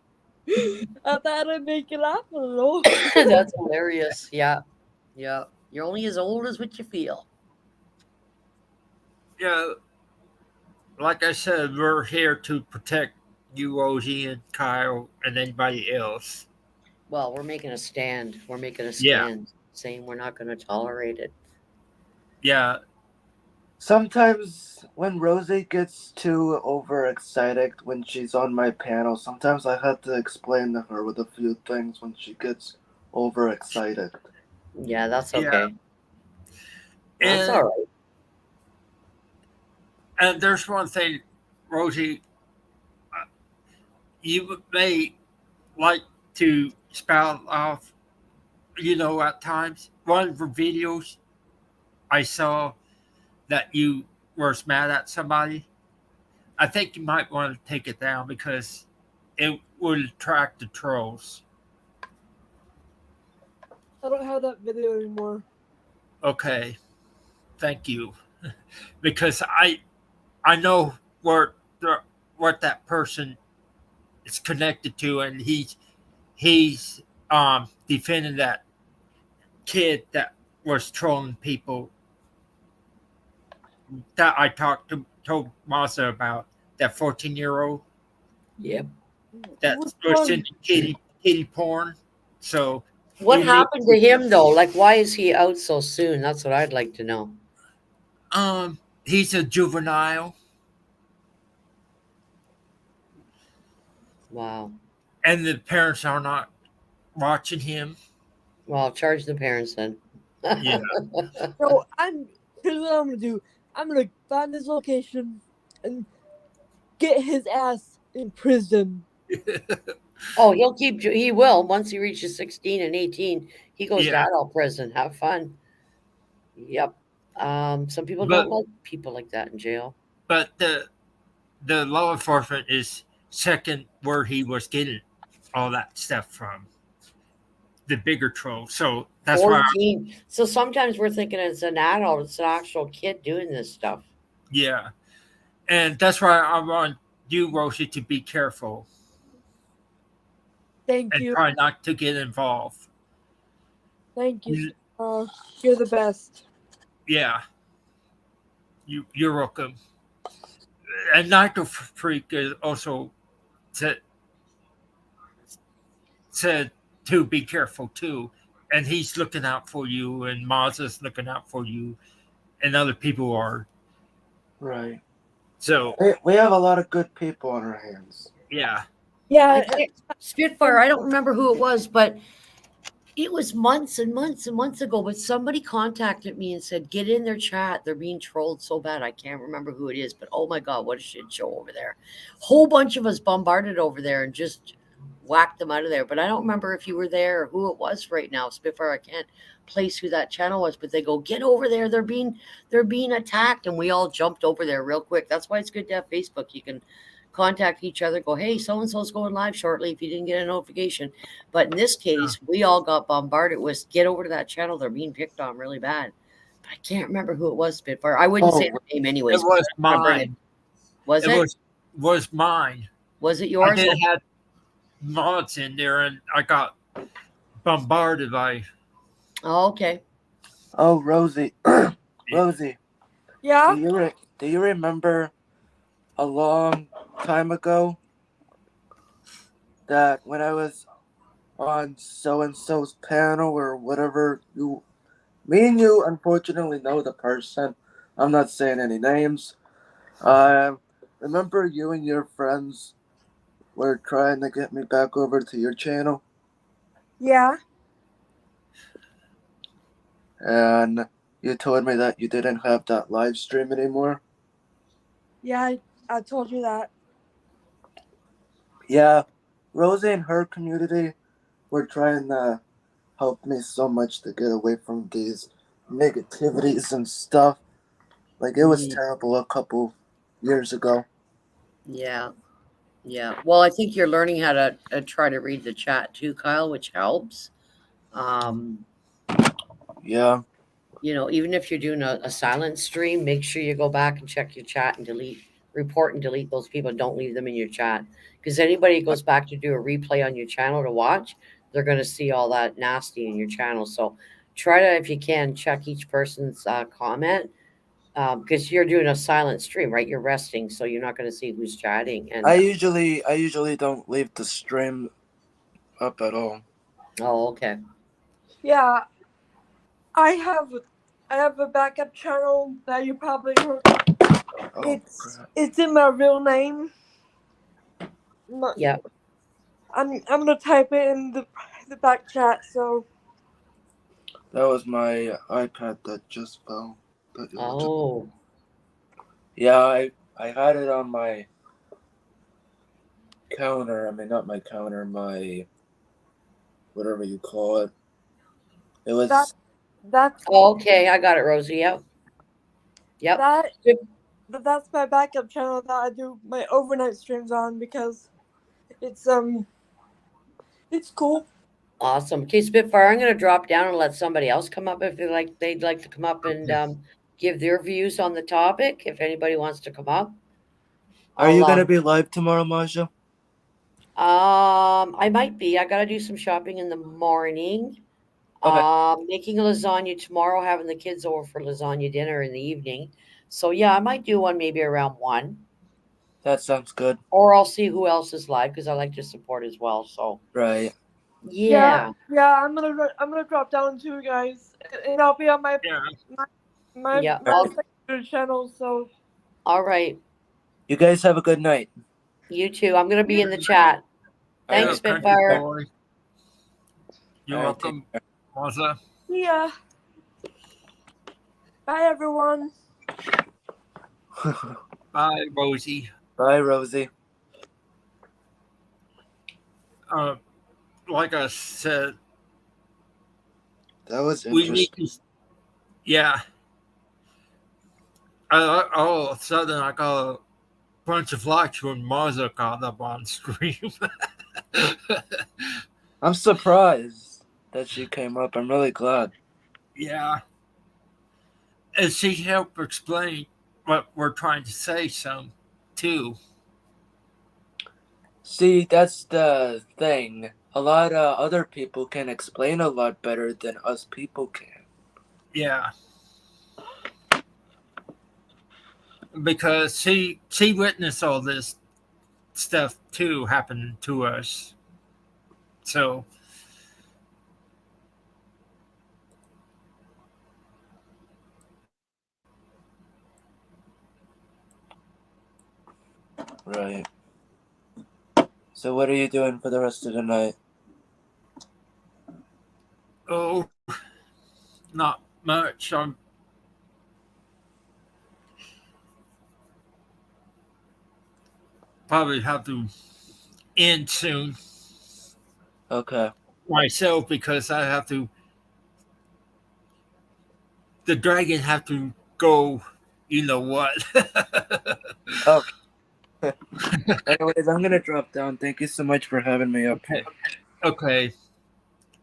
I thought I'd make you laugh a little. That's hilarious. Yeah. Yeah. You're only as old as what you feel. Yeah, like I said, we're here to protect you, Rosie, and Kyle, and anybody else. Well, we're making a stand. We're making a Yeah. stand saying we're not going to tolerate it. Yeah, Sometimes when Rosie gets too overexcited when she's on my panel, sometimes I have to explain to her with a few things when she gets overexcited. Yeah, that's Yeah. okay. That's all right. And there's one thing, Rosie, you may like to spout off, at times. One of the videos I saw that you were mad at somebody, I think you might want to take it down because it would attract the trolls. I don't have that video anymore. Okay, thank you. Because I know what that person is connected to, and he's defending that kid that was trolling people that I told Masa about, that 14-year-old Yep. that Which was one? sending kitty porn. So What you need happened to him though? Like, why is he out so soon? That's what I'd like to know. he's a juvenile, Wow. and the parents are not watching him. Well, charge the parents then. Yeah. So here's what I'm gonna do. I'm gonna find his location and get his ass in prison. Oh, he will once he reaches 16 and 18. He goes to Yeah. adult prison. Have fun. Yep. Some people But don't like people like that in jail. but the law enforcement is checking where he was getting all that stuff from, the bigger troll. So that's why 14. So sometimes we're thinking it's an adult, it's an actual kid doing this stuff. yeah. And that's why I want you, Rosie, to be careful Thank and you. try not to get involved. Thank you. You're the best. Yeah. You're welcome. And Nitro Freak is also said to be careful too. And he's looking out for you, and Maz's looking out for you, and other people are. Right. So We have a lot of good people on our hands. yeah. Yeah. Spitfire, I don't remember who it was, but it was months and months and months ago. But somebody contacted me and said, get in their chat. They're being trolled so bad. I can't remember who it is, but oh my God, what a shit show over there. Whole bunch of us bombarded over there and just whacked them out of there. But I don't remember if you were there or who it was right now. Spitfire, I can't place who that channel was, but they go, get over there. They're being attacked. And we all jumped over there real quick. That's why it's good to have Facebook. You can contact each other, go, hey, so-and-so's going live shortly if you didn't get a notification. But in this case, we all got bombarded with, get over to that channel. They're being picked on really bad. But I can't remember who it was, Spitfire. I wouldn't say the name anyways. It was mine. Was it? Was mine. Was it yours? I did have mods in there, and I got bombarded by. Oh, okay. Oh, Rosie. Rosie. Yeah. Do you remember a long time ago that when I was on so-and-so's panel or whatever, me and you unfortunately know the person. I'm not saying any names. Remember you and your friends were trying to get me back over to your channel? Yeah. And You told me that you didn't have that live stream anymore. Yeah, I told you that. Yeah, Rosie and her community were trying to help me so much to get away from these negativities and stuff. Like, it was Mm, terrible a couple years ago. yeah. Yeah. Well, I think you're learning how to try to read the chat too, Kyle, which helps. Um, Yeah. Even if you're doing a silent stream, make sure you go back and check your chat and report and delete those people. Don't leave them in your chat. Because anybody goes back to do a replay on your channel to watch, they're going to see all that nasty in your channel. So try to, if you can, check each person's comment. Because you're doing a silent stream, right? You're resting, so you're not going to see who's chatting. I And usually don't leave the stream up at all. oh, okay. Yeah, I have a backup channel that you probably heard. Oh, It's crap. it's in my real name. Yeah. I'm gonna type it in the back chat. So That was my iPad that just fell. But Oh, yeah, I had it on my counter. I mean, not my counter, my whatever you call it. It that was that's okay. I got it, Rosie. Yep. Yep. that Good. that's my backup channel that I do my overnight streams on because it's it's cool. Awesome. Okay, Spitfire, I'm going to drop down and let somebody else come up if they'd like to come up and give their views on the topic. If anybody wants to come up, Are I'll you gonna be live tomorrow, Masha? I might be. I got to do some shopping in the morning. Okay, Making a lasagna tomorrow, having the kids over for lasagna dinner in the evening. So yeah, I might do one maybe around 1, that sounds good. or I'll see who else is live because I like to support as well. So Right. yeah. Yeah. I'm gonna drop down too, guys, and I'll be on Yeah. Yeah. my secondary channel. So All right. You guys have a good night. You too. I'm going to be you in the chat. All Thanks, Hello, right. country Spitfire. boy. All You're right. Take welcome, care. Martha. yeah. Bye everyone. Bye, Rosie. Bye, Rosie. Uh, like I said, That was we need interesting. to. Yeah. All of a sudden, I got a bunch of likes when Martha got up on screen. I'm surprised that she came up. I'm really glad. Yeah. And she helped explain what we're trying to say some too. See, that's the thing. A lot of other people can explain a lot better than us people can. Yeah. Because she witnessed all this stuff too happen to us. So Right. So what are you doing for the rest of the night? oh, not much. I'm probably have to end soon Okay. myself because I have to. The dragon have to go. You know what? Okay. Anyways, I'm gonna drop down. Thank you so much for having me up Okay. here. Okay.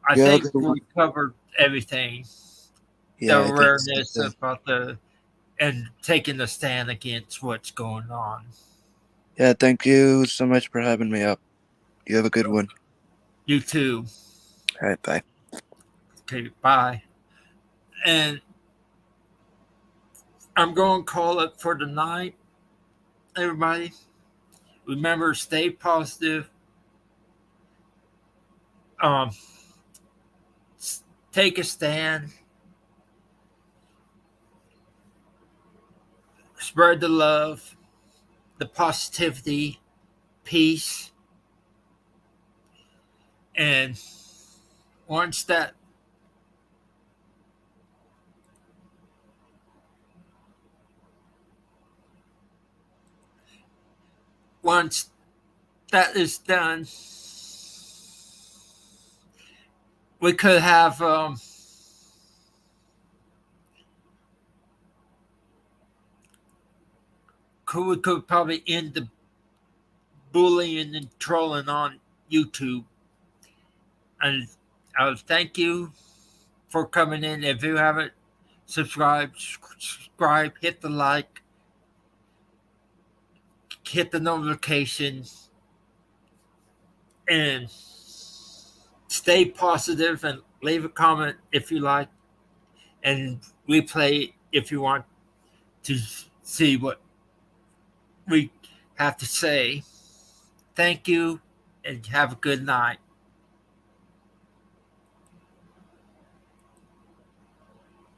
I You have a think good one. we covered everything. The Yeah, I think so awareness too. about the and taking a stand against what's going on. Yeah, thank you so much for having me up. You have a good one. You too. All right, bye. Okay, bye. And I'm going to call it for the night, everybody. Remember, stay positive. Um, take a stand. Spread the love, the positivity, peace, and once that once that is done, we could have we could probably end the bullying and trolling on YouTube. And thank you for coming in. If you haven't subscribed, hit the like, hit the notification, and stay positive and leave a comment if you like, and replay if you want to see what we have to say. Thank you and have a good night.